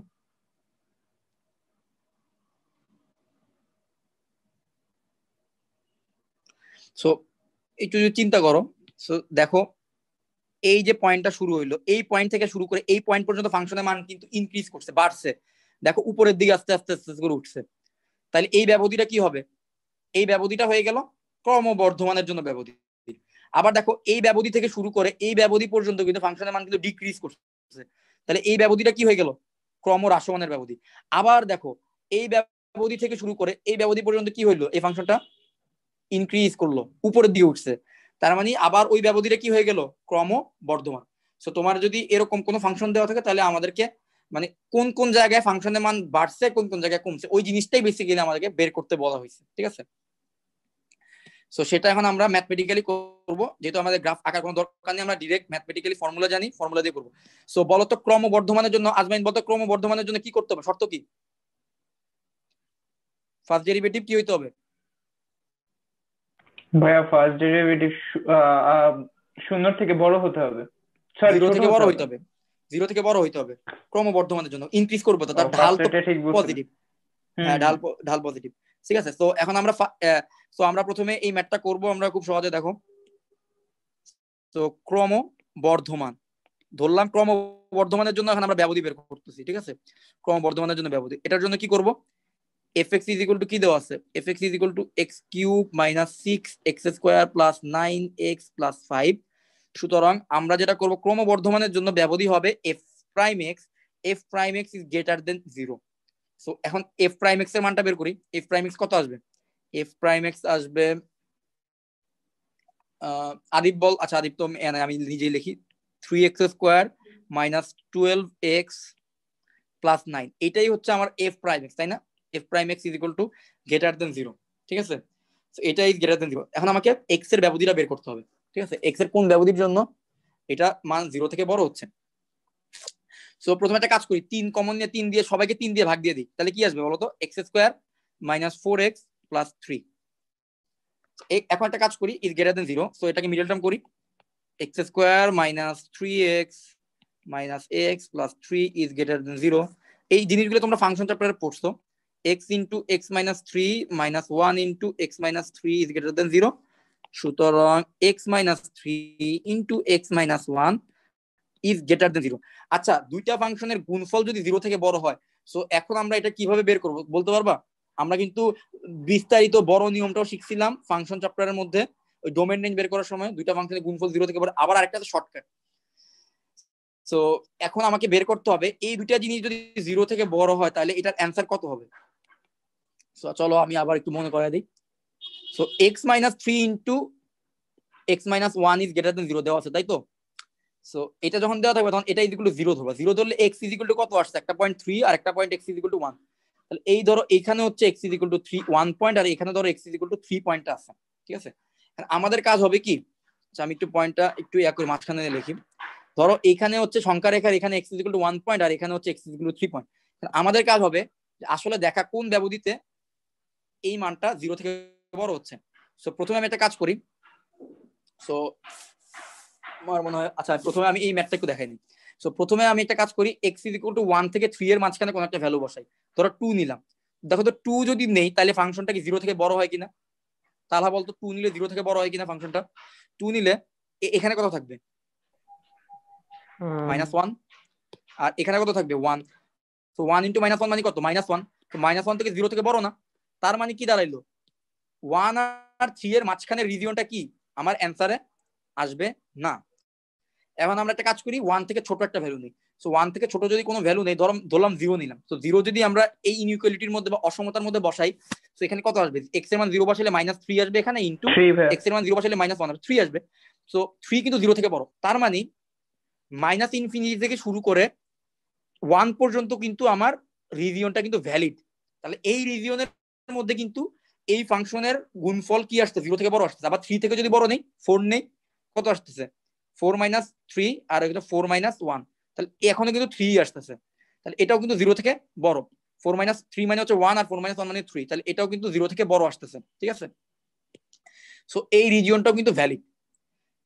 সো একটু যদি চিন্তা করো, সো দেখো এই যে পয়েন্টটা শুরু হইলো, এই পয়েন্ট থেকে শুরু করে এই পয়েন্ট পর্যন্ত ফাংশনের মান কিন্তু ইনক্রিজ করছে, বাড়ছে, দেখো উপরের দিকে আস্তে আস্তে আস্তে করে উঠছে। তাহলে এই ব্যবধিটা কি হবে, এই ব্যবধিটা হয়ে গেল ক্রমবর্ধমানের জন্য ব্যবধি। আবার দেখো এই ব্যবধি থেকে শুরু করে এই ব্যবধি পর্যন্ত কিন্তু ফাংশনের মান কিন্তু ডিক্রিজ করছে, তাহলে এই ব্যবধিটা কি হয়ে গেল, ক্রমহ্রাসমানের ব্যবধি। আবার দেখো এই ব্যবধি থেকে শুরু করে এই ব্যবধি পর্যন্ত কি হইলো, এই ফাংশনটা ইনক্রিজ করলো, উপরের দিকে উঠছে, তার মানে আবার ওই ব্যবধিটা কি হয়ে গেল, ক্রমবর্ধমান। সো তোমার যদি এরকম কোনো ফাংশন দেওয়া থাকে তাহলে আমাদেরকে মানে কোন কোন জায়গায় ফাংশনের মান বাড়ছে কোন কোন জায়গায় কমছে ওই জিনিসটাই বেসিক্যালি আমাদেরকে বের করতে বলা হয়েছে, ঠিক আছে। সো সেটা এখন আমরা ম্যাথমেটিক্যালি করব, যেহেতু আমাদের গ্রাফ আঁকার কোনো দরকার নেই, আমরা ডাইরেক্ট ম্যাথমেটিক্যালি ফর্মুলা জানি, ফর্মুলা দিয়ে করব। সো বলো তো ক্রমবর্ধমানের জন্য, আজমাইন বলতো ক্রমবর্ধমানের জন্য কি করতে হবে, শর্ত কি, ফার্স্ট ডেরিভেটিভ কি হইতে হবে ভাইয়া? ফার্স্ট ডেরিভেটিভ 0 থেকে বড় হতে হবে, সরি 0 ছোট থেকে বড় হতে হইতে হবে, 0 থেকে বড় হইতে হবে ক্রমবর্ধমানের জন্য, ইনক্রিজ করবে তো তার হবে। ঢাল তো এটা ঠিক বুঝছি। পজিটিভ। হ্যাঁ ঢাল পজিটিভ, ঠিক আছে। তো এখন আমরা প্রথমে এই ম্যাথটা করব আমরা খুব সহজে, দেখো। তো ক্রমবর্ধমান ধরলাম, ক্রমবর্ধমানের জন্য এখন আমরা ব্যবধি বের করতেছি, ঠিক আছে। ক্রমবর্ধমানের জন্য ব্যবধি, এটার জন্য কি করব, fx ইজ ইকুয়াল টু কি দেওয়া আছে, fx is equal to x cube minus 6x square plus 9x plus 5। সুতরাং আমরা যেটা করব, ক্রমবর্ধমানের জন্য ব্যবধি হবে f prime x is greater then 0। So এখন f প্রাইম x এর মানটা বের করি। f প্রাইম x কত আসবে, f প্রাইম x আসবে আদিব বল, আচ্ছা আদিব তো আমি নিজেই লিখি, 3x square minus 12x plus 9, এটাই হচ্ছে আমার f প্রাইম x, তাই না। f prime x is equal two greater than 0, ঠিক আছে। সো এটা ইজ গ্রেটার দেন 0। এখন আমাকে x এর ব্যবধিটা বের করতে হবে, ঠিক আছে। x এর কোন ব্যবধির জন্য এটা মান 0 থেকে বড় হচ্ছে। সো প্রথমে একটা কাজ করি, 3 কমন নিয়ে 3 দিয়ে সবাইকে 3 দিয়ে ভাগ দিয়ে দিই, তাহলে কি আসবে বলো তো, x square minus 4x plus 3। এখন একটা কাজ করি, ইজ গ্রেটার দেন 0, সো এটাকে মিডল টার্ম করি, x square minus 3x minus x plus 3 is greater দেন 0। এই জিনিসগুলো তোমরা ফাংশন চ্যাপ্টারে পড়ছো, x into x minus 3 minus 1 into x minus 3 is greater দেন 0। সুতরাং x minus 3 into x minus 1 is greater দেন 0। আচ্ছা, দুইটা ফাংশনের গুণফল যদি 0 থেকে বড় হয়, সো এখন আমরা এটা কিভাবে বের করব বলতে পারবা? আমরা কিন্তু বিস্তারিত বড় নিয়মটাও শিখছিলাম ফাংশন চ্যাপ্টারের মধ্যে, ওই ডোমেন রেঞ্জ বের করার সময় দুইটা ফাংশনের গুণফল 0 থেকে বড়, আবার আরেকটা শর্টকাট। সো এখন আমাকে বের করতে হবে এই দুইটা জিনিস যদি 0 থেকে বড় হয় তাহলে এটার অ্যান্সার কত হবে। সো চলো আমি আবার একটু মনে করাই দিই। So x minus 3 into x minus 1 is greater দেন 0 দেওয়া আছে, তাই তো। সো এটা যখন দেওয়া থাকবে তখন এটা ইজ ইকুয়াল টু 0 ধরবা। 0 ধরলে x ইজ ইকুয়াল টু কত আসছে, একটা পয়েন্ট 3 আর একটা point x is equal to 1। তাহলে এই ধরো এখানে হচ্ছে x is equal to 3 1 point, আর এখানে ধরো x is equal to 3 point আছে, ঠিক আছে। আমাদের কাজ হবে কি, আমি একটু পয়েন্টটা একটু করে মাঝখানে লিখি। ধরো এখানে হচ্ছে সংখ্যা রেখার এখানে x is equal to 1 point আর এখানে হচ্ছে x is equal to 3 point. আমাদের কাজ হবে আসলে দেখা কোন ব্যবধিতে এই মানটা 0 থেকে বড় হচ্ছে। সো প্রথমে আমি একটা কাজ করি। সো আমার মনে হয়, আচ্ছা প্রথমে আমি এই ম্যাথটা একটু দেখাই নিই। সো প্রথমে আমি একটা কাজ করি, x ইজ ইকুয়াল টু 1 থেকে 3 এর মাঝখানে কোন একটা ভ্যালু বসাই। ধরো 2 নিলাম, দেখো তো 2 যদি নেই তাহলে ফাংশনটা কি 0 থেকে বড় হয় কিনা। তাহলে বলতো 2 নিলে 0 থেকে বড় হয় কিনা ফাংশনটা। 2 নিলে এখানে কত থাকবে, -1, আর এখানে কত থাকবে 1। তো 1 ইন্টু -1 মানে কত, -1। তো -1 থেকে 0 থেকে বড় না, তার মানে কি দাঁড়াইলো, 1 আর 3 এর মাঝখানে রিজিয়নটা কি আমার অ্যান্সারে আসবে না। এখন আমরা একটা কাজ করি, 1 থেকে ছোট একটা ভ্যালু নিই। সো 1 থেকে ছোট যদি কোনো ভ্যালু নেই, ধরলাম 0 নিলাম। তো 0 যদি আমরা এই ইনইকুয়ালিটির মধ্যে বা অসমতার মধ্যে বসাই, তো এখানে কত আসবে, x এর মান 0 বসালে -3 আসবে এখানে, ইনটু x এর মান 0 বসালে -1 আসবে, 3 আসবে। সো 3 কিন্তু 0 থেকে বড়, তার মানে -ইনফিনিটি থেকে শুরু করে 1 পর্যন্ত কিন্তু আমার রিজিয়নটা কিন্তু ভ্যালিড। তাহলে এই রিজিয়নের মধ্যে কিন্তু এই ফাংশনের গুণফল কি আসছে, 0 থেকে বড় আসছে। আবার 3 থেকে যদি বড় নেই, 4 নেই, কত আসতেছে 4 - 3 আর এটা 4 - 1, তাহলে এখনো কিন্তু 3 আসতেছে। তাহলে এটাও কিন্তু 0 থেকে বড়। 4 - 3 মানে হচ্ছে 1 আর 4 - 1 মানে 3, তাহলে এটাও কিন্তু 0 থেকে বড় আসতেছে, ঠিক আছে। সো এই রিজিয়নটাও কিন্তু ভ্যালিড।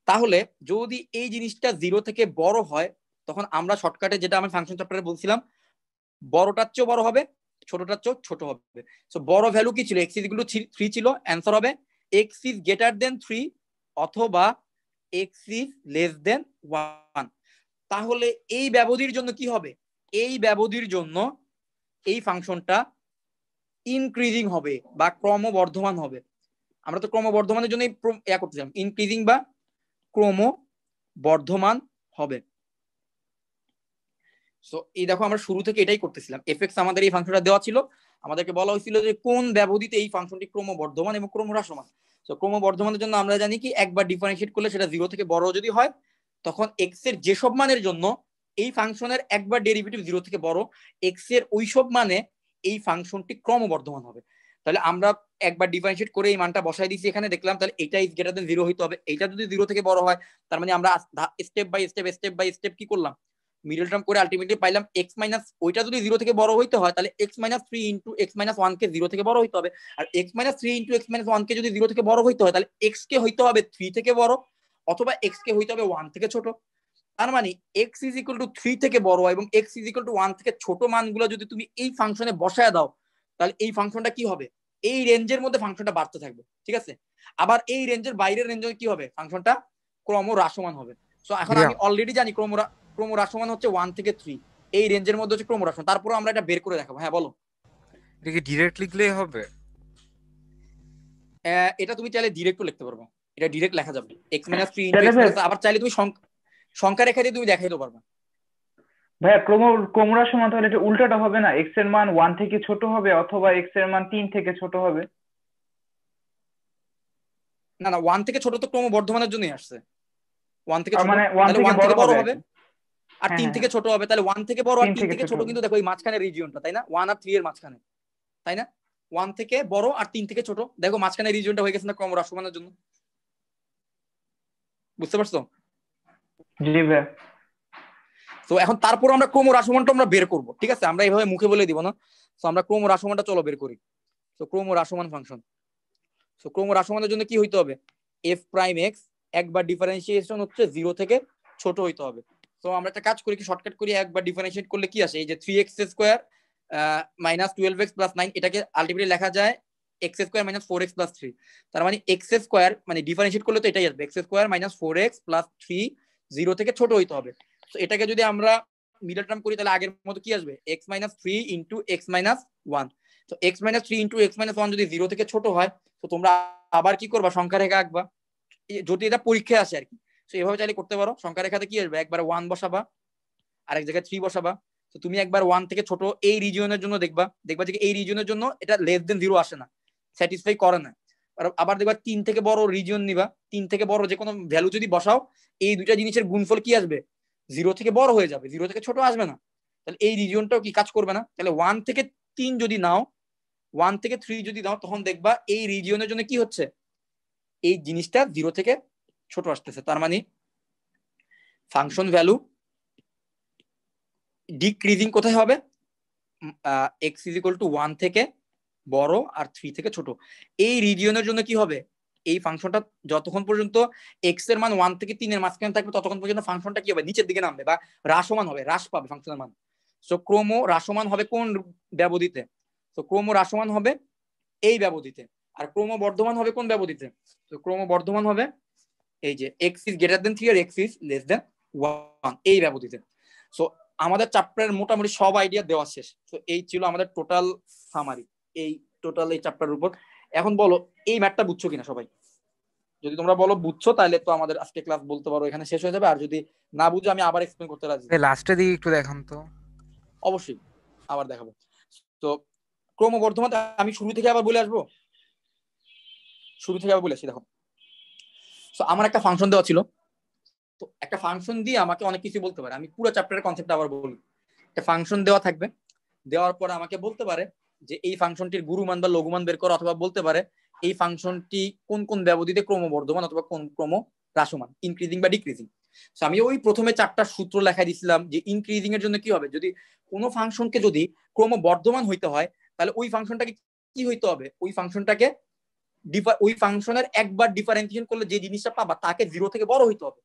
তাহলে যদি এই জিনিসটা 0 থেকে বড় হয়, তখন আমরা শর্টকাটে যেটা আমি ফাংশন চ্যাপ্টারে বলছিলাম, বড়টার চেয়েও বড় হবে, ছোটটার চেয়েও ছোট হবে। সো বড় ভ্যালু কি ছিল, x ইজ ইকুয়াল টু 3 ছিল, অ্যান্সার হবে x ইজ গ্রেটার দেন 3 অথবা x ইজ লেস দেন 1। তাহলে এই ব্যবধির জন্য কি হবে, এই ব্যবধির জন্য এই ফাংশনটা ইনক্রিজিং হবে বা ক্রমবর্ধমান হবে। আমরা তো ক্রমবর্ধমানের জন্য করতেছিলাম, ইনক্রিজিং বা ক্রমবর্ধমান হবে। সো এই দেখো আমরা শুরু থেকে এটাই করতেছিলাম, fx আমাদের এই ফাংশনটা দেওয়া ছিল, আমাদেরকে বলা হয়েছিল যে কোন ব্যবধিতে এই ফাংশনটি ক্রমবর্ধমান এবং ক্রমহ্রাসমান। সো ক্রমবর্ধমানের জন্য আমরা জানি কি, একবার ডিফারেন্সিয়েট করলে সেটা 0 থেকে বড় যদি হয়, তখন x এর যেসব মানের জন্য এই ফাংশনের একবার ডেরিভেটিভ 0 থেকে বড়, x এর ওইসব মানে এই ফাংশনটি ক্রমবর্ধমান হবে। তাহলে আমরা একবার ডিফারেন্সিয়েট করে এই মানটা বসাই দিয়েছি এখানে, দেখলাম তাহলে এটা ইজ গ্রেটার দেন 0 হইতে হবে। এটা যদি 0 থেকে বড় হয়, তার মানে আমরা স্টেপ বাই স্টেপ কি করলাম, মিডল টার্ম করে আলটিমেটলি পাইলাম x মাইনাস, ওইটা যদি 0 থেকে বড় হইতে হয় তাহলে x - 3 ইন্টু x - 1 কে 0 থেকে বড় হইতে হবে, আর x - 3 ইন্টু x - 1 কে যদি 0 থেকে বড় হইতে হয় তাহলে x কে হইতে হবে 3 থেকে বড় অথবা x কে হইতে হবে 1 থেকে ছোট। তার মানে x ইজ ইকুয়াল টু 3 থেকে বড় এবং x ইজ ইকুয়াল টু 1 থেকে ছোট মানগুলো যদি তুমি এই ফাংশনে বসায় দাও, তাহলে এই ফাংশনটা কি হবে, এই রেঞ্জের মধ্যে ফাংশনটা বাড়তে থাকবে, ঠিক আছে। আবার এই রেঞ্জের বাইরের রেঞ্জে কি হবে, ফাংশনটা ক্রমহ্রাসমান হবে। সো এখন আমি অলরেডি জানি ক্রমহ্রাসমান হচ্ছে 1 থেকে 3, এই রেঞ্জের মধ্যে হচ্ছে ক্রমহ্রাসমান। তারপরে আমরা এটা বের করে দেখাবো। হ্যাঁ বলো। এটা কি ডিরেক্ট লিখলেই হবে? এটা তুমি চাইলে ডিরেক্টও লিখতে পারবে, এটা ডিরেক্ট লেখা যাবে x - 3 তাহলে x ভাই- আবার চাইলে তুমি সংখ্যা রেখা দিয়ে তুমি দেখাইতে পারবে। ভাইয়া ক্রমহ্রাসমান তাহলে এটা উল্টাটা হবে না, এক্স এর মান 1 থেকে ছোট হবে অথবা এক্স এর মান 3 থেকে ছোট হবে? না না, 1 থেকে ছোট তো ক্রমবর্ধমানের জন্যই আসছে। 1 থেকে তার ছোট মানে 1 তাহলে থেকে 1 থেকে বড় হবে হবে, আর হ্যাঁ, 3 হ্যাঁ। থেকে ছোট হবে। তাহলে 1 থেকে বড় আর 3 3 থেকে থেকে ছোট ছোট কিন্তু দেখো এই মাঝখানে রিজিয়নটা, তাই না? 1 আর 3 এর মাঝখানে, তাই না? 1 থেকে বড় আর 3 থেকে ছোট, দেখো মাঝখানে রিজিয়নটা হয়ে গেছে না ক্রমহ্রাসমানের জন্য। বুঝতে পারছো? জি ভাইয়া। তো এখন তারপর আমরা ক্রমহ্রাসমানটা আমরা বের করব, ঠিক আছে? আমরা এইভাবে মুখে বলে দিব না। তো আমরা ক্রমহ্রাসমানটা চলো বের করি। তো ক্রমহ্রাসমান ফাংশন, তো ক্রমহ্রাসমানের জন্য কি হইতে হবে, f প্রাইম x একবার ডিফারেন্সিয়েশন হচ্ছে 0 থেকে ছোট হইতে হবে। তো আমরা একটা কাজ করি, কি শর্টকাট করি, একবার ডিফারেন্সিয়েট করলে কি আসে, এই যে 3x square minus 12x plus 9, এটাকে আলটিমেটলি লেখা যায় x square minus 4x plus 3। তার মানে x স্কয়ার মানে ডিফারেন্সিয়েট করলে তো এটাই আসবে, x square minus 4x plus 3 0 থেকে ছোট হইতে হবে। তো এটাকে যদি আমরা মিডল টার্ম করি তাহলে আগের মতো কি আসবে, x - 3 ইনটু x - 1। তো x - 3 ইনটু x - 1 যদি 0 থেকে ছোট হয়, তো তোমরা আবার কি করবা, সংখ্যা রেখা আঁকবা, যদি এটা পরীক্ষায় আসে আর কি। তো এভাবে চাইলে করতে পারো। সংখ্যা রেখাতে কি আসবে, একবার 1 বসাবা, আরেক জায়গায় 3 বসাবা। তো তুমি একবার 1 থেকে ছোট এই রিজিয়নের জন্য দেখবা যে এই রিজিয়নের জন্য এটা লেস দেন 0 আসে না, স্যাটিসফাই করে না। আবার দেখবা 3 থেকে বড় রিজিয়ন নিবা, 3 থেকে বড় যে কোনো ভ্যালু যদি বসাও, এই দুইটা জিনিসের গুণফল কি আসবে, 0 থেকে বড় হয়ে যাবে, 0 থেকে ছোট আসবে না। তাহলে এই রিজিয়নটাও কি কাজ করবে না। তাহলে 1 থেকে 3 যদি নাও, 1 থেকে 3 যদি নাও, তখন দেখবা এই রিজিয়নের জন্য কি হচ্ছে, এই জিনিসটা 0 থেকে ছোট আসতেছে। তার মানে ফাংশন ভ্যালু ডিক্রিজিং কোথায় হবে, x = 1 থেকে বড় আর 3 থেকে ছোট, এই রিজিয়নের জন্য কি হবে, এই ফাংশনটা যতক্ষণ পর্যন্ত x এর মান 1 থেকে 3 এর মাঝখানে থাকবে ততক্ষণ পর্যন্ত ফাংশনটা কি হবে, নিচের দিকে নামবে বা হ্রাসমান হবে, হ্রাস পাবে ফাংশনের মান। সো ক্রমহ্রাসমান হবে কোন ব্যবধিতে, তো ক্রমহ্রাসমান হবে এই ব্যবধিতে, আর ক্রমবর্ধমান হবে কোন ব্যবধিতে, তো ক্রমবর্ধমান হবে এই যে x is greater than 3 R x is less than 1 এই ব্যবধিতে। সো আমাদের চ্যাপ্টারের মোটামুটি সব আইডিয়া দেওয়া শেষ। তো এই ছিল আমাদের টোটাল সামারি, এই টোটাল এই চ্যাপ্টারের উপর। এখন বলো এই ম্যাথটা বুঝছো কিনা সবাই? যদি তোমরা বলো বুঝছো তাহলে তো আমাদের আজকে ক্লাস বলতে পারো এখানে শেষ হয়ে যাবে, আর যদি না বুঝো আমি আবার এক্সপ্লেন করতে রাজি। লাস্টের দিকে একটু দেখান তো। অবশ্যই আবার দেখাবো। তো ক্রমবর্ধমান আমি শুরু থেকে আবার বলে আসবো, শুরু থেকে আবার বলে আসি। দেখো, তো আমার একটা ফাংশন দেওয়া ছিল, তো একটা ফাংশন দিয়ে আমাকে অনেক কিছু বলতে পারে। আমি পুরো চ্যাপ্টারের কনসেপ্ট আবার বলি। একটা ফাংশন দেওয়া থাকবে, দেওয়ার পরে আমাকে বলতে পারে যে এই ফাংশনটির গুরুমান বা লঘুমান বের করো, অথবা বলতে পারে এই ফাংশনটি কোন কোন ব্যবধিতে ক্রমবর্ধমান অথবা কোন ক্রম হ্রাসমান, ইনক্রিজিং বা ডিক্রিজিং। আমি ওই প্রথমে 4টা সূত্র লেখা দিয়েছিলাম যে ইনক্রিজিং এর জন্য কি হবে, যদি কোনো ফাংশনকে যদি ক্রমবর্ধমান হইতে হয় তাহলে ওই ফাংশনটাকে কি হইতে হবে, ওই ফাংশনের একবার ডিফারেন্সিয়েশন করলে যে জিনিসটা পাবা তাকে 0 থেকে বড় হইতে হবে।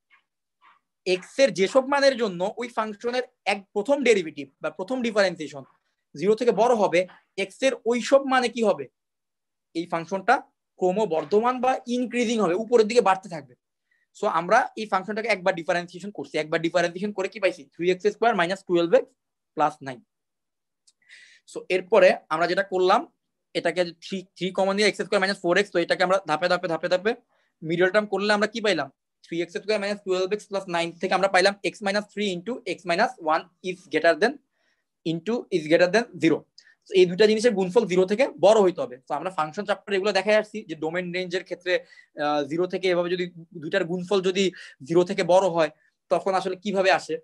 এক্স এর যেসব মানের জন্য ওই ফাংশনের প্রথম ডেরিভেটিভ বা প্রথম ডিফারেন্সিয়েশন 0 থেকে বড় হবে, এক্স এর ওইসব মানে কি হবে, এই ফাংশনটা ক্রমবর্ধমান বা ইনক্রিজিং হবে, উপরের দিকে বাড়তে থাকবে। সো আমরা এই ফাংশনটাকে একবার ডিফারেন্সিয়েশন করছি, একবার ডিফারেন্সিয়েশন করে কি পাইছি, 3x² - 12x + 9। সো এরপরে আমরা যেটা করলাম, এটাকে 3 কমন দিয়ে x² - 4x, তো এটাকে আমরা ধাপে ধাপে ধাপে ধাপে মিডল টার্ম করলে আমরা কি পাইলাম, 3x² - 12x + 9 থেকে আমরা পাইলাম x - 3 into x - 1 is greater দেন 0। এই দুইটা জিনিসের গুণফল 0 থেকে বড় হইতে হবে। তো আমরা ফাংশন চ্যাপ্টার এগুলো দেখাই আসছি যে ডোমেন রেঞ্জের ক্ষেত্রে 0 থেকে এভাবে যদি দুইটার গুণফল যদি 0 থেকে বড় হয় তখন আসলে কিভাবে আসে,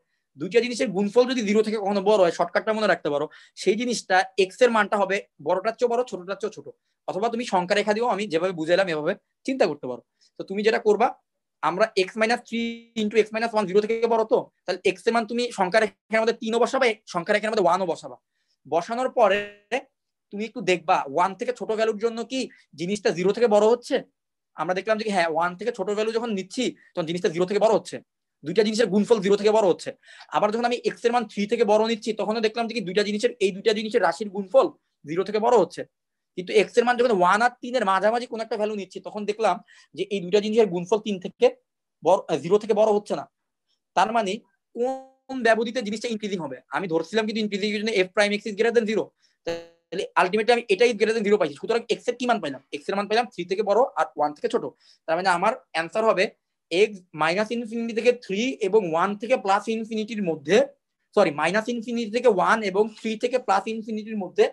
দুইটা জিনিসের গুণফল যদি 0 থেকে কখনো বড় হয়, শর্টকাটটা মনে রাখতে পারো, সেই জিনিসটা এক্স এর মানটা হবে বড়টার চেয়ে বড়, ছোটটার চেয়ে ছোট। অথবা তুমি সংখ্যা রেখা দিও, আমি যেভাবে বুঝাইলাম এভাবে চিন্তা করতে পারো। তো তুমি যেটা করবা, আমরা x - 3 ইনটু x - 1 0 থেকে বড়, তো তাহলে x এর মান তুমি সংখ্যা রেখার মধ্যে 3ও বসাবা, সংখ্যা রেখার মধ্যে 1ও বসাবা। বসানোর পরে তুমি একটু দেখবা 1 থেকে ছোট ভ্যালুর জন্য কি জিনিসটা 0 থেকে বড় হচ্ছে। আমরা দেখলাম যে হ্যাঁ 1 থেকে ছোট ভ্যালু যখন নিচ্ছি তখন জিনিসটা 0 থেকে বড় হচ্ছে, দুইটা জিনিসের গুণফল 0 থেকে বড় হচ্ছে। আবার যখন আমি x এর মান 3 থেকে বড় নিচ্ছি তখনও দেখলাম যে কি দুইটা জিনিসের রাশির গুণফল 0 থেকে বড় হচ্ছে, কিন্তু এক্স এর মান যখন 1 আর 3 এর মাঝামাঝি কোন একটা ভ্যালু নিচ্ছি তখন দেখলাম যে এই দুইটা জিনিসের গুণফল 3 থেকে বড় 0 থেকে বড় হচ্ছে না। তার মানে কোন ব্যবধিতে জিনিসটা ইনক্রিজিং হবে, আমি ধরছিলাম কিন্তু ইনক্রিজিং এর জন্য f prime x is greater দেন 0, তাহলে আলটিমেটলি আমি এটাই গ্রেটার দেন 0 পাইছি। সুতরাং x এর কি মান পাইলাম, x এর মান পাইলাম 3 থেকে বড় আর 1 থেকে ছোট। তার মানে আমার অ্যানসার হবে x মাইনাস ইনফিনিটি থেকে 3 এবং 1 থেকে প্লাস ইনফিনিটির মধ্যে, সরি মাইনাস ইনফিনিটি থেকে 1 এবং 3 থেকে প্লাস ইনফিনিটির মধ্যে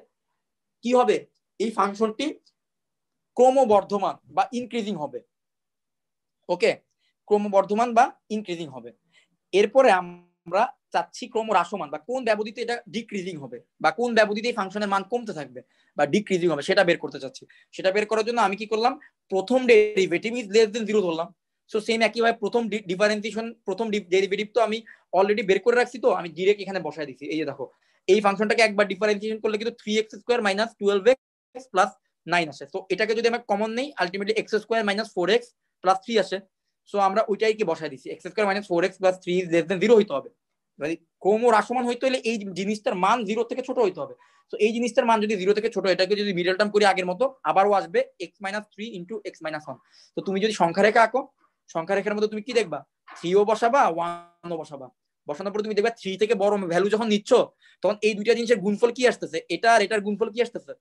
কি হবে, এই ফাংশনটি ক্রমবর্ধমান বা ইনক্রিজিং হবে। ওকে, ক্রমবর্ধমান বা ইনক্রিজিং হবে। এরপরে আমরা চাচ্ছি ক্রমহ্রাসমান বা কোন ব্যবধিতে এটা ডিক্রিজিং হবে বা কোন ব্যবধিতে এই ফাংশনের মান কমতে থাকবে বা ডিক্রিজিং হবে সেটা বের করতে চাচ্ছি। সেটা বের করার জন্য আমি কি করলাম, প্রথম ডেরিভেটিভ ইজ লেস দেন 0 ধরলাম। সো সেম একইভাবে প্রথম ডিফারেন্সিয়েশন, প্রথম ডেরিভেটিভ তো আমি অলরেডি বের করে রাখছি, তো আমি ডিরেক্ট এখানে বসায় দিছি। এই যে দেখো, এই ফাংশনটাকে একবার ডিফারেন্সিয়েশন করলে কিন্তু 3x square minus 12x plus 9 আসে। তো এটাকে যদি আমরা কমন নেই ultimately x square minus 4x plus 3 আসে। সো আমরা ওইটাই কি বসায় দিছি, x square minus 4x plus 3 is less দেন 0 হইতে হবে। মানে ক্রমহ্রাসমান হইতে হলে এই জিনিসটার মান 0 থেকে ছোট হইতে হবে। তো এই জিনিসটার মান যদি 0 থেকে ছোট, এটাকে যদি মিডল টার্ম করি আগের মতো, আবারও আসবে x minus 3 into x minus 1। তো তুমি যদি সংখ্যা রেখা আঁকো, সংখ্যা রেখার মধ্যে তুমি কি দেখবা, 3 ও বসাবা 1 ও বসাবা। বসানোর পরে তুমি দেখবা 3 থেকে বড় ভ্যালু যখন নিচ্ছ তখন এই দুইটা জিনিসের গুণফল কি আসতেছে, এটা আর এটার গুণফল কি আসতেছে,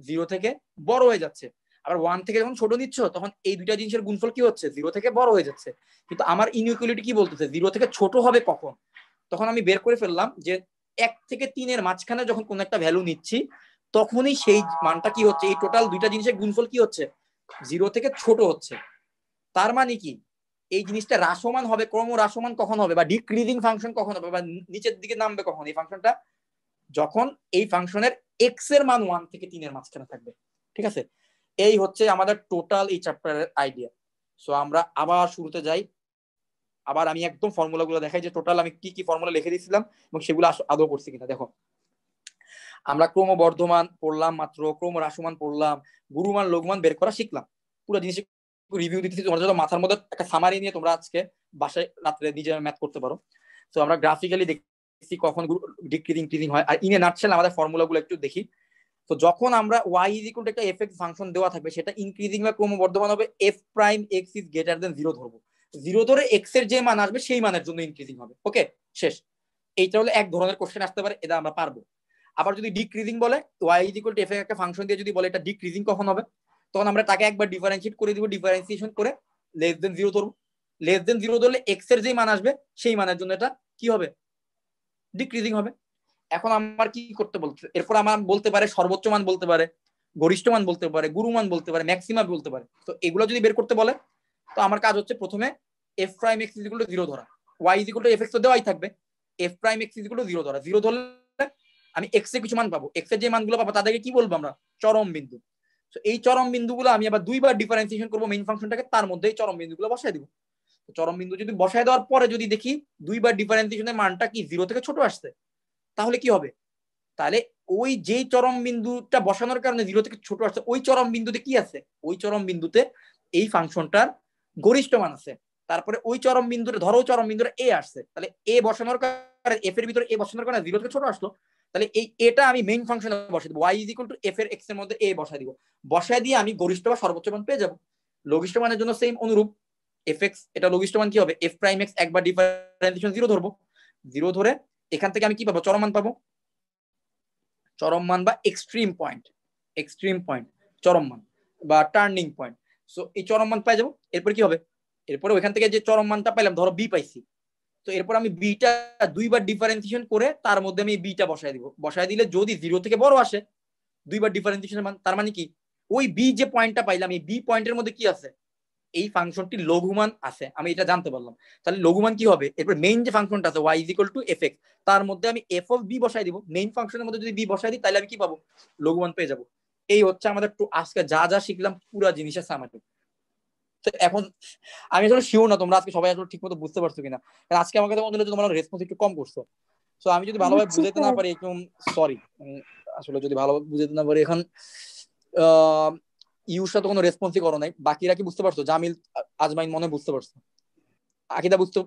0 থেকে বড় হয়ে যাচ্ছে। আবার 1 থেকে যখন ছোট নিচ্ছ তখন এই দুইটা জিনিসের গুণফল কি হচ্ছে, 0 থেকে বড় হয়ে যাচ্ছে। কিন্তু আমার ইনইকুয়ালিটি কি বলতেছে, 0 থেকে ছোট হবে কখন, তখন আমি বের করে ফেললাম যে 1 থেকে 3 এর মাঝখানে যখন কোন একটা ভ্যালু নিচ্ছি তখনই সেই মানটা কি হচ্ছে, এই টোটাল দুইটা জিনিসের গুণফল কি হচ্ছে, 0 থেকে ছোট হচ্ছে। তার মানে কি, এই জিনিসটা হ্রাসমান হবে, ক্রমহ্রাসমান কখন হবে বা ডিক্রিজিং ফাংশন কখন হবে বা নিচের দিকে নামবে কখন এই ফাংশনটা, যখন এই ফাংশনের এক্স এর মান 1 থেকে 3 এর মাঝখানে থাকবে। ঠিক আছে, এই হচ্ছে আমাদের টোটাল এই চ্যাপ্টারের আইডিয়া। সো আমরা আবার শুরুতে যাই, আবার আমি একদম ফর্মুলাগুলো দেখাই যে টোটাল আমি কি কি ফর্মুলা লিখে দিয়েছিলাম এবং সেগুলো আদৌ করছি কিনা। দেখো, আমরা ক্রমবর্ধমান পড়লাম মাত্র, ক্রমহ্রাসমান পড়লাম, গুরুমান লঘুমান বের করা শিখলাম, পুরো জিনিস রিভিউ দিতেছি। তোমরা যত মাথার মধ্যে একটা সামারি নিয়ে তোমরা আজকে বাসায় রাত্রে নিজে ম্যাথ করতে পারো। তো আমরা গ্রাফিক্যালি দেখছি কখন ডিক্রিজিং ইনক্রিজিং হয়। আর ইন এ নাটশেল আমাদের ফর্মুলাগুলো একটু দেখি। তো যখন আমরা y ইজ ইকুয়াল টু একটা f(x) ফাংশন দেওয়া থাকবে, সেটা ইনক্রিজিং বা ক্রমবর্ধমান হবে f prime x is greater দেন 0 ধরবো। 0 ধরে x এর যে মান আসবে সেই মানের জন্য ইনক্রিজিং হবে। ওকে, শেষ। এইটা হলো এক ধরনের কোশ্চেন আসতে পারে, এটা আমরা পারবো। আবার যদি ডিক্রিজিং বলে, y is equal two f একটা ফাংশন দিয়ে যদি বলে এটা ডিক্রিজিং কখন হবে, তখন আমরা তাকে একবার ডিফারেন্সিয়েট করে দিব, ডিফারেন্সিয়েশন করে লেস দেন 0 ধরবো। লেস দেন 0 ধরলে x এর যে মান আসবে সেই মানের জন্য এটা কি হবে, ডিক্রিজিং হবে। এখন আমার কি করতে বলতে, এরপর আমার বলতে পারে সর্বোচ্চ মান, বলতে পারে গরিষ্ঠ মান, বলতে পারে গুরুমান, বলতে পারে ম্যাক্সিমাম বলতে পারে। তো এগুলো যদি বের করতে বলে তো আমার কাজ হচ্ছে প্রথমে f prime x is equal two 0 ধরা, y is equal two fx তো দেওয়াই থাকবে, f prime x is equal two 0 ধরা। 0 ধরলে আমি x এর কিছু মান পাবো, x এর যে মানগুলো পাবো তাদেরকে কি বলবো আমরা, চরম বিন্দু। তো এই চরম বিন্দুগুলো আমি আবার দুইবার ডিফারেন্সিয়েশন করবো মেইন ফাংশনটাকে, তার মধ্যে এই চরম বিন্দুগুলো বসায় দিব। চরম বিন্দু যদি বসায় দেওয়ার পরে যদি দেখি দুইবার ডিফারেন্সিয়েশনের মানটা কি 0 থেকে ছোট আসছে, তাহলে কি হবে, তাহলে ওই যেই চরম বিন্দুটা বসানোর কারণে 0 থেকে ছোট আসছে ওই চরম বিন্দুতে কি আছে, ওই চরম বিন্দুতে এই ফাংশনটার গরিষ্ঠ মান আছে। তারপরে ওই চরম বিন্দুতে ধরো চরম বিন্দুটা a আসছে, তাহলে a বসানোর কারণে f এর ভিতরে a বসানোর কারণে 0 থেকে ছোট আসলো, তাহলে এই এটা আমি মেইন ফাংশনে বসাই দেব, y is equal two f এর x এর মধ্যে a বসাই দিব। বসায় দিয়ে আমি গরিষ্ঠ বা সর্বোচ্চ মান পেয়ে যাব। লঘিষ্ঠ মানের জন্য সেম অনুরূপ, fx এটা লঘিষ্ঠ মান কি হবে, f প্রাইম x একবার ডিফারেন্সিয়েশন 0 ধরবো। 0 ধরে এখান থেকে আমি কি পাবো, চরম মান পাবো, চরম মান বা এক্সট্রিম পয়েন্ট, এক্সট্রিম পয়েন্ট চরম মান বা টার্নিং পয়েন্ট। সো এই চরম মান পাই যাবো। এরপর কি হবে, এরপরে ওইখান থেকে যে চরম মানটা পাইলাম, ধরো বি পাইছি, তো এরপর আমি বিটা দুইবার ডিফারেন্সিয়েশন করে তার মধ্যে আমি বিটা বসায় দিব। বসায় দিলে যদি 0 থেকে বড় আসে দুইবার ডিফারেন্সিয়েশনের মান, তার মানে কি ওই বি যে পয়েন্টটা পাইলাম এই বি পয়েন্টের মধ্যে কি আছে, এই ফাংশনটি লঘুমান আছে, আমি এটা জানতে পারলাম। তাহলে লঘুমান কি হবে, এরপর মেইন যে ফাংশনটা আছে y is equal two fx, তার মধ্যে আমি f অফ b বসাই দিব। মেইন ফাংশনের মধ্যে যদি b বসাই দিই তাহলে আমি কি পাবো, লঘুমান পেয়ে যাব। এই হচ্ছে আমাদের আজকে যা যা শিখলাম পুরো জিনিসের সামারি। তো এখন আমি আসলে শিওর না তোমরা আজকে সবাই আসলে ঠিক মতো বুঝতে পারছো কিনা, কারণ আজকে আমাকে মনে হলো তোমরা রেসপন্স একটু কম করছো। তো আমি যদি ভালোভাবে বুঝাইতে না পারি একদম সরি, আসলে যদি ভালোভাবে বুঝাইতে না পারি। এখন ইউসা তো কোনো রেসপন্সই করো নাই, বাকিরা কি বুঝতে পারছো, জামিল আজমাইন মনে বুঝতে পারছো, আকিদা বুঝতে,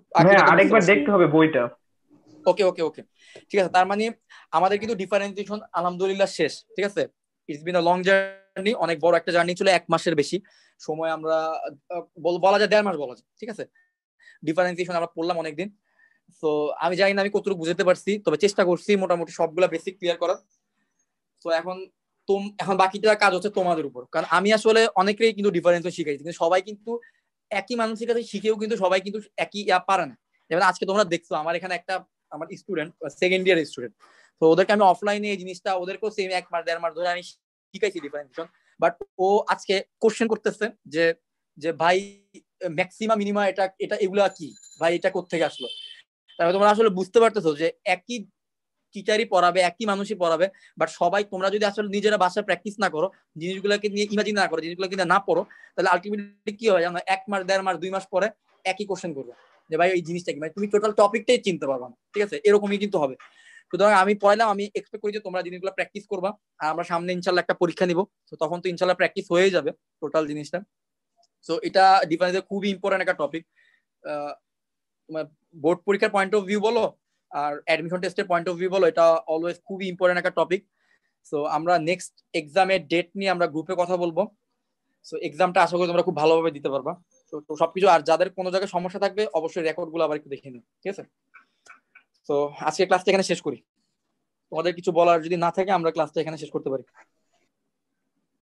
আরেকবার দেখতে হবে বইটা। ওকে ওকে ওকে, ঠিক আছে। তার মানে আমাদের কিন্তু ডিফারেন্সিয়েশন আলহামদুলিল্লাহ শেষ, ঠিক আছে। It's been a long journey, অনেক বড় একটা জার্নি ছিল, 1 মাসের বেশি সময় আমরা বলা যায় 1.5 মাস বলা যায়, ঠিক আছে। ডিফারেন্সিয়েশন আমরা পড়লাম অনেকদিন। তো আমি জানি না আমি কতটুকু বুঝতে পারছি, তবে চেষ্টা করছি মোটামুটি সবগুলা বেসিক ক্লিয়ার করার। তো এখন বাকিটা কাজ হচ্ছে তোমাদের উপর, কারণ আমি আসলে অনেকেই কিন্তু ডিফারেন্সিয়েশন শিখাইছি, কিন্তু সবাই কিন্তু একই মানুষের কাছে শিখেও কিন্তু সবাই কিন্তু একই পারে না। যেমন আজকে তোমরা দেখছো আমার এখানে একটা আমার স্টুডেন্ট, সেকেন্ড ইয়ার স্টুডেন্ট, তো ওদেরকে আমি অফলাইনে এই জিনিসটা ওদেরকেও সেম 1 মাস 1.5 মাস ধরে আমি শিখাইছি ডিফারেন্সিয়েশন, বাট ও আজকে কোশ্চেন করতেছে যে যে ভাই ম্যাক্সিমা মিনিমা এটা এটা এগুলা কি ভাই, এটা কোত্থেকে আসলো। তারপরে তোমরা আসলে বুঝতে পারতেছো যে একই টিচারই পড়াবে, একই মানুষই পড়াবে, বাট সবাই তোমরা যদি আসলে নিজেরা বাসায় প্র্যাকটিস না করো, জিনিসগুলোকে নিয়ে ইমাজিন না করো, জিনিসগুলোকে না পড়ো, তাহলে আলটিমেটলি কি হয় জানো, 1 মাস 1.5 মাস 2 মাস পরে একই কোশ্চেন করবে যে ভাই এই জিনিসটা কি, মানে তুমি টোটাল টপিকটাই চিনতে পারবা না, ঠিক আছে। এরকমই কিন্তু হবে। সুতরাং আমি পড়াইলাম, আমি এক্সপেক্ট করি যে তোমরা জিনিসগুলো প্র্যাকটিস করবা, আর আমরা সামনে ইনশাল্লাহ একটা পরীক্ষা নিব, তো তখন তো ইনশাল্লাহ প্র্যাকটিস হয়ে যাবে টোটাল জিনিসটা। সো এটা ডিফারেন্সের খুবই ইম্পর্টেন্ট একটা টপিক। তোমার বোর্ড পরীক্ষার পয়েন্ট অফ ভিউ বলো আর অ্যাডমিশন টেস্টের পয়েন্ট অফ ভিউ বলো, এটা অলওয়েজ খুবই ইম্পর্টেন্ট একটা টপিক। সো আমরা নেক্সট এক্সামের ডেট নিয়ে আমরা গ্রুপে কথা বলবো। সো এক্সামটা আশা করি তোমরা খুব ভালোভাবে দিতে পারবা। তো সবকিছু, আর যাদের কোনো জায়গায় সমস্যা থাকবে অবশ্যই রেকর্ড গুলো আবার একটু দেখে নিও, ঠিক আছে। তো আজকে ক্লাসটা এখানে শেষ করি, তোমাদের কিছু বলার যদি না থাকে আমরা ক্লাসটা এখানে শেষ করতে পারি।